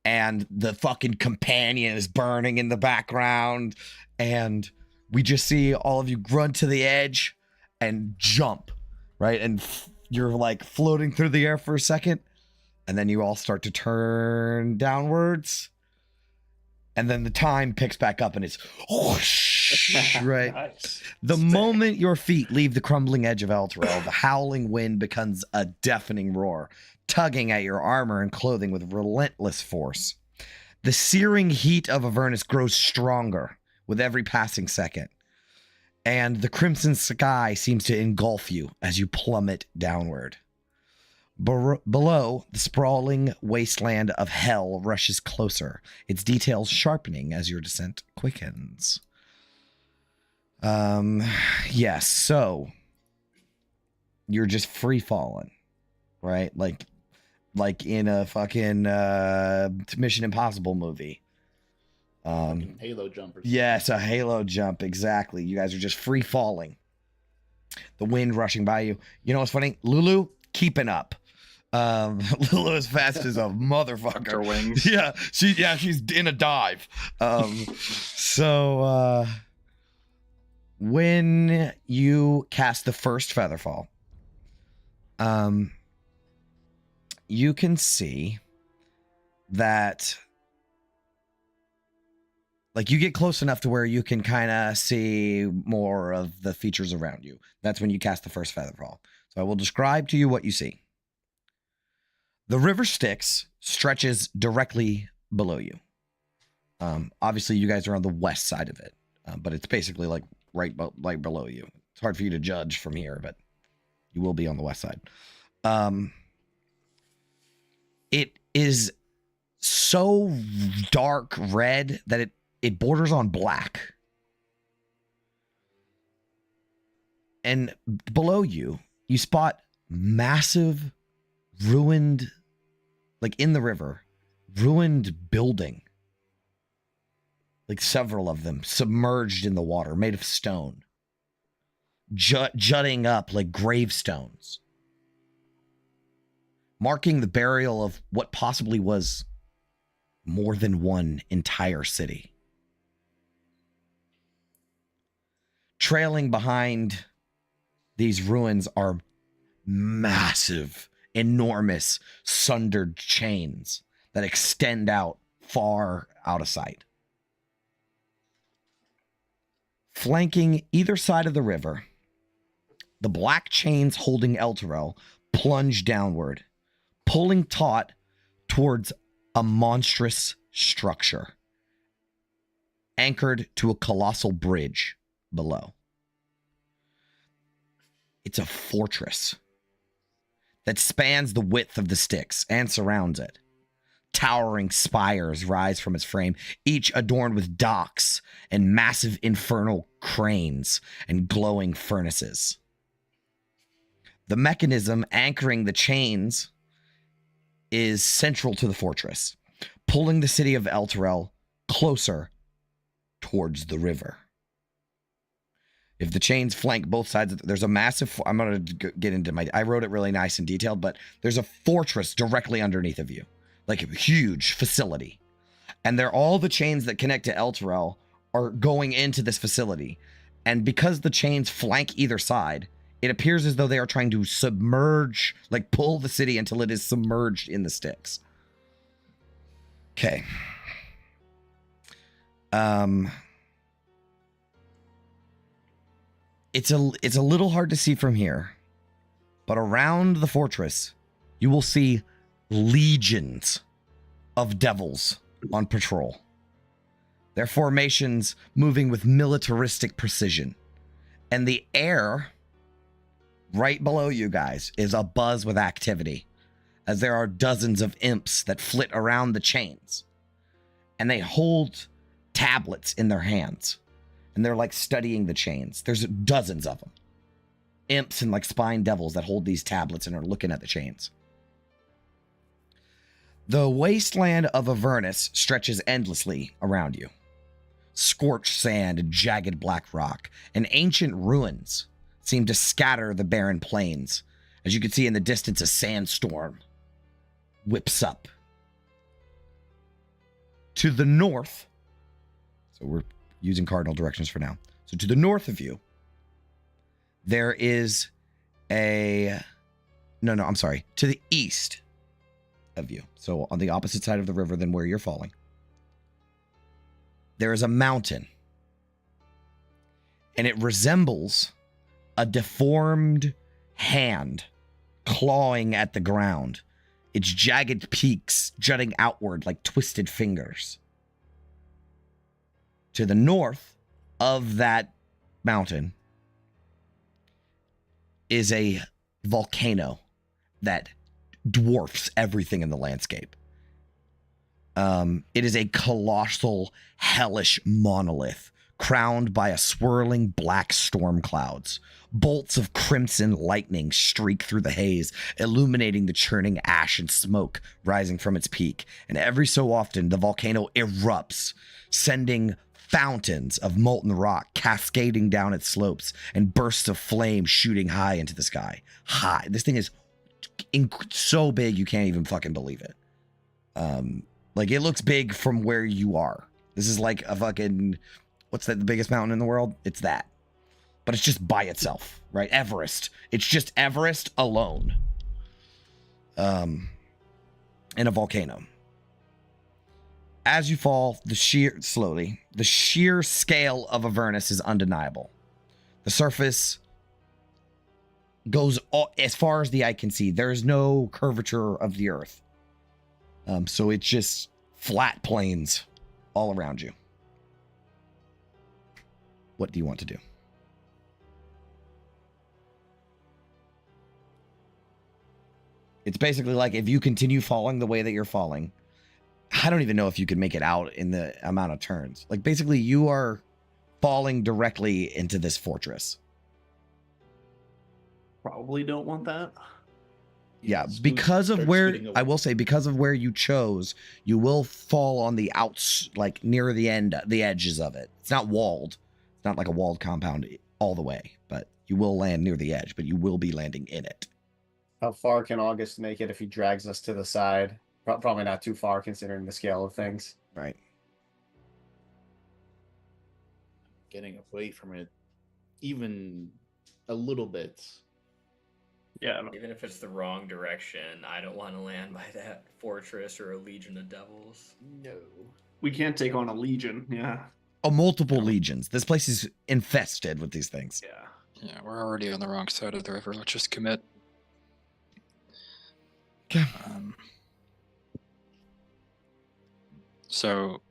and the fucking companion is burning in the background, and we just see all of you run to the edge and jump, right? And you're like floating through the air for a second, and then you all start to turn downwards. And then the time picks back up and it's whoosh, right? Nice. The moment your feet leave the crumbling edge of Elturel, the howling wind becomes a deafening roar, tugging at your armor and clothing with relentless force. The searing heat of Avernus grows stronger with every passing second, and the crimson sky seems to engulf you as you plummet downward. Below, the sprawling wasteland of hell rushes closer, its details sharpening as your descent quickens. Yes, so you're just free falling, right? Like in a fucking Mission Impossible movie. Fucking Halo jump or something. Yes, a Halo jump, exactly. You guys are just free falling. The wind rushing by you. You know what's funny? Lulu keeping up. Lulu is fast as a motherfucker. Her wings. Yeah, she's in a dive. So when you cast the first Featherfall, you can see that like you get close enough to where you can kind of see more of the features around you. That's when you cast the first Featherfall. So I will describe to you what you see. The river Styx stretches directly below you. Obviously, you guys are on the west side of it, but it's basically like right below you. It's hard for you to judge from here, but you will be on the west side. It is so dark red that it borders on black. And below you, you spot massive, ruined, like in the river, ruined building. Like several of them submerged in the water, made of stone. Jutting up like gravestones. Marking the burial of what possibly was more than one entire city. Trailing behind these ruins are massive, enormous, sundered chains that extend out far out of sight. Flanking either side of the river, the black chains holding Elturel plunge downward, pulling taut towards a monstrous structure, anchored to a colossal bridge below. It's a fortress that spans the width of the Styx and surrounds it. Towering spires rise from its frame, each adorned with docks and massive infernal cranes and glowing furnaces. The mechanism anchoring the chains is central to the fortress, pulling the city of Elturel closer towards the river. If the chains flank both sides, there's a massive, I'm going to get into I wrote it really nice and detailed, but there's a fortress directly underneath of you, like a huge facility. And all the chains that connect to Elturel are going into this facility. And because the chains flank either side, it appears as though they are trying to submerge, like pull the city until it is submerged in the Styx. Okay. It's a little hard to see from here, but around the fortress, you will see legions of devils on patrol. Their formations moving with militaristic precision. And the air right below you guys is abuzz with activity, as there are dozens of imps that flit around the chains. And they hold tablets in their hands. And they're like studying the chains. There's dozens of them. Imps and like spine devils that hold these tablets and are looking at the chains. The wasteland of Avernus stretches endlessly around you. Scorched sand and jagged black rock and ancient ruins seem to scatter the barren plains. As you can see in the distance, a sandstorm whips up. To the north, so we're using cardinal directions for now. So to the north of you, there is to the east of you. So on the opposite side of the river than where you're falling, there is a mountain. And it resembles a deformed hand clawing at the ground. Its jagged peaks jutting outward like twisted fingers. To the north of that mountain is a volcano that dwarfs everything in the landscape. It is a colossal, hellish monolith crowned by a swirling black storm clouds. Bolts of crimson lightning streak through the haze, illuminating the churning ash and smoke rising from its peak. And every so often, the volcano erupts, sending fountains of molten rock cascading down its slopes and bursts of flame shooting high into the sky. High. This thing is so big you can't even fucking believe it. Like it looks big from where you are. This is like a fucking, what's that, the biggest mountain in the world? It's that. But it's just by itself, right? Everest. It's just Everest alone. In a volcano. As you fall, the sheer scale of Avernus is undeniable. The surface goes as far as the eye can see. There is no curvature of the earth. So it's just flat plains all around you. What do you want to do? It's basically like if you continue falling the way that you're falling, I don't even know if you could make it out in the amount of turns. Like basically you are falling directly into this fortress. Probably don't want that. Yeah, Scoots because of starts where scooting away. I will say, because of where you chose, you will fall on the outs, like near the end, the edges of it. It's not walled. It's not like a walled compound all the way, but you will land near the edge, but you will be landing in it. How far can August make it if he drags us to the side? Probably not too far considering the scale of things. Right. Getting away from it, even a little bit. Yeah. Even if it's the wrong direction, I don't want to land by that fortress or a legion of devils. No. We can't take on a legion. Yeah. Oh, multiple legions. This place is infested with these things. Yeah. Yeah, we're already on the wrong side of the river. Let's just commit. Okay. So,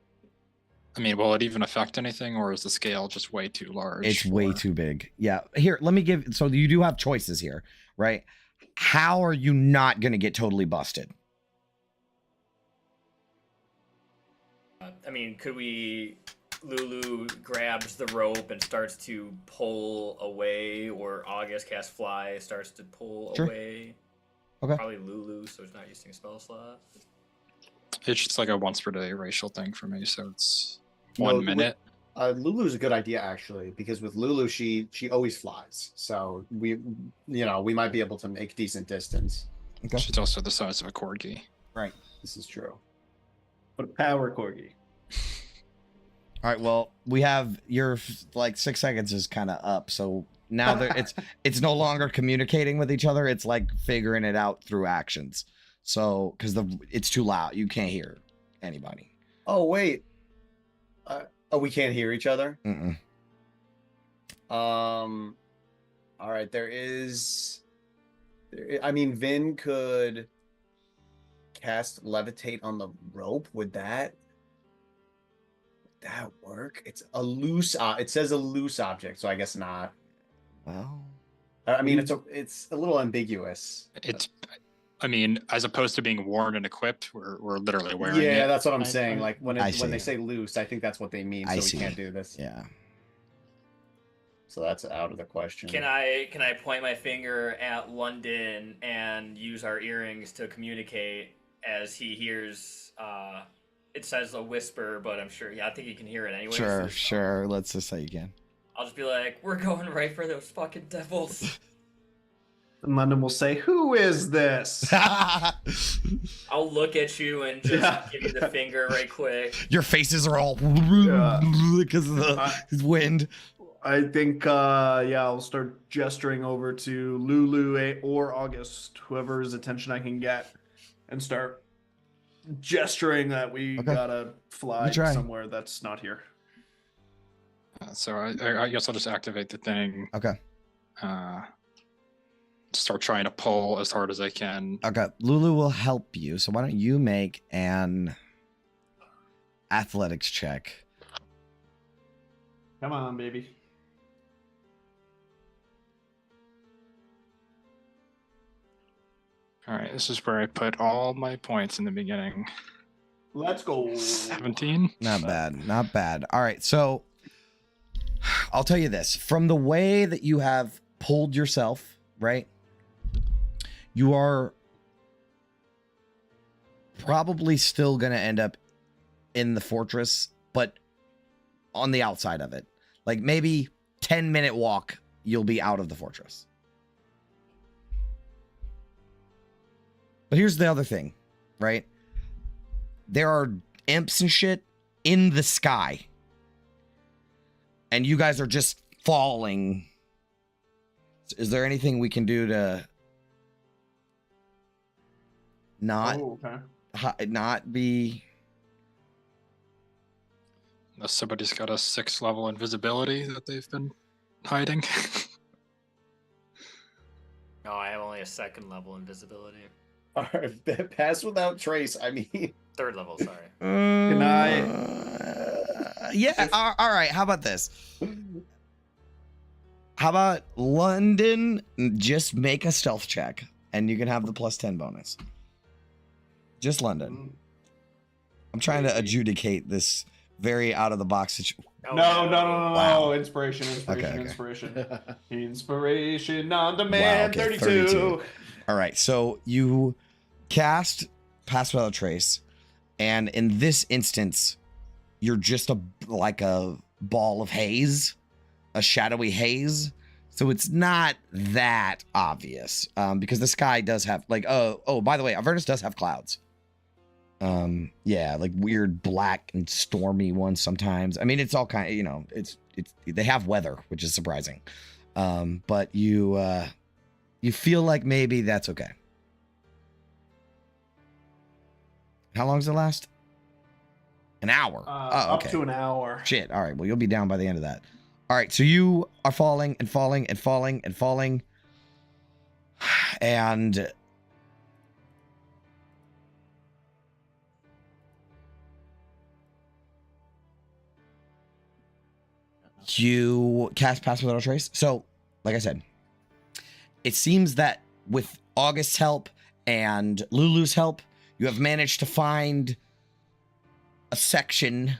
I mean, will it even affect anything, or is the scale just way too large? It's way for- too big. Yeah. Here, let me give. So you do have choices here, right? How are you not going to get totally busted? I mean, could we... Lulu grabs the rope and starts to pull away, or August casts fly, starts to pull Sure. away. Okay. Probably Lulu, so he's not using a spell slot. It's just like a once per day racial thing for me, so it's No, 1 minute. Lulu's a good idea actually, because with Lulu she always flies, so we might be able to make decent distance. Okay. She's also the size of a corgi. Right. This is true. But a power corgi. All right. Well, we have your like 6 seconds is kind of up, so now it's no longer communicating with each other. It's like figuring it out through actions. So because it's too loud, you can't hear anybody. Oh wait. We can't hear each other. Mm-mm. All right. I mean, Vin could cast levitate on the rope. Would that work? It's a loose. It says a loose object, so I guess not. Well, I mean, it's a little ambiguous. I mean, as opposed to being worn and equipped, we're literally wearing it. Yeah, that's what I'm saying. Like when I they see. say loose, I think that's what they mean. I So see. we can't do this. yeah. So that's out of the question. Can I point my finger at London and use our earrings to communicate as he hears? It says a whisper, but I'm sure. Yeah, I think he can hear it anyway. Sure. Let's just say you can. I'll just be like, "We're going right for those fucking devils." And London will say, "Who is this?" I'll look at you and just give you the finger right quick. Your faces are all Yeah. because of the wind. I think, I'll start gesturing over to Lulu or August, whoever's attention I can get, and start gesturing that we Okay. gotta fly You try. somewhere that's not here. So I guess I'll just activate the thing. Okay. Start trying to pull as hard as I can. Okay. Lulu will help you. So why don't you make an athletics check? Come on, baby. All right, this is where I put all my points in the beginning. Let's go. 17. Not bad. Not bad. All right. So I'll tell you this. From the way that you have pulled yourself, right? You are probably still going to end up in the fortress, but on the outside of it. Like maybe 10-minute walk, you'll be out of the fortress. But here's the other thing, right? There are imps and shit in the sky. And you guys are just falling. Is there anything we can do to not be... Unless somebody's got a 6th level invisibility that they've been hiding. No, I have only a 2nd level invisibility. All right, pass without trace. I mean, 3rd level, sorry. Can I? Yeah. All right. How about this? How about London? Just make a stealth check. and you can have the +10 bonus. Just London. I'm trying to adjudicate this very out of the box situation. No. Wow. Inspiration. Okay. Inspiration on Wow, demand. okay, 32. All right, so you cast Pass Without a Trace, and in this instance, you're just like a ball of haze, a shadowy haze. So it's not that obvious, because the sky does have like by the way, Avernus does have clouds. Yeah, like weird black and stormy ones sometimes. I mean, it's all kind of, it's they have weather, which is surprising. But you feel like maybe that's okay. How long does it last? An hour. Oh, okay. Up to an hour. Shit. All right. Well, you'll be down by the end of that. All right. So you are falling and falling and falling and falling. And you cast Pass Without a Trace. So, like I said, it seems that with August's help and Lulu's help, you have managed to find a section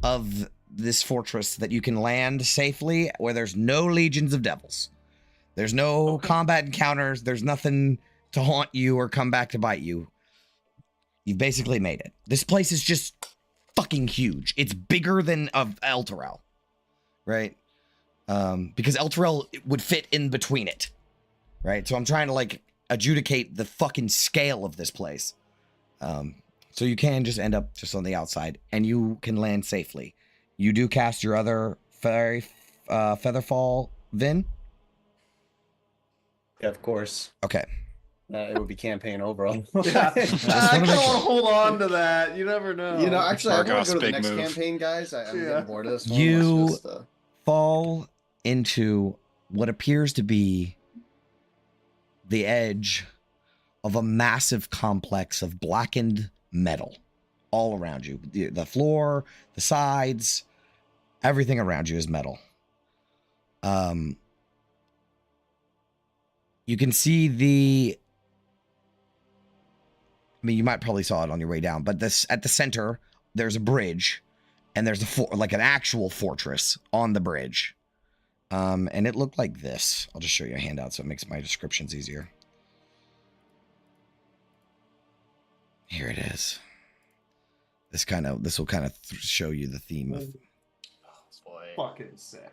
of this fortress that you can land safely, where there's no legions of devils. There's no combat encounters. There's nothing to haunt you or come back to bite you. You've basically made it. This place is just fucking huge. It's bigger than of Elturel, right? Because Elturel would fit in between it, right? So I'm trying to like adjudicate the fucking scale of this place. So you can just end up just on the outside, and you can land safely. You do cast your other Featherfall Vin? Yeah, of course. Okay. It would be campaign overall. Yeah. I kind of want to hold on to that. You never know. Actually, I want to Markos, go to the big next move. campaign, guys. I'm getting bored of this one. You Let's just, fall into what appears to be the edge of a massive complex of blackened metal all around you. The floor, the sides, everything around you is metal. You can see you might probably saw it on your way down, but at the center, there's a bridge, and there's like an actual fortress on the bridge. And it looked like this. I'll just show you a handout so it makes my descriptions easier. Here it is. This will kind of show you the theme of. Fucking sick.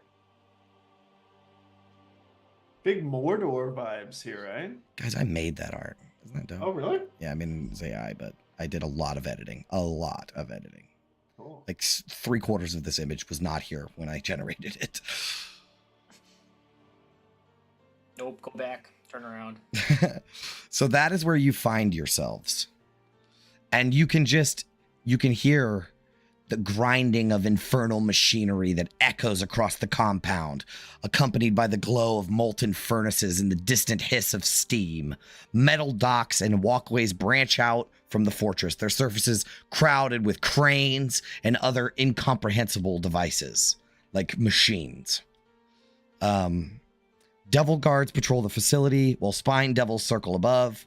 Big Mordor vibes here, right? Guys, I made that art. Isn't that dope? Oh, really? Yeah, I mean, it's AI, but I did a lot of editing. Cool. Like 3/4 of this image was not here when I generated it. Nope, go back, turn around. So that is where you find yourselves. And you can hear the grinding of infernal machinery that echoes across the compound, accompanied by the glow of molten furnaces and the distant hiss of steam. Metal docks and walkways branch out from the fortress, their surfaces crowded with cranes and other incomprehensible devices, like machines. Devil guards patrol the facility, while spine devils circle above.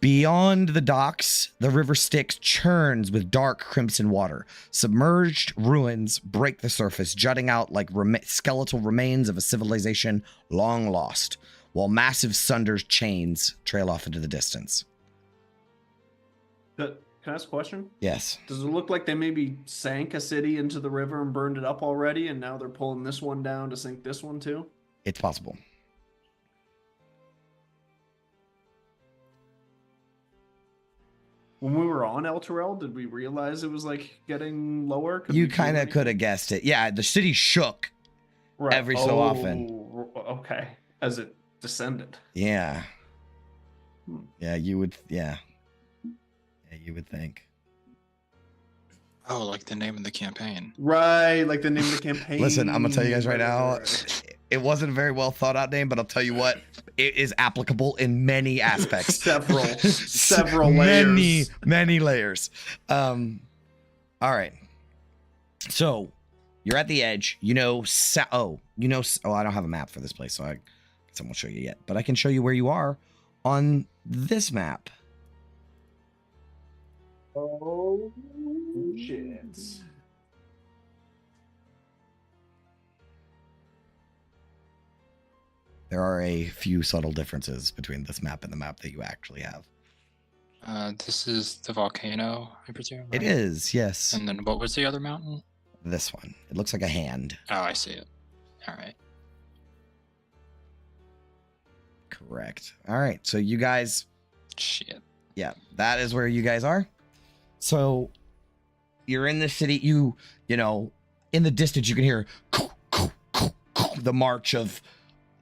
Beyond the docks, the river Styx churns with dark crimson water. Submerged ruins break the surface, jutting out like skeletal remains of a civilization long lost, while massive sundered chains trail off into the distance. Can I ask a question? Yes. Does it look like they maybe sank a city into the river and burned it up already, and now they're pulling this one down to sink this one too? It's possible. When we were on Elturel, did we realize it was like getting lower? You kind of could have guessed it. Yeah, the city shook every so often. Okay, as it descended. Yeah. Yeah, you would. Yeah. Yeah, you would think. Oh, like the name of the campaign. Right, like the name of the campaign. Listen, I'm gonna tell you guys right now. It wasn't a very well thought out name, but I'll tell you what, it is applicable in many aspects. several layers. Many layers. All right. So you're at the edge. I don't have a map for this place, so I I won't show you yet, but I can show you where you are on this map. Oh shit. There are a few subtle differences between this map and the map that you actually have. This is the volcano, I presume. It right? is, yes. And then what was the other mountain? This one. It looks like a hand. Oh, I see it. All right. Correct. All right. So you guys, Shit. yeah, that is where you guys are. So you're in the city. You know, in the distance, you can hear the march of,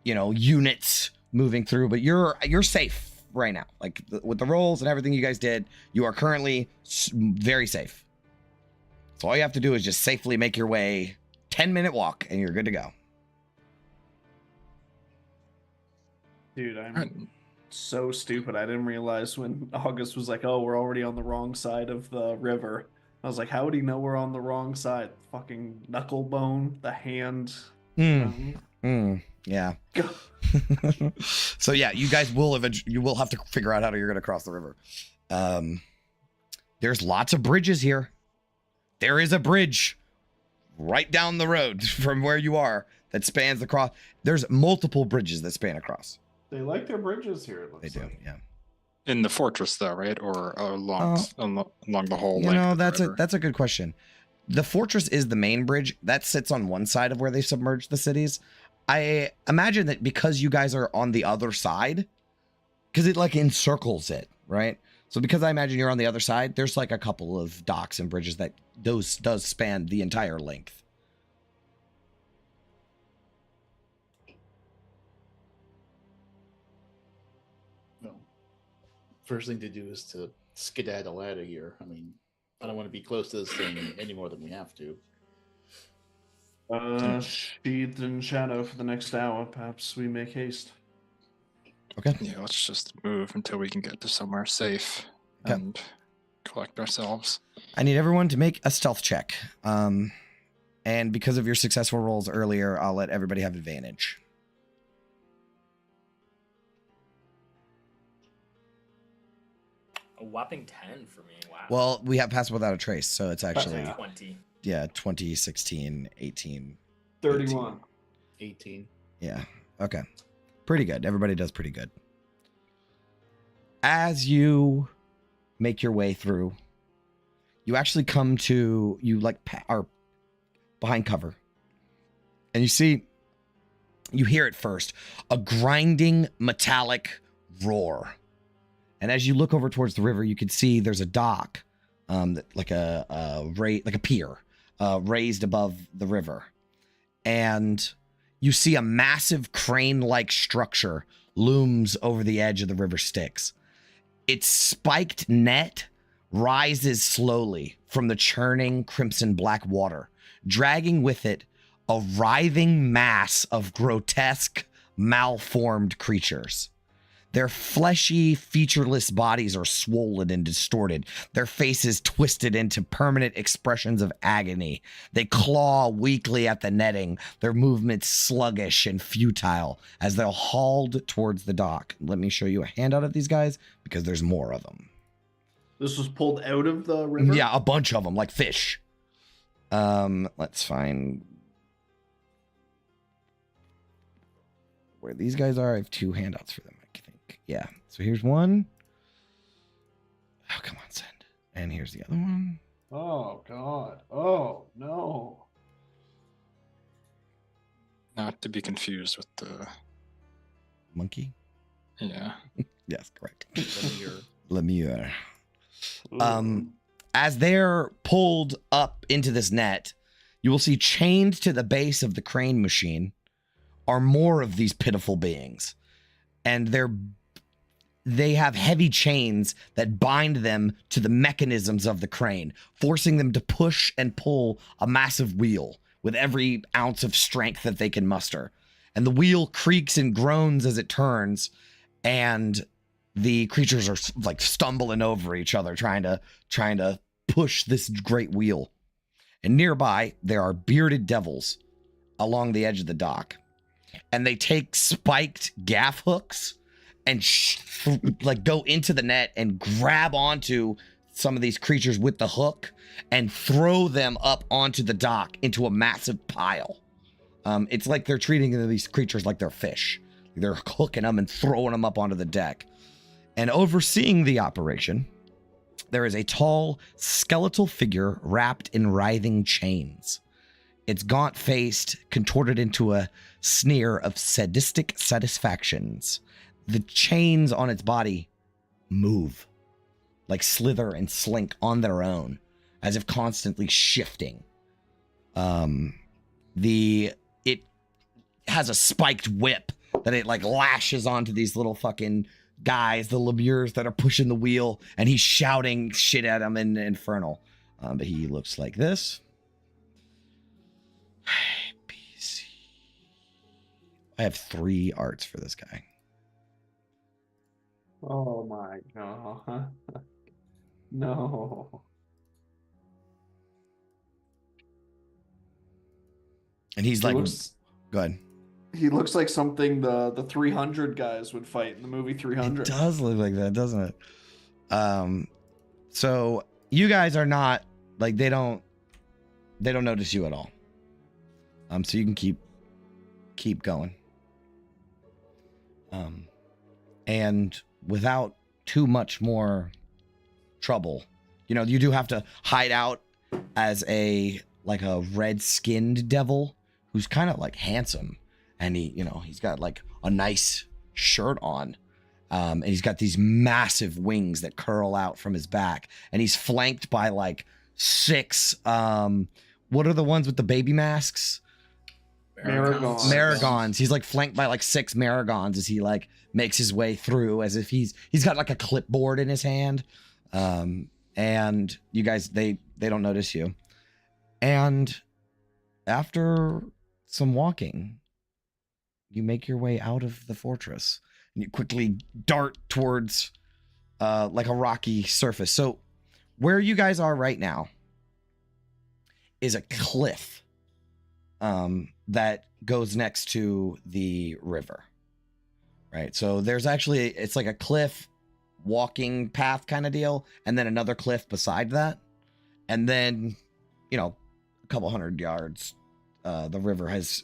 units moving through, but you're safe right now. Like with the rolls and everything you guys did, you are currently very safe. So all you have to do is just safely make your way 10-minute walk and you're good to go. Dude, I'm so stupid. I didn't realize when August was like, "Oh, we're already on the wrong side of the river." I was like, "How would he know we're on the wrong side?" Fucking knuckle bone, the hand. Yeah. So yeah, you guys will have to figure out how you're going to cross the river. There's lots of bridges here. There is a bridge right down the road from where you are that spans the cross. There's multiple bridges that span across. They like their bridges here. It looks They do, like. yeah. In the fortress, though, right? Or along the whole length of the that's river? a good question. The fortress is the main bridge that sits on one side of where they submerged the cities. I imagine that because you guys are on the other side, because it like encircles it, right? So because I imagine you're on the other side, there's like a couple of docks and bridges that does span the entire length. Well, first thing to do is to skedaddle out of here. I mean, I don't want to be close to this thing any more than we have to. Sheathed in shadow for the next hour. Perhaps we make haste. Okay. Yeah, let's just move until we can get to somewhere safe Okay. and collect ourselves. I need everyone to make a stealth check. And because of your successful rolls earlier, I'll let everybody have advantage. A whopping 10 for me. Wow. Well, we have Pass Without a Trace, so it's actually, 20. yeah, 20, 16, 18. 31. 18. Yeah. Okay. Pretty good. Everybody does pretty good. As you make your way through, you actually come to, are behind cover. And you hear it first, a grinding metallic roar. And as you look over towards the river, you can see there's a dock, like a pier, raised above the river. And you see a massive crane-like structure looms over the edge of the river Styx. Its spiked net rises slowly from the churning crimson black water, dragging with it a writhing mass of grotesque, malformed creatures. Their fleshy, featureless bodies are swollen and distorted, their faces twisted into permanent expressions of agony. They claw weakly at the netting, their movements sluggish and futile as they're hauled towards the dock. Let me show you a handout of these guys because there's more of them. This was pulled out of the river? Yeah, a bunch of them, like fish. Let's find where these guys are. I have two handouts for them, I think. Yeah. So here's one. Oh, come on, send. And here's the other one. Oh, God. Oh, no. Not to be confused with the... Monkey? Yeah. Yes, correct. Lemure. Lemure. As they're pulled up into this net, you will see chained to the base of the crane machine are more of these pitiful beings. And they have heavy chains that bind them to the mechanisms of the crane, forcing them to push and pull a massive wheel with every ounce of strength that they can muster. And the wheel creaks and groans as it turns, and the creatures are like stumbling over each other, trying to push this great wheel. And nearby, there are bearded devils along the edge of the dock. and they take spiked gaff hooks and like go into the net and grab onto some of these creatures with the hook and throw them up onto the dock into a massive pile. It's like they're treating these creatures like they're fish. They're hooking them and throwing them up onto the deck. And overseeing the operation, there is a tall, skeletal figure wrapped in writhing chains. Its gaunt-faced, contorted into a sneer of sadistic satisfactions. The chains on its body move, like slither and slink on their own, as if constantly shifting. It has a spiked whip that it like lashes onto these little fucking guys, the lemures that are pushing the wheel, and he's shouting shit at them in Infernal. But he looks like this. PC. I have 3 arts for this guy. Oh my god. No. And he's like, go ahead. He looks like something the 300 guys would fight in the movie 300. It does look like that, doesn't it? So you guys are not like they don't notice you at all. So you can keep going. And without too much more trouble, you do have to hide out as a red-skinned devil who's kind of like handsome. And he's got like a nice shirt on. And he's got these massive wings that curl out from his back. And he's flanked by like 6, what are the ones with the baby masks? Marigons. He's like flanked by like 6 Marigons as he like makes his way through, as if he's got like a clipboard in his hand. And you guys, they don't notice you. And after some walking, you make your way out of the fortress and you quickly dart towards like a rocky surface. So where you guys are right now is a cliff that goes next to the river, right? So there's actually, it's like a cliff walking path kind of deal, and then another cliff beside that. And then, a couple 100 yards, the river has,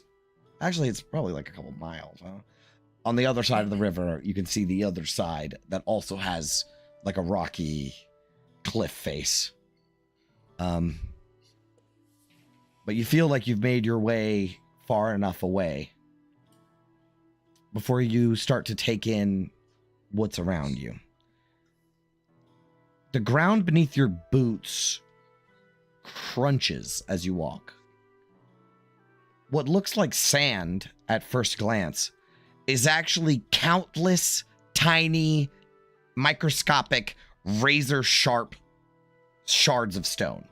actually it's probably like a couple miles, huh? On the other side of the river, you can see the other side that also has like a rocky cliff face. But you feel like you've made your way far enough away before you start to take in what's around you. The ground beneath your boots crunches as you walk. What looks like sand at first glance is actually countless tiny, microscopic, razor-sharp shards of stone.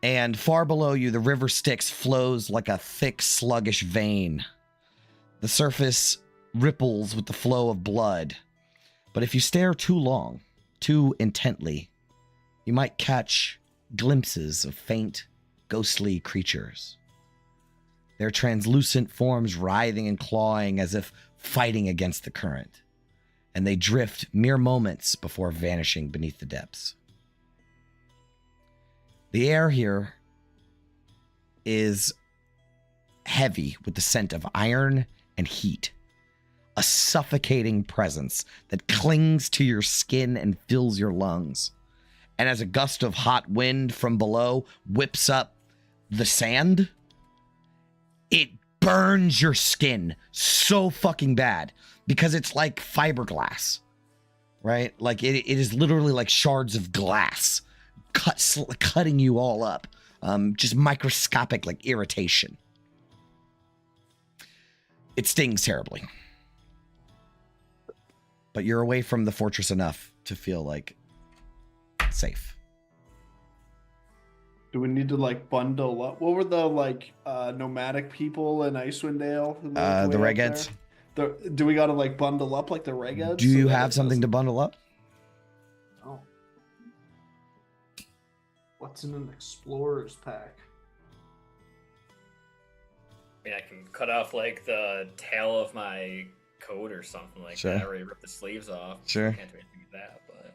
And far below you, the river Styx flows like a thick, sluggish vein. The surface ripples with the flow of blood. But if you stare too long, too intently, you might catch glimpses of faint, ghostly creatures. Their translucent forms writhing and clawing as if fighting against the current. And they drift mere moments before vanishing beneath the depths. The air here is heavy with the scent of iron and heat. A suffocating presence that clings to your skin and fills your lungs. And as a gust of hot wind from below whips up the sand, it burns your skin so fucking bad because it's like fiberglass, right? Like it is literally like shards of glass cutting you all up. Just microscopic like irritation. It stings terribly. But you're away from the fortress enough to feel like safe. Do we need to like bundle up? What were the like nomadic people in Icewind Dale? The Regheads. Do we gotta like bundle up like the Regheads? Do you have something to bundle up? Oh. What's in an explorer's pack? mean, I can cut off like the tail of my coat or something like Sure. that, or rip the sleeves off. Sure. I can't do anything with that, but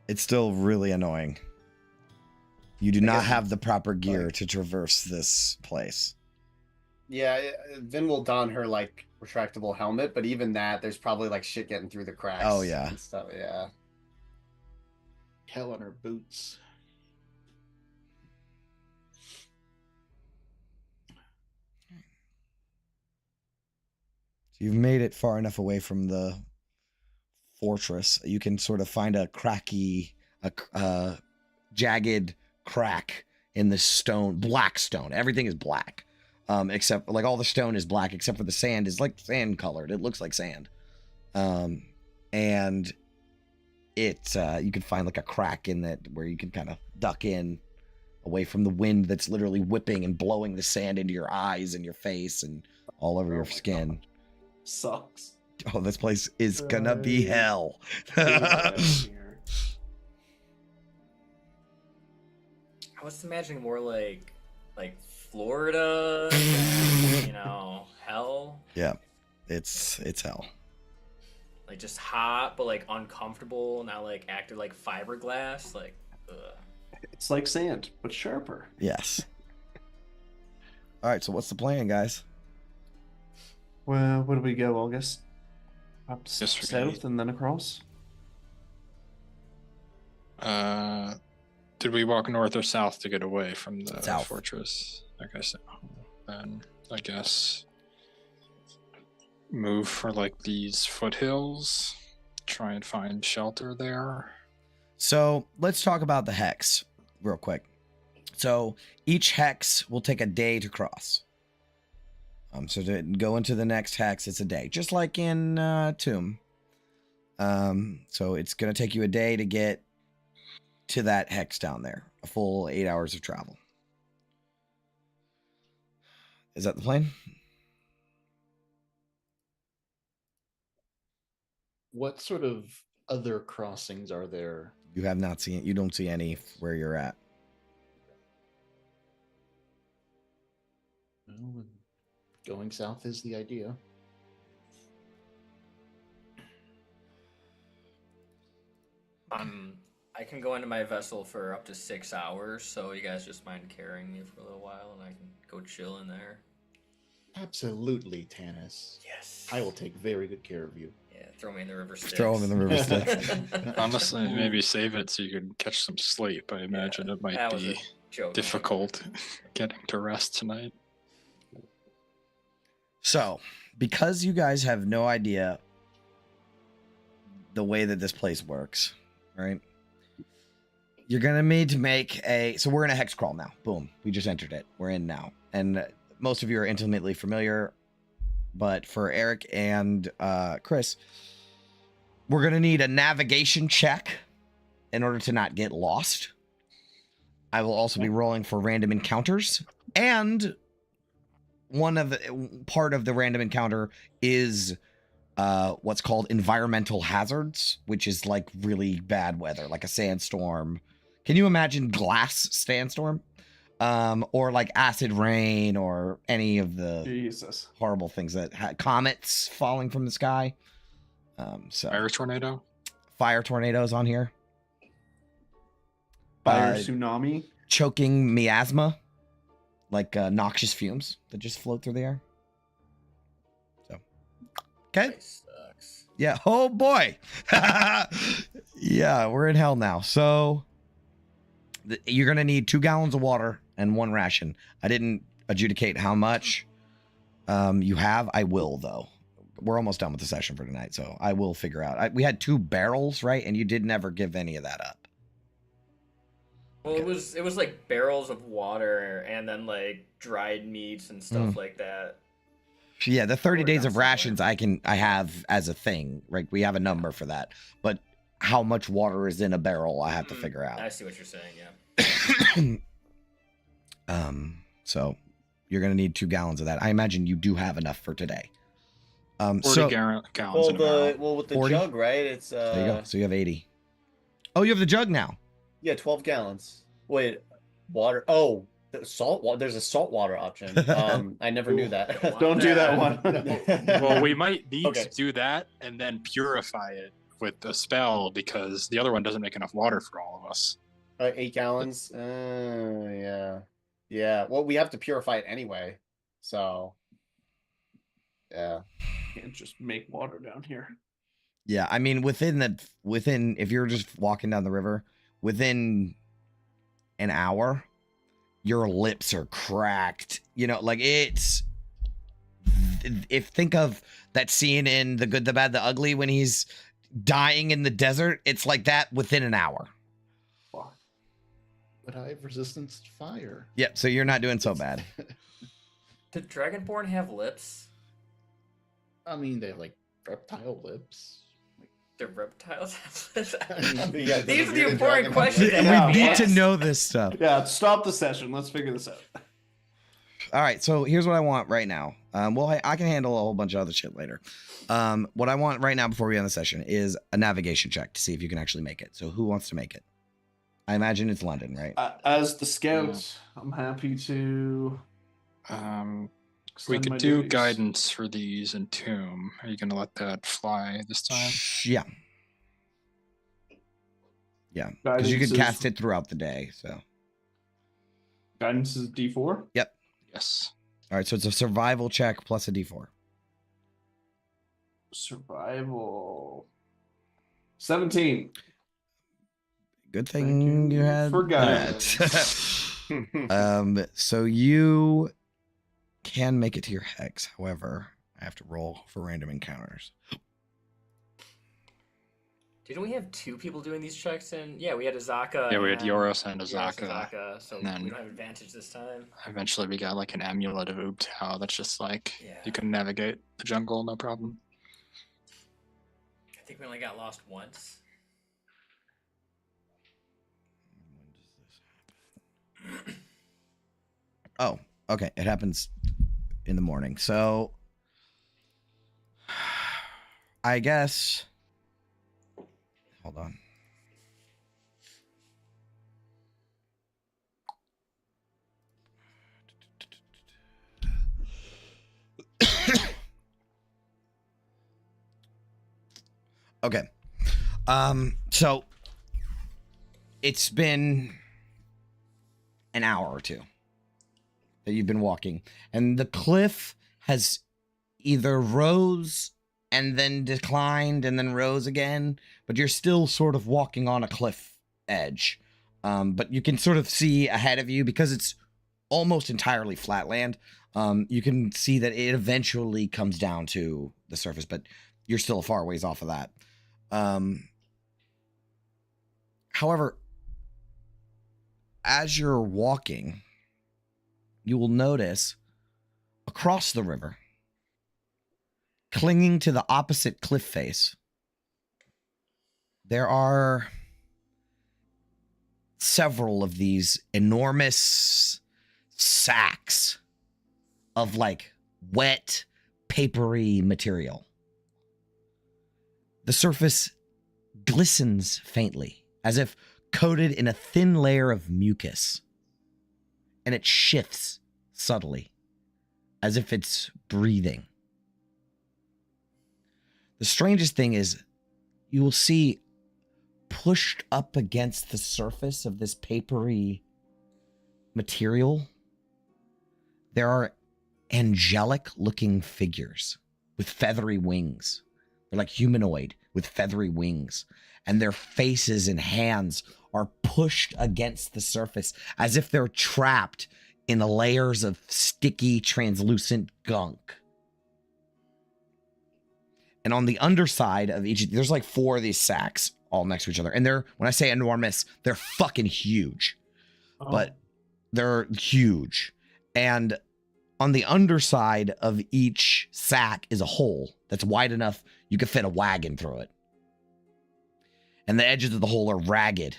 It's still really annoying. You do not have the proper gear to traverse this place. Yeah, Vin will don her like retractable helmet, but even that, there's probably like shit getting through the cracks. Oh, yeah. And stuff. Yeah. Hell on her boots. You've made it far enough away from the fortress. You can sort of find a jagged crack in the stone, black stone. Everything is black, except like all the stone is black, except for the sand is like sand colored. It looks like sand, and it you can find like a crack in that where you can kind of duck in away from the wind that's literally whipping and blowing the sand into your eyes and your face and all over your skin. God. Sucks. Oh, this place is gonna be hell. I was imagining more like Florida, you know, hell. Yeah, it's hell. Like just hot, but like uncomfortable, not like acted like fiberglass. Like, ugh. It's like sand, but sharper. Yes. All right, so what's the plan, guys? Well, where do we go, August? Up Yes, we're south and then across? Did we walk north or south to get away from the South. fortress? Okay, so then I guess move for like these foothills, try and find shelter there. So let's talk about the hex real quick. So each hex will take a day to cross. So to go into the next hex, it's a day, just like in Tomb. So it's gonna take you a day to get to that hex down there, a full 8 hours of travel. Is that the plan? What sort of other crossings are there? You have not seen. You don't see any where you're at. Well, going south is the idea. I can go into my vessel for up to 6 hours, so you guys just mind carrying me for a little while, and I can go chill in there. Absolutely, Tanis. Yes. I will take very good care of you. Yeah, throw me in the river Styx. Throw him in the river Styx. Honestly, maybe save it so you can catch some sleep. I imagine it might that was be a joke. difficult getting to rest tonight. So, because you guys have no idea the way that this place works, right? You're gonna need to make a. So we're in a hex crawl now. Boom. We just entered it. We're in now, and most of you are intimately familiar. But for Eric and Chris, we're gonna need a navigation check in order to not get lost. I will also be rolling for random encounters, and part of the random encounter is what's called environmental hazards, which is like really bad weather, like a sandstorm. Can you imagine glass sandstorm? Or like acid rain, or any of the Jesus. horrible things that comets falling from the sky. So fire tornadoes on here. Fire tsunami. Choking miasma, like noxious fumes that just float through the air. So, okay. Sucks. Yeah. Oh boy. Yeah, we're in hell now. So you're gonna need 2 gallons of water and 1 ration. I didn't adjudicate how much you have. I will though. We're almost done with the session for tonight, so I will figure out. We had 2 barrels, right? And you did never give any of that up. Well, Okay. it was like barrels of water and then like dried meats and stuff like that. Yeah, the 30 days of somewhere. rations I have as a thing, right? We have a number for that. But how much water is in a barrel, I have to figure out. I see what you're saying, yeah. So you're gonna need 2 gallons of that. I imagine you do have enough for today. 40 So gallons in a barrel. with the 40? jug, right? It's there you go. So you have 80. Oh, you have the jug now. yeah, 12 gallons. Wait, water. Oh, The salt water. There's a saltwater option. I never knew that. Don't do that one. Well, we might need Okay. to do that and then purify it with the spell because the other one doesn't make enough water for all of us. 8 gallons. Yeah. Yeah. Well, we have to purify it anyway. So. Yeah. Can't just make water down here. Yeah, I mean, within if you're just walking down the river, within an hour, your lips are cracked. You know, like it's. Think of that scene in The Good, the Bad, the Ugly when he's dying in the desert. It's like that within an hour. But I have resistance to fire. Yep. So you're not doing so bad. Did Dragonborn have lips? I mean, they have like reptile lips. The reptiles have lips? Yeah, These are the the important dragon- questions. that We have to be need to asked. know this stuff. Yeah, stop the session. Let's figure this out. All right, so here's what I want right now. Well, I can handle a whole bunch of other shit later. What I want right now before we end the session is a navigation check to see if you can actually make it. So who wants to make it? I imagine it's London, right? As the scout, I'm happy to. We extend could my do duties. guidance for these in Tomb. Are you going to let that fly this time? Yeah. Yeah, because you Guidance could is- cast it throughout the day. So. Guidance is D4. Yep. Yes. All right, so it's a survival check plus a D4. Survival. 17. Good Thank thing you had for that. guidance. So you can make it to your hex. However, I have to roll for random encounters. Didn't we have 2 people doing these checks? And yeah, we had Azaka. Yeah, we had and Yoros and Yoros Azaka. so and then- we don't have advantage this time. Eventually, we got like an amulet of Ubtao that's just like Yeah. you can navigate the jungle, no problem. I think we only got lost once. Oh, okay. It happens in the morning. So I guess. Hold on. Okay. So it's been an hour or two that you've been walking, and the cliff has either rose and then declined and then rose again, but you're still sort of walking on a cliff edge. But you can sort of see ahead of you because it's almost entirely flat land. You can see that it eventually comes down to the surface, but you're still a far ways off of that. However, as you're walking, you will notice across the river, clinging to the opposite cliff face, there are several of these enormous sacks of like wet, papery material. The surface glistens faintly, as if coated in a thin layer of mucus, and it shifts subtly, as if it's breathing. The strangest thing is, you will see pushed up against the surface of this papery material, there are angelic-looking figures with feathery wings. They're like humanoid with feathery wings, and their faces and hands are pushed against the surface as if they're trapped in layers of sticky, translucent gunk. And on the underside of each, there's like 4 of these sacks all next to each other. And they're, when I say enormous, they're fucking huge. But they're huge. And on the underside of each sack is a hole that's wide enough you could fit a wagon through it. And the edges of the hole are ragged.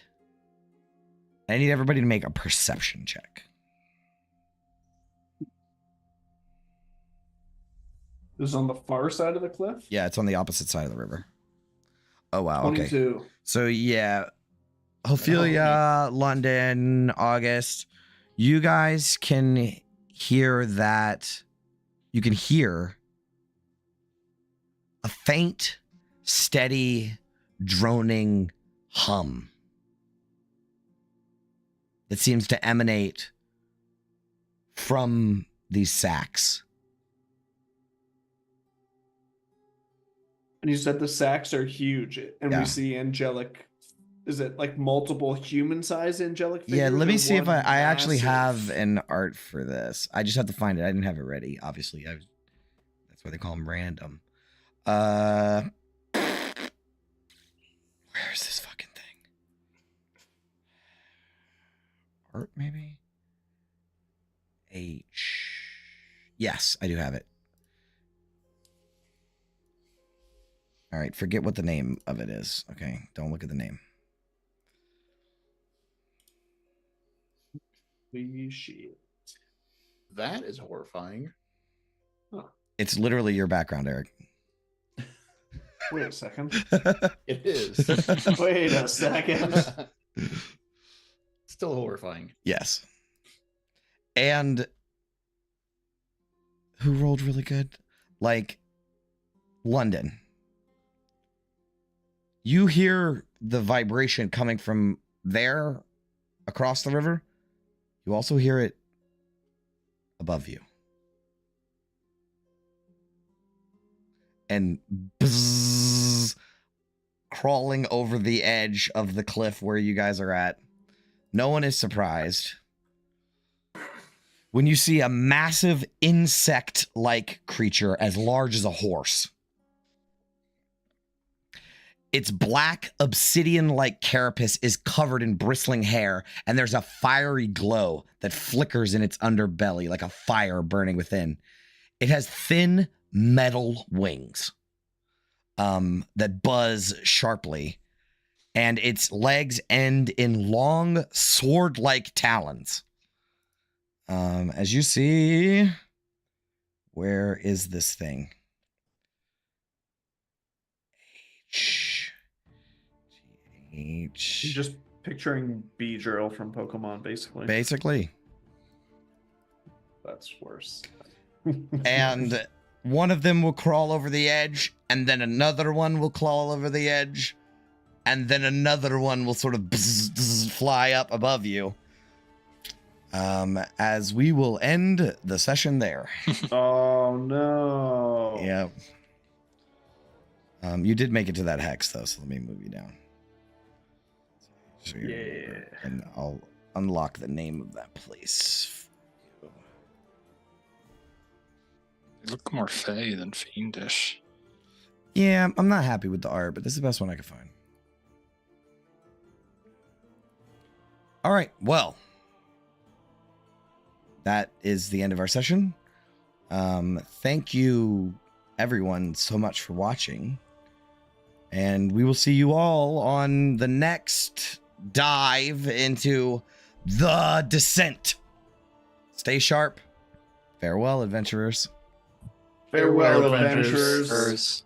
I need everybody to make a perception check. This is on the far side of the cliff. Yeah, it's on the opposite side of the river. Oh, wow. Okay. 22. So, yeah. Ophelia, London, August. You guys can hear that. You can hear a faint, steady, droning hum that seems to emanate from these sacks. And you said the sacks are huge, and Yeah. we see angelic. Is it like multiple human-sized angelic figures? Yeah, let me or see if one I actually massive- have an art for this. I just have to find it. I didn't have it ready. Obviously, that's why they call them random. Where's this fucking thing? Art, maybe? H. Yes, I do have it. All right, forget what the name of it is. Okay, don't look at the name. Shit. That is horrifying. It's literally your background, Eric. Wait a second. It is. Wait a second. Still horrifying. Yes. And who rolled really good? Like London. You hear the vibration coming from there across the river. You also hear it above you. And bzzz, crawling over the edge of the cliff where you guys are at. No one is surprised when you see a massive insect-like creature as large as a horse. Its black obsidian-like carapace is covered in bristling hair, and there's a fiery glow that flickers in its underbelly like a fire burning within. It has thin metal wings that buzz sharply, and its legs end in long sword-like talons. As you see, where is this thing? You're just picturing Beedrill from Pokemon, basically. Basically. That's worse. And one of them will crawl over the edge, and then another one will crawl over the edge, and then another one will sort of bzz, bzz, fly up above you. As we will end the session there. Oh no. Yeah. You did make it to that hex though, so let me move you down. So Yeah. and I'll unlock the name of that place. They look more fey than fiendish. Yeah, I'm not happy with the art, but this is the best one I could find. All right, well, that is the end of our session. Thank you, everyone, so much for watching. And we will see you all on the next dive into the descent. Stay sharp. Farewell, adventurers. Farewell, Adventurers. adventurers.